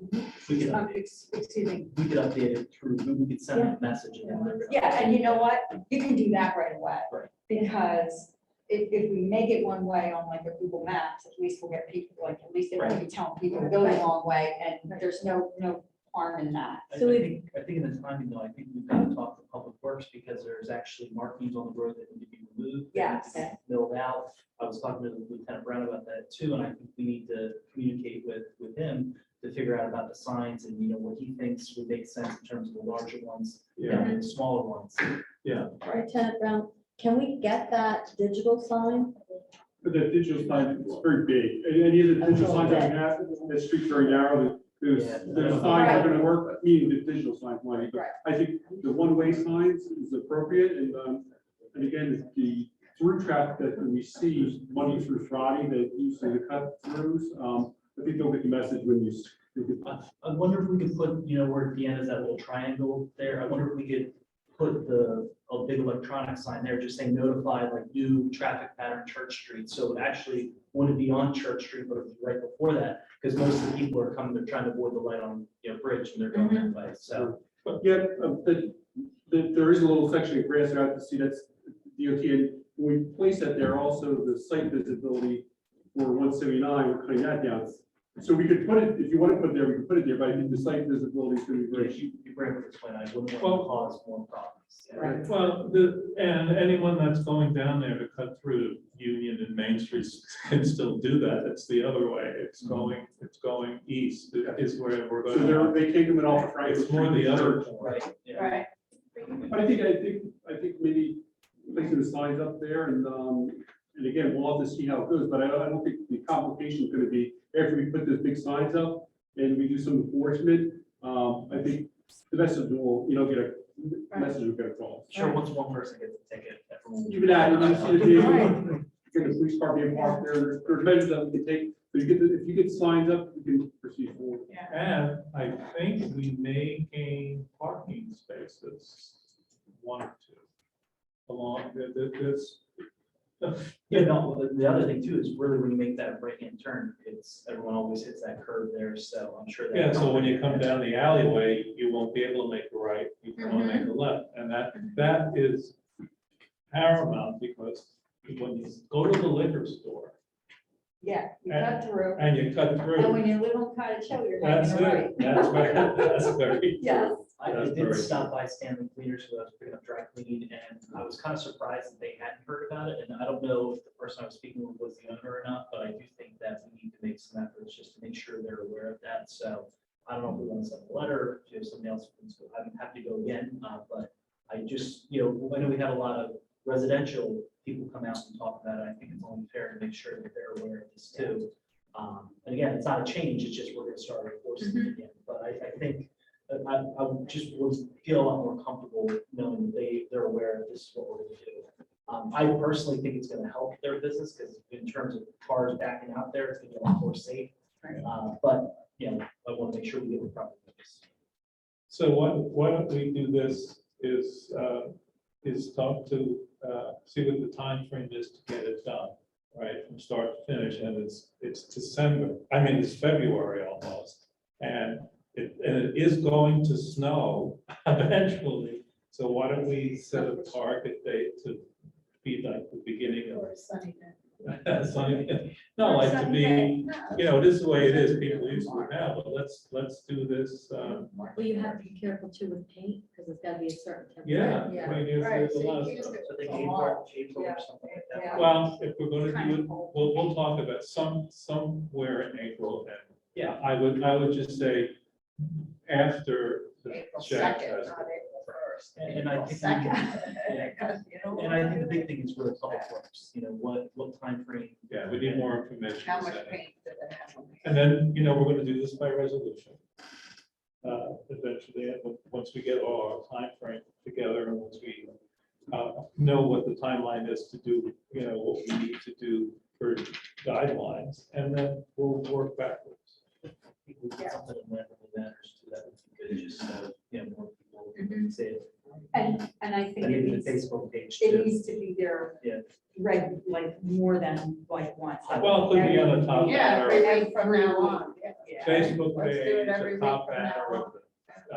We could, excuse me, we could update it through, we could send a message. yeah, and you know what? You can do that right away. Right. Because if we make it one way on like a Google Maps, at least we'll get people, like, at least they won't be telling people to go the wrong way, and there's no harm in that. I So think in the timing though, I think we've got to talk to Public Works because there's actually markings on the road that need to be removed. that need to be Yes. Milled out. I was talking to Lieutenant Brown about that too, and I think we need to communicate with him to figure out about the signs and, you know, what he thinks would make sense in terms of the larger ones and the smaller ones. Yeah. Lieutenant Brown, can we get that digital sign? But the digital sign is very big, and any of the digital signs that we have, the street's very narrow, there's signs that are gonna work, meaning the digital signs might, but I think the one-way signs is appropriate, and again, the through traffic that we see Monday through Friday, that usually the cut throughs, I think they'll get the message when you. I wonder if we could put, you know, where at the end is that little triangle there, I wonder if we could put a big electronic sign there, just saying notify like new traffic pattern Church Street. So it actually wouldn't be on Church Street, but it'd be right before that, because most of the people are coming, they're trying to avoid the light on, you know, bridge and they're going that way, so. But yeah, there is a little section of grass out to see that's DOT, and when we place that there, also the site visibility for 179, we're cutting that down. So we could put it, if you want to put it there, we could put it there, but I think the site visibility is going to be great. You bring it this way, I wouldn't want to cause more problems. Right. Well, and anyone that's going down there to cut through Union and Main Streets can still do that. It's the other way. It's going east is where we're going. So they can't come in off of Franklin. It's more the other. Right. Right. But I think maybe placing the signs up there and again, we'll have to see how it goes, but I don't think the complication is gonna be after we put those big signs up and we do some enforcement. I think the message will, get a message will get across. Sure, once one person gets a ticket, everyone. Even that, you see the vehicle, the police car being parked there, there's measures that we can take, but if you get signs up, we can proceed forward. And I think we may gain parking spaces, 1 or 2, along this. Yeah, no, the other thing too is really when you make that right-hand turn, everyone always hits that curve there, so I'm sure that. Yeah, so when you come down the alleyway, you won't be able to make a right, you can only make a left, and that is paramount, because when you go to the liquor store, Yeah, you cut through. and you cut And through, when you live on Cottage Hill, you're that's making it it, right. that's very. Yes. I That's did very- stop by Stanley Cleaners, so I was picking up dry cleaning, and I was kind of surprised that they hadn't heard about it, and I don't know if the person I was speaking with was the owner or not, but I do think that we need to make some efforts just to make sure they're aware of that, so I don't know if we want to send a letter, if you have something else, I'm happy to go again, but I just, I know we had a lot of residential people come out and talk about it, I think it's only fair to make sure that they're aware of this too. And again, it's not a change, it's just we're gonna start enforcing it again, but I think I would just would feel a lot more comfortable knowing that they're aware that this is what we're gonna do. I personally think it's gonna help their business, because in terms of cars backing out there, it's gonna be a lot more safe. But, I want to make sure we get the proper notice. So why don't we do this is talk to, see what the time frame is to get it done, right, from start to finish, and it's December, it's February almost, and it is going to snow eventually, so why don't we set a target date to be like the beginning of. Or a sunny day. Sunny, no, like to be, this is the way it is, people used to it now, but let's do this, Well, you have to be careful too with paint, because it's gotta be a certain yeah. temperature. I mean, there's a lot of stuff. So they April or something like that. Well, if we're gonna do it, we'll talk about somewhere in April, and Yeah. I would just say after April Shack 2nd, Festival. not April 1st. And I April think, 2nd. Because you don't and I wanna think the do big thing is really public works, you know, what timeframe. Yeah, we need more information. How to much say. paint do they have on And then, you know, we're gonna do this by resolution. Eventually, and once we get all our timeframe together and once we know what the timeline is to do, you know, what we need to do for guidelines, and then we'll work backwards. We put something in there that matters to that, because just, you know, more people say it. And I think it Maybe needs, the Facebook page it too. needs to be there, Yeah. right, like more than like once. Well, it could be on the top Yeah, banner, every week from now on. Yeah. Facebook Let's do page, it every the week top from now banner on.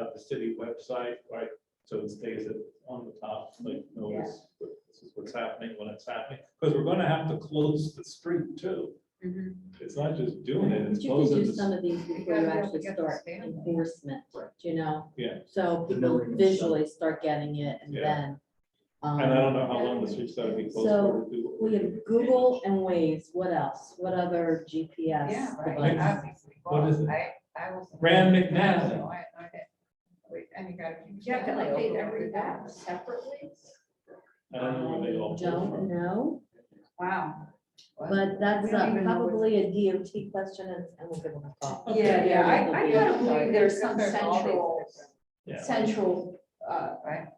of the city website, right? So it stays on the top, like, notice, this is what's happening when it's happening, because we're gonna have to close the street too. Mhm. It's not just doing it, But it's you can closing do the. some of these before gotta you be able to actually get the start stamp. enforcement, you know? Yeah, So The people milling and visually start getting it and Yeah. then. and I don't know how long the street's gotta be closed So, for to do. what We we're have doing. Google and Waze. What else? What other GPS Yeah, right. device? Obviously, What is it? I was. Rand McNally. So wait, and you gotta keep. You have to update checking every over app that. separately? I don't know where they all. come Don't from. know, Wow. but that's We don't even know what- probably a DOT question and we'll give them a call. Yeah, I gotta believe there's some Because all these central, different- Yeah. central, Right?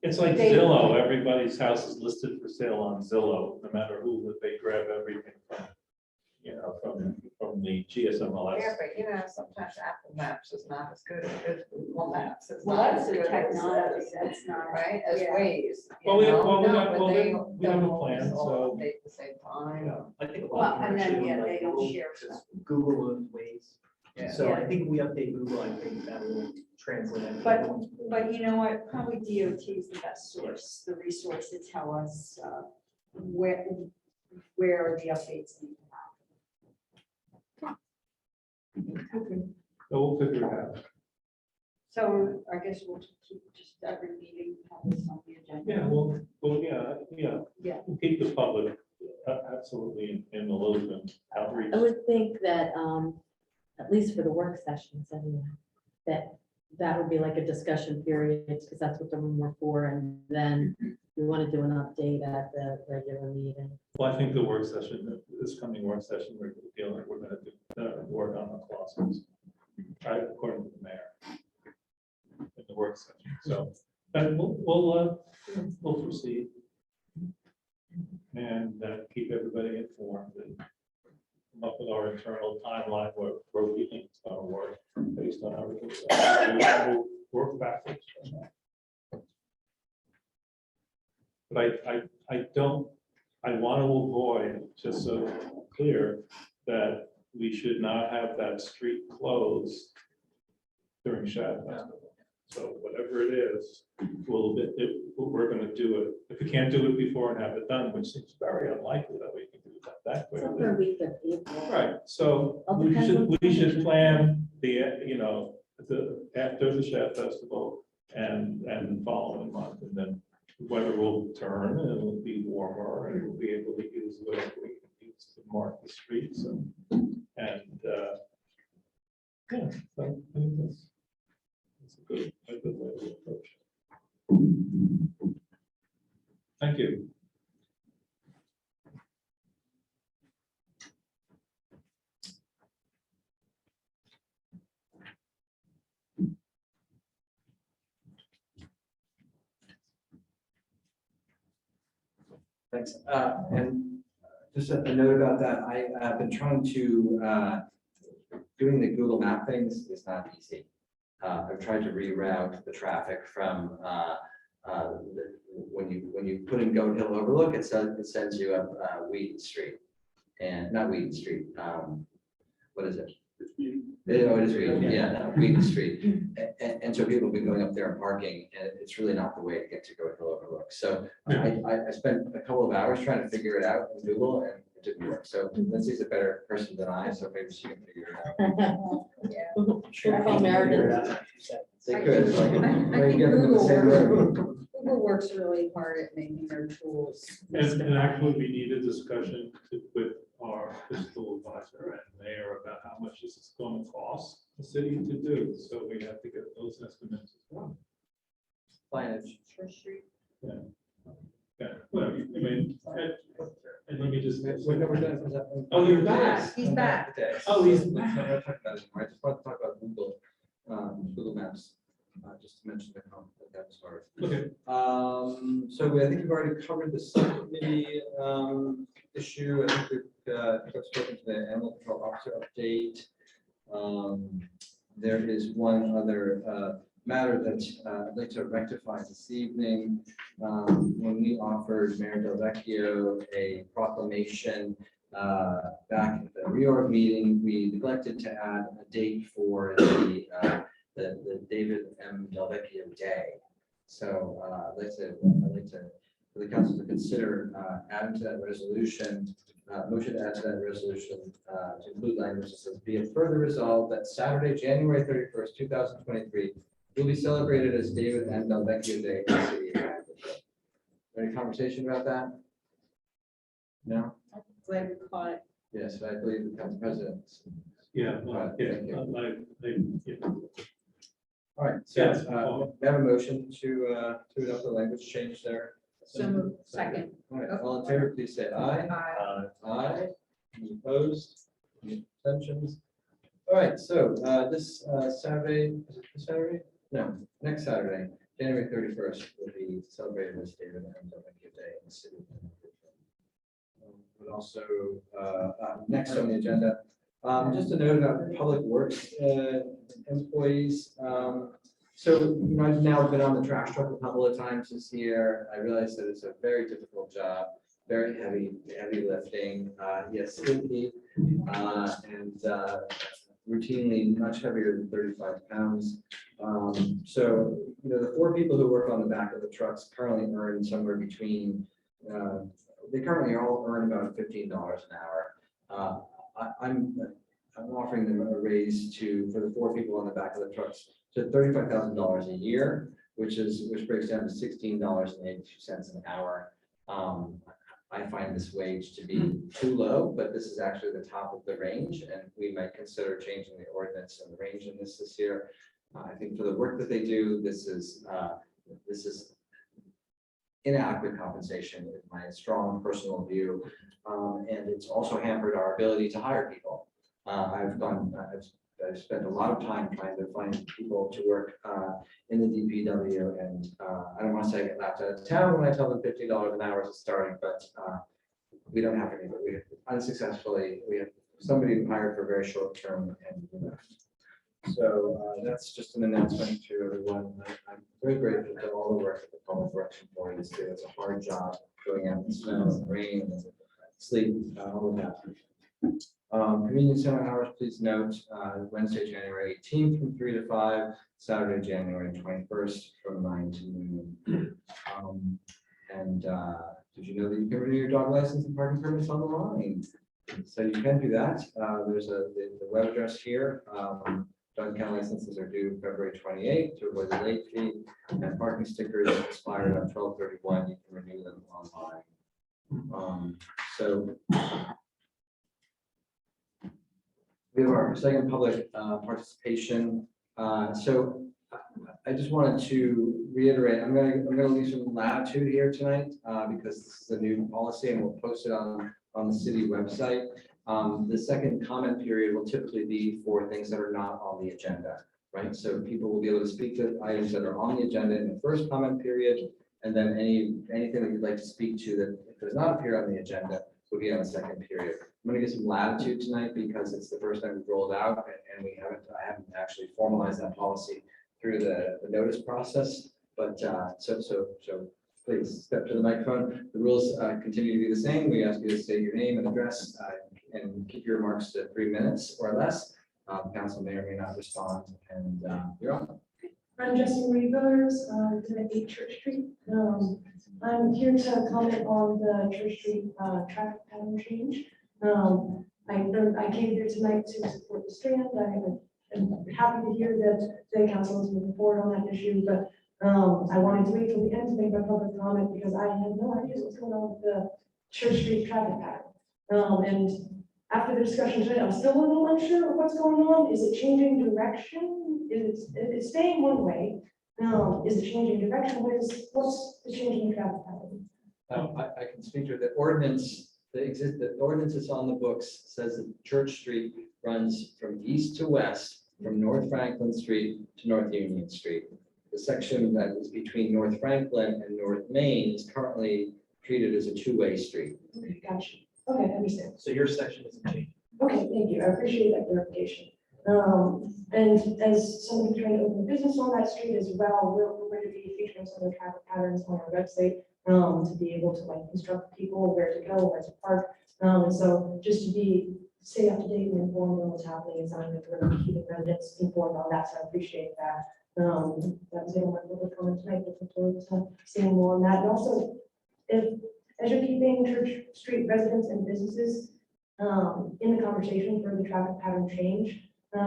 It's like They- Zillow, everybody's house is listed for sale on Zillow, no matter who, but they grab everything from, you know, from the GSMLS. Yeah, but you know, sometimes Apple Maps is not as good as Google Maps. It's well, not that's as the good as, technology, that's not. right, as yeah. Waze. Well, we you know? well, we No, got- but well, they we have a don't always plan, all so- update at the same time. Yeah, I think a Well, lot of them and are then, actually yeah, on, they like, don't Google, share because stuff. Google and Waze. Yeah. So I think we update Google, I think that will translate. it. But you know what, probably DOT is the best source. The resources tell us where the updates need to happen. Okay. So we'll figure it out. So I guess we'll keep just every meeting, have this on the agenda. Yeah, well, yeah. Yeah. We'll keep the public absolutely in the loop and outreach. I would think that, at least for the work sessions, anyway, that would be like a discussion period, because that's what the room were for, and then we want to do an update at the regular meeting. Well, I think the work session, this coming work session, we're gonna do, work on the clauses, right, according to the mayor. In the work session, so, and we'll proceed. And keep everybody informed and come up with our internal timeline where we think it's gonna work based on everything. We'll work backwards from that. But I want to avoid, just so clear, that we should not have that street closed during Shad Festival. So whatever it is, we're gonna do it. If we can't do it before and have it done, which seems very unlikely that we can do that Somewhere quickly. week of April. Right, so All we depends should plan after the Shad Festival and the following month, and then weather will turn and it'll be warmer and we'll be able to use whatever we can use to mark the streets yeah, so I think that's a good way to approach it. Thank you. Thanks. And just a note about that, I have been trying to, doing the Google Map things is not easy. I've tried to reroute the traffic from, when you put in Goat Hill Overlook, it sends you up Wheaton Street. And not Wheaton Street, what is it? Oh, it is Wheaton, yeah, no, Wheaton Street. And so people have been going up there and parking, and it's really not the way to get to Goat Hill Overlook. So I spent a couple of hours trying to figure it out in Google, and it didn't work. So Lindsay's a better person than I, so maybe she can figure it out. Sure, call Meredith. They could. I Like, think get them in the same room. Google works really hard at making their tools. And actually, we need a discussion with our fiscal advisor and mayor about how much this is going to cost the city to do, so we have to get those estimates as well. Signage. Church Street. Yeah, well, I mean, and let me just. Oh, you're back. He's back. Oh, he's Let's not talk about it anymore. I just want to talk about Google Maps, just to mention that was hard. Okay. So I think we've already covered the subcommittee issue. I think we've spoken to the animal control officer update. There is one other matter that I'd like to rectify this evening. When we offered Mayor Del Vecchio a proclamation back at the reorg meeting, we neglected to add a date for the David M. Del Vecchio Day. So I'd like to, for the council to consider adding to that resolution, motion to add to that resolution to include language that says, be it further resolved that Saturday, January 31st, 2023, will be celebrated as David M. Del Vecchio Day in the city of Ironwood. Any conversation about that? No? Glad we caught it. Yes, I believe the council president. Yeah, Right, yeah, thank you. yeah. All right, so we have a motion to adopt the language change there. So moved. Second. All right, all in favor, please say aye. Aye. Aye. Any opposed? Any abstentions? All right, so this Saturday, is it this Saturday? No, next Saturday, January 31st, will be celebrated as David M. Del Vecchio Day in the city. But also, next on the agenda, just a note about public works employees. So, you know, I've now been on the trash truck a couple of times this year. I realize that it's a very difficult job, very heavy lifting. Yes, sleepy, and routinely much heavier than 35 pounds. So, you know, the 4 people who work on the back of the trucks currently earn somewhere between, they currently all earn about $15 an hour. I'm offering them a raise for the 4 people on the back of the trucks to $35,000 a year, which breaks down to $16.82 an hour. I find this wage to be too low, but this is actually the top of the range, and we might consider changing the ordinance and the range in this year. I think for the work that they do, this is inadequate compensation, in my strong personal view, and it's also hampered our ability to hire people. I've spent a lot of time trying to find people to work in the DPW, and I don't want to say I get laughed out of town when I tell them $50 an hour is starting, but we don't have any, but we have somebody hired for very short term and so that's just an announcement to everyone. I'm very grateful to all the work that the public works employees do. It's a hard job going out in the snow and rain and sleep, all of that. Convenience center hours, please note, Wednesday, January 18th from 3 to 5, Saturday, January 21st from 9 to noon. Did you know that you can renew your dog license and parking permits online? So you can do that. There's the web address here. Dog kennel licenses are due February 28th to avoid the late fee, and parking stickers expired on 12/31. You can renew them online. So we have our second public participation. So I just wanted to reiterate, I'm gonna leave some latitude here tonight because this is a new policy and we'll post it on the city website. The second comment period will typically be for things that are not on the agenda, right? So people will be able to speak to items that are on the agenda in the first comment period, and then anything that you'd like to speak to that does not appear on the agenda will be on the second period. I'm going to get some latitude tonight because it's the first time we've rolled out, and I haven't actually formalized that policy through the notice process. But so please step to the microphone. The rules continue to be the same. We ask you to say your name and address and keep your remarks to 3 minutes or less. Council may or may not respond, and you're on. I'm Jesse Marie Villers, 8 Church Street. I'm here to comment on the Church Street traffic pattern change. I came here tonight to support the Strand. I'm happy to hear that the council is moving forward on that issue, but I wanted to wait till the end to make my public comment because I had no idea what's going on with the Church Street traffic pattern. And after the discussion today, I'm still a little unsure of what's going on. Is it changing direction? Is it staying one way? Is it changing direction? What's the change in traffic pattern? I can speak to it. The ordinance, the ordinance that's on the books says that Church Street runs from east to west, from North Franklin Street to North Union Street. The section that is between North Franklin and North Main is currently treated as a two-way street. Okay, gotcha. Okay, I understand. So your section isn't changing. Okay, thank you. I appreciate that clarification. And as somebody trying to open a business on that street as well, we're going to be featuring some of the traffic patterns on our website to be able to like instruct people where to go, where to park. And so just to stay up to date and informed on what's happening is I'm going to be keeping residents informed on that. So I appreciate that. That was it on my public comment tonight. Looking forward to seeing more on that. And also, as you're keeping Church Street residents and businesses in the conversation for the traffic pattern change, I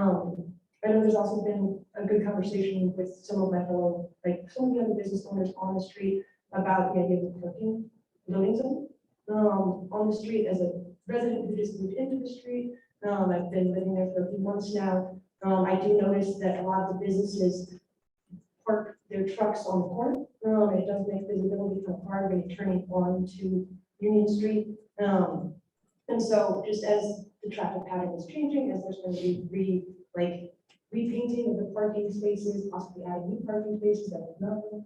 know there's also been a good conversation with some of my fellow, like some of the other business owners on the street about the idea of parking loading zone on the street. As a resident who just moved into the street, I've been living there for a few months now. I do notice that a lot of the businesses park their trucks on the corner. It does make visibility from a car when you're turning on to Union Street. And so just as the traffic pattern is changing, as there's going to be repainting of the parking spaces, possibly adding new parking spaces that have nothing.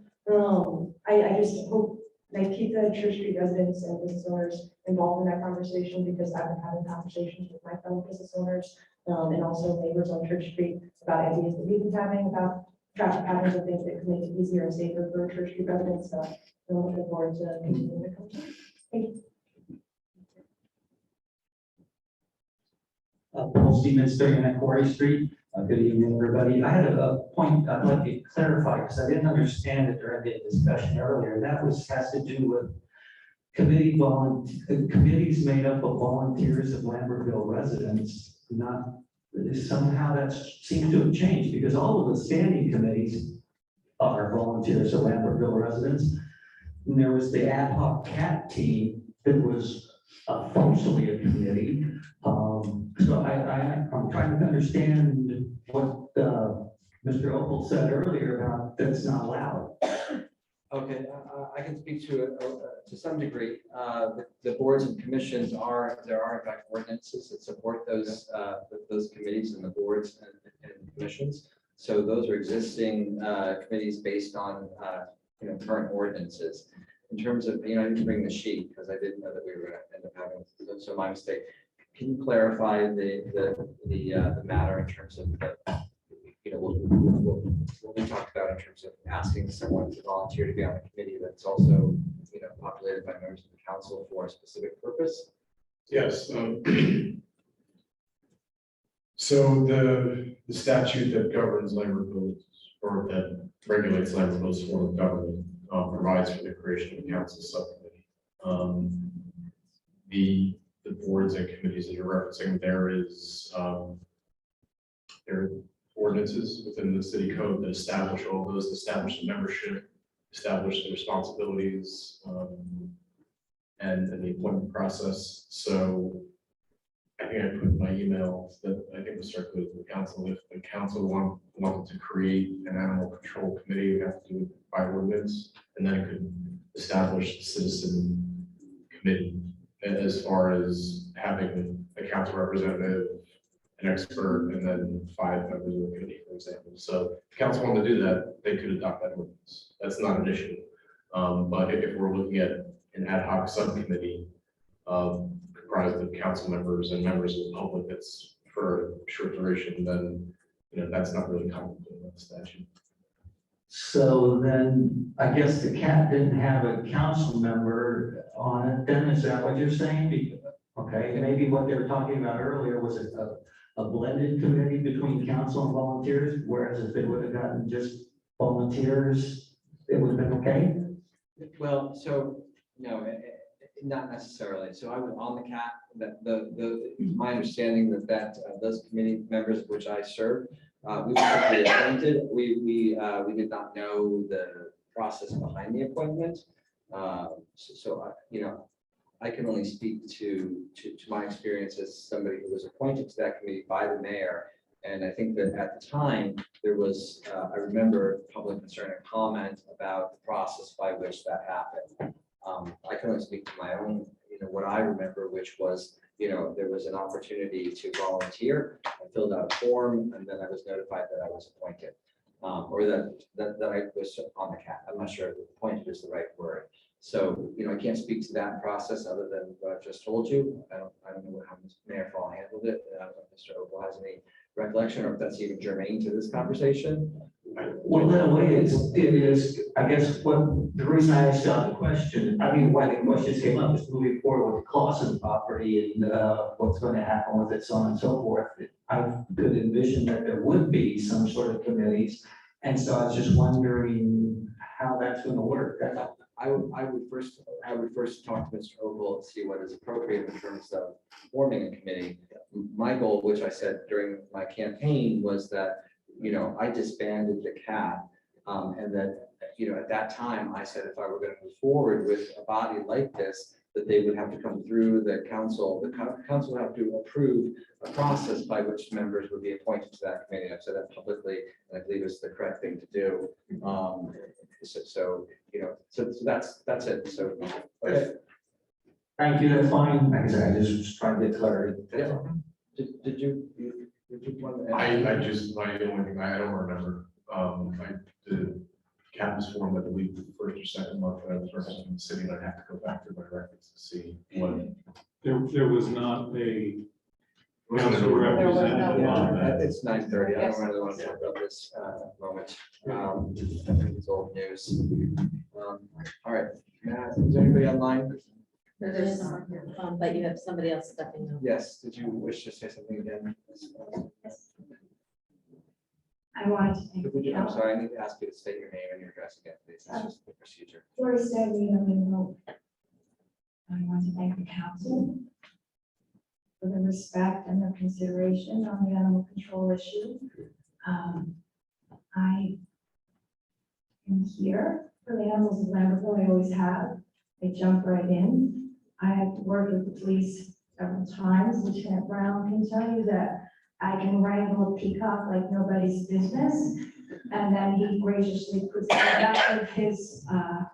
I just hope keep the Church Street residents and business owners involved in that conversation, because I've been having conversations with my fellow business owners and also neighbors on Church Street about ideas that we've been having about traffic patterns and things that could make it easier and safer for Church Street residents. So I'm looking forward to continuing the conversation. Thank you. Paul Stevens, 39 Quarry Street. Good evening, everybody. I had a point I'd like to clarify because I didn't understand it during the discussion earlier. That has to do with committees made up of volunteers of Lambertville residents. Not somehow that seems to have changed, because all of the standing committees are volunteers of Lambertville residents. And there was the ad hoc CAT team that was functionally a committee. So I'm trying to understand what Mr. Opal said earlier about that's not allowed. Okay, I can speak to it to some degree. The boards and commissions there are in fact ordinances that support those committees and the boards and commissions. So those are existing committees based on current ordinances. In terms of, I didn't bring the sheet because I didn't know that we were going to end up having, so my mistake. Can you clarify the matter in terms of what we talked about in terms of asking someone to volunteer to be on a committee that's also populated by members of the council for a specific purpose? Yes. So the statute that governs Lambertville, or that regulates Lambertville's form of government, provides for the creation of a council subcommittee. The boards and committees that you're referencing, there are ordinances within the city code that establish all those, establish the membership, establish the responsibilities, and the appointment process. So I think I put in my email that I think was circulated to the council. If the council wanted to create an animal control committee, we have to do it by ordinance, and then it could establish the citizen committee as far as having a council representative, an expert, and then 5 members of the committee, for example. So if the council wanted to do that, they could adopt that ordinance. That's not an issue. But if we're looking at an ad hoc subcommittee comprised of council members and members of the public that's for a short duration, then that's not really contemplated in the statute. So then I guess the CAT didn't have a council member on it. Then is that what you're saying? Okay, maybe what they were talking about earlier was a blended committee between council and volunteers, whereas if it would have gotten just volunteers, it would have been okay? Well, so no, not necessarily. So I was on the CAT. My understanding that those committee members which I served, we were quickly appointed. We did not know the process behind the appointment. I can only speak to my experience as somebody who was appointed to that committee by the mayor. And I think that at the time, there was, I remember public concern and comment about the process by which that happened. I can only speak to my own, what I remember, which was, there was an opportunity to volunteer. I filled out a form, and then I was notified that I was appointed. Or that I was on the CAT. I'm not sure if appointed is the right word. So, I can't speak to that process other than what I've just told you. I don't know how Mayor Fall handled it. I don't know if Mr. Ogle has any recollection or if that's even germane to this conversation. Well, in a way, it is, I guess, the reason I asked John the question, why the questions came up is moving forward with the cost of the property and what's going to happen with it, so on and so forth. I could envision that there would be some sort of committees, and so I was just wondering how that's going to work. I would first talk to Mr. Ogle and see what is appropriate in terms of forming a committee. My goal, which I said during my campaign, was that, I disbanded the CAT. And that, at that time, I said if I were going to move forward with a body like this, that they would have to come through the council. The council would have to approve a process by which members would be appointed to that committee. I've said that publicly, and I believe it's the correct thing to do. So that's it. So, okay. Thank you, that's fine. Like I said, I just was trying to get clarity. Yeah. Did you want to? I the only thing I don't remember, the CAT was formed, I believe, the first or second month that I was representing the city, and I'd have to go back to my records to see what. There was not a Wasn't council it? representative on Yeah, that. it's 9:30. I don't really want to talk about this moment. I think it's old news. All right, Matt, is anybody online? There's, but you have somebody else stepping up. Yes, did you wish to say something again? I wanted to thank Would you- I'm you. sorry, I need to ask you to state your name and your address again, please. That's just the procedure. Lori Staglino, New Hope. I want to thank the council for the respect and the consideration on the animal control issue. I am here for the animals of Lambertville. I always have. They jump right in. I have worked with the police several times. Lieutenant Brown can tell you that I can wrangle a peacock like nobody's business. And then he graciously puts it in the back of his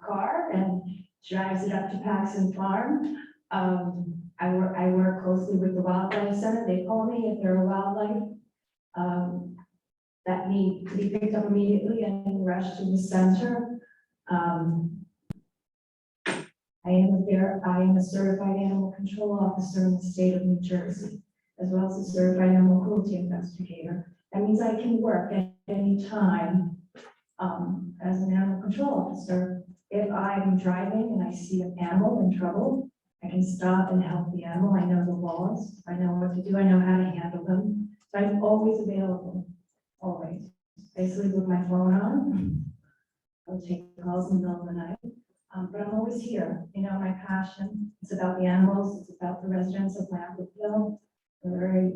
car and drives it up to Paxton Farm. I work closely with the Wildlife Center. They call me if there are wildlife that need to be picked up immediately and rushed to the center. I am a certified animal control officer in the state of New Jersey, as well as a certified animal cruelty investigator. That means I can work at any time as an animal control officer. If I'm driving and I see an animal in trouble, I can stop and help the animal. I know the laws. I know what to do. I know how to handle them. So I'm always available, always. Basically with my phone on. I'll take calls in the middle of the night. But I'm always here. My passion, it's about the animals. It's about the residents of Lambertville. We're a very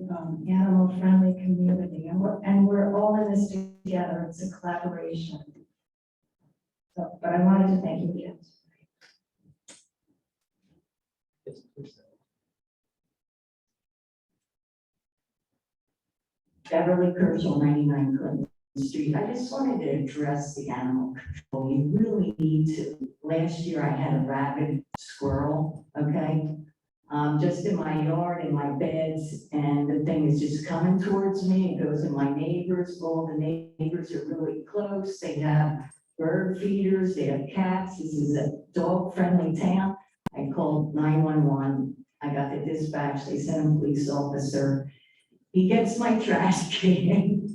animal-friendly community, and we're all in this together. It's a collaboration. So, but I wanted to thank you again. Yes, please. Beverly Kershaw, 99 Clinton Street. I just wanted to address the animal control. You really need to. Last year I had a rabid squirrel, okay? Just in my yard, in my beds, and the thing is just coming towards me. It goes in my neighbors. All the neighbors are really close. They have bird feeders, they have cats. This is a dog-friendly town. I called 911. I got the dispatch. They sent a police officer. He gets my trash can.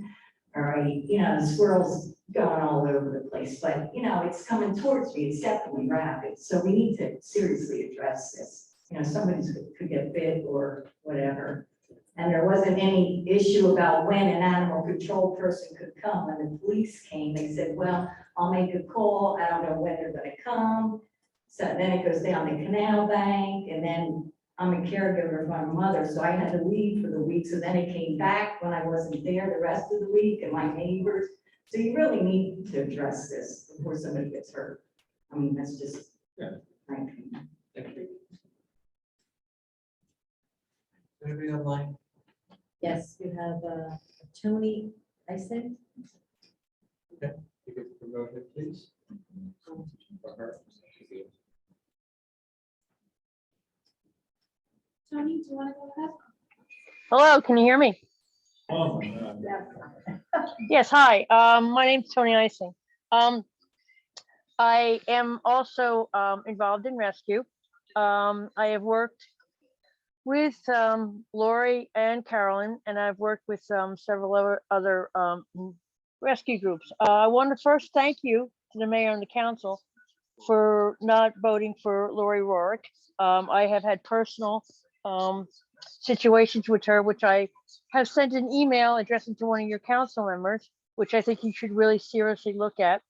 All right, the squirrel's going all over the place, but it's coming towards me. It's definitely rabid. So we need to seriously address this. Somebody could get bit or whatever. And there wasn't any issue about when an animal control person could come. When the police came, they said, well, I'll make a call. I don't know when they're gonna come. So then it goes down the canal bank, and then I'm a caregiver of my mother, so I had to leave for the week. So then it came back when I wasn't there the rest of the week, and my neighbors. So you really need to address this before somebody gets hurt. I mean, that's just my opinion. Thank you. Anybody online? Yes, you have Tony Ison. Okay, you could promote it, please. For her. Tony, do you want to go ahead? Hello, can you hear me? Oh, my God. Yes, hi. My name's Tony Icing. I am also involved in rescue. I have worked with Lori and Carolyn, and I've worked with several other rescue groups. I want to first thank you to the mayor and the council for not voting for Lori Rourke. I have had personal situations with her, which I have sent an email addressing to one of your council members, which I think you should really seriously look at.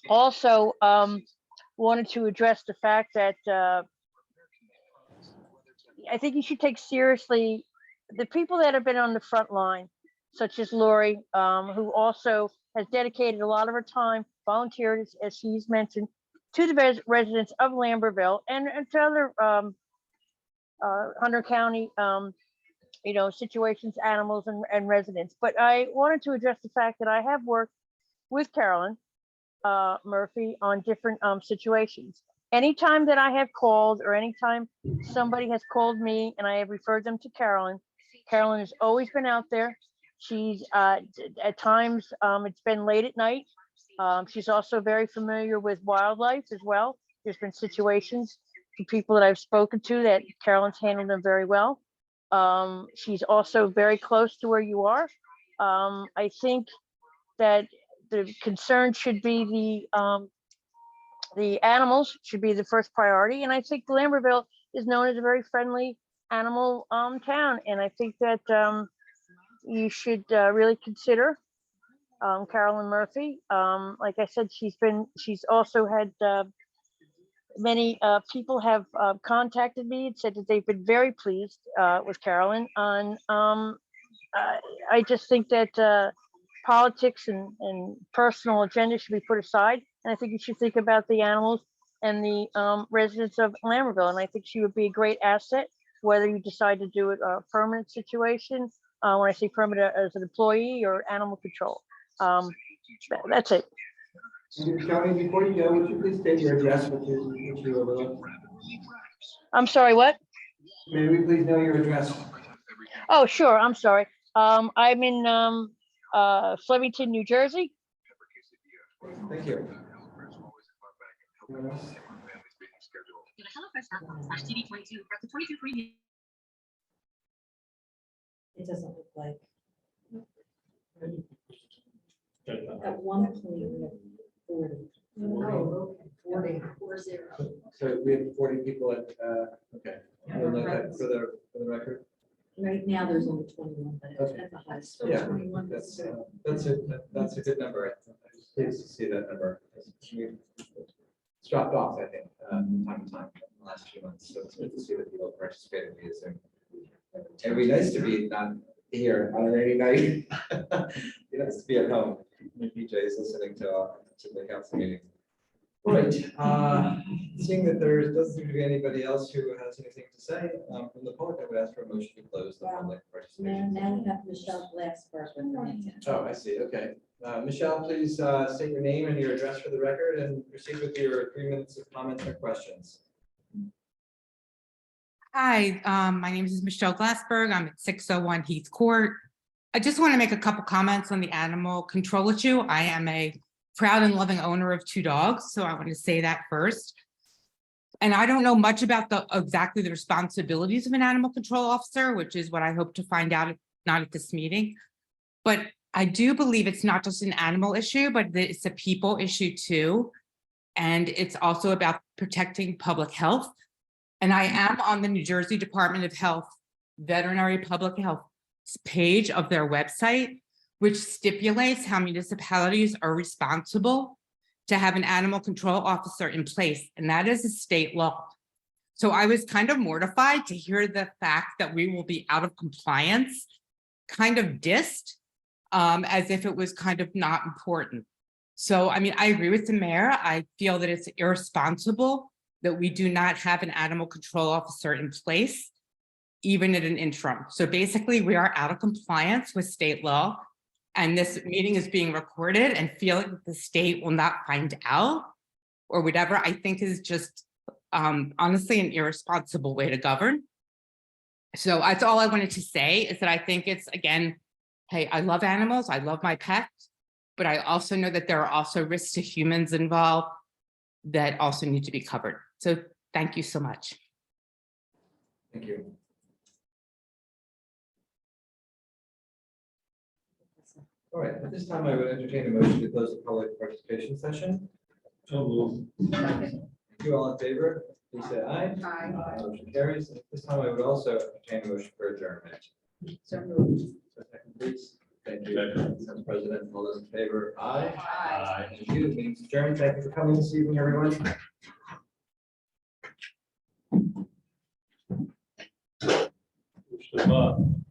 Also, wanted to address the fact that I think you should take seriously the people that have been on the front line, such as Lori, who also has dedicated a lot of her time, volunteered, as he's mentioned, to the residents of Lambertville and to other Hunter County, situations, animals and residents. But I wanted to address the fact that I have worked with Carolyn Murphy on different situations. Anytime that I have called or anytime somebody has called me and I have referred them to Carolyn, Carolyn has always been out there. She's at times, it's been late at night. She's also very familiar with wildlife as well. There's been situations for people that I've spoken to that Carolyn's handled them very well. She's also very close to where you are. I think that the concern should be the animals should be the first priority. And I think Lambertville is known as a very friendly animal town. And I think that you should really consider Carolyn Murphy. Like I said, she's also had many people have contacted me and said that they've been very pleased with Carolyn on I just think that politics and personal agenda should be put aside. And I think you should think about the animals and the residents of Lambertville. And I think she would be a great asset, whether you decide to do it a permanent situation. When I say permanent as an employee or animal control. That's it. Tony, before you go, would you please state your address, which you overlooked? I'm sorry, what? May we please know your address? Oh, sure. I'm sorry. I'm in Flemington, New Jersey. Thank you. It doesn't look like. At one point, we had 40. Oh, okay. 40. So we have 40 people at, okay. We'll note that for the record. Right now, there's only 21, but it's Okay. at the highest. Yeah, 21. that's a good number. I'm pleased to see that number. It's dropped off, I think, from time to time in the last few months. So it's good to see that people participate in these. It'd be nice to be not here on a rainy night. It'd be nice to be at home. PJ is listening to the council meeting. Right, seeing that there doesn't seem to be anybody else who has anything to say from the public, I would ask for a motion to close the public participation. Now you have Michelle Glassberg. Oh, I see, okay. Michelle, please state your name and your address for the record and proceed with your 3 minutes of comments or questions. Hi, my name is Michelle Glassberg. I'm at 601 Heath Court. I just want to make a couple comments on the animal control issue. I am a proud and loving owner of 2 dogs, so I want to say that first. And I don't know much about exactly the responsibilities of an animal control officer, which is what I hope to find out, not at this meeting. But I do believe it's not just an animal issue, but that it's a people issue too. And it's also about protecting public health. And I am on the New Jersey Department of Health Veterinary Public Health page of their website, which stipulates how municipalities are responsible to have an animal control officer in place, and that is a state law. So I was kind of mortified to hear the fact that we will be out of compliance, kind of dissed, as if it was kind of not important. So, I mean, I agree with the mayor. I feel that it's irresponsible that we do not have an animal control officer in place. even at an interim. So basically, we are out of compliance with state law. And this meeting is being recorded, and feeling that the state will not find out or whatever, I think is just honestly an irresponsible way to govern. So that's all I wanted to say, is that I think it's, again, hey, I love animals, I love my pets, but I also know that there are also risks to humans involved that also need to be covered. So thank you so much. Thank you. All right, at this time, I would entertain a motion to close the public participation session. So moved. Thank you, all in favor, please say aye. Aye. Motion carries. At this time, I would also entertain a motion for adjournment. So moved. So second, please. Thank you, Council President. All those in favor, aye. Aye. Thank you. Meeting's adjourned. Thank you for coming this evening, everyone. Push the button.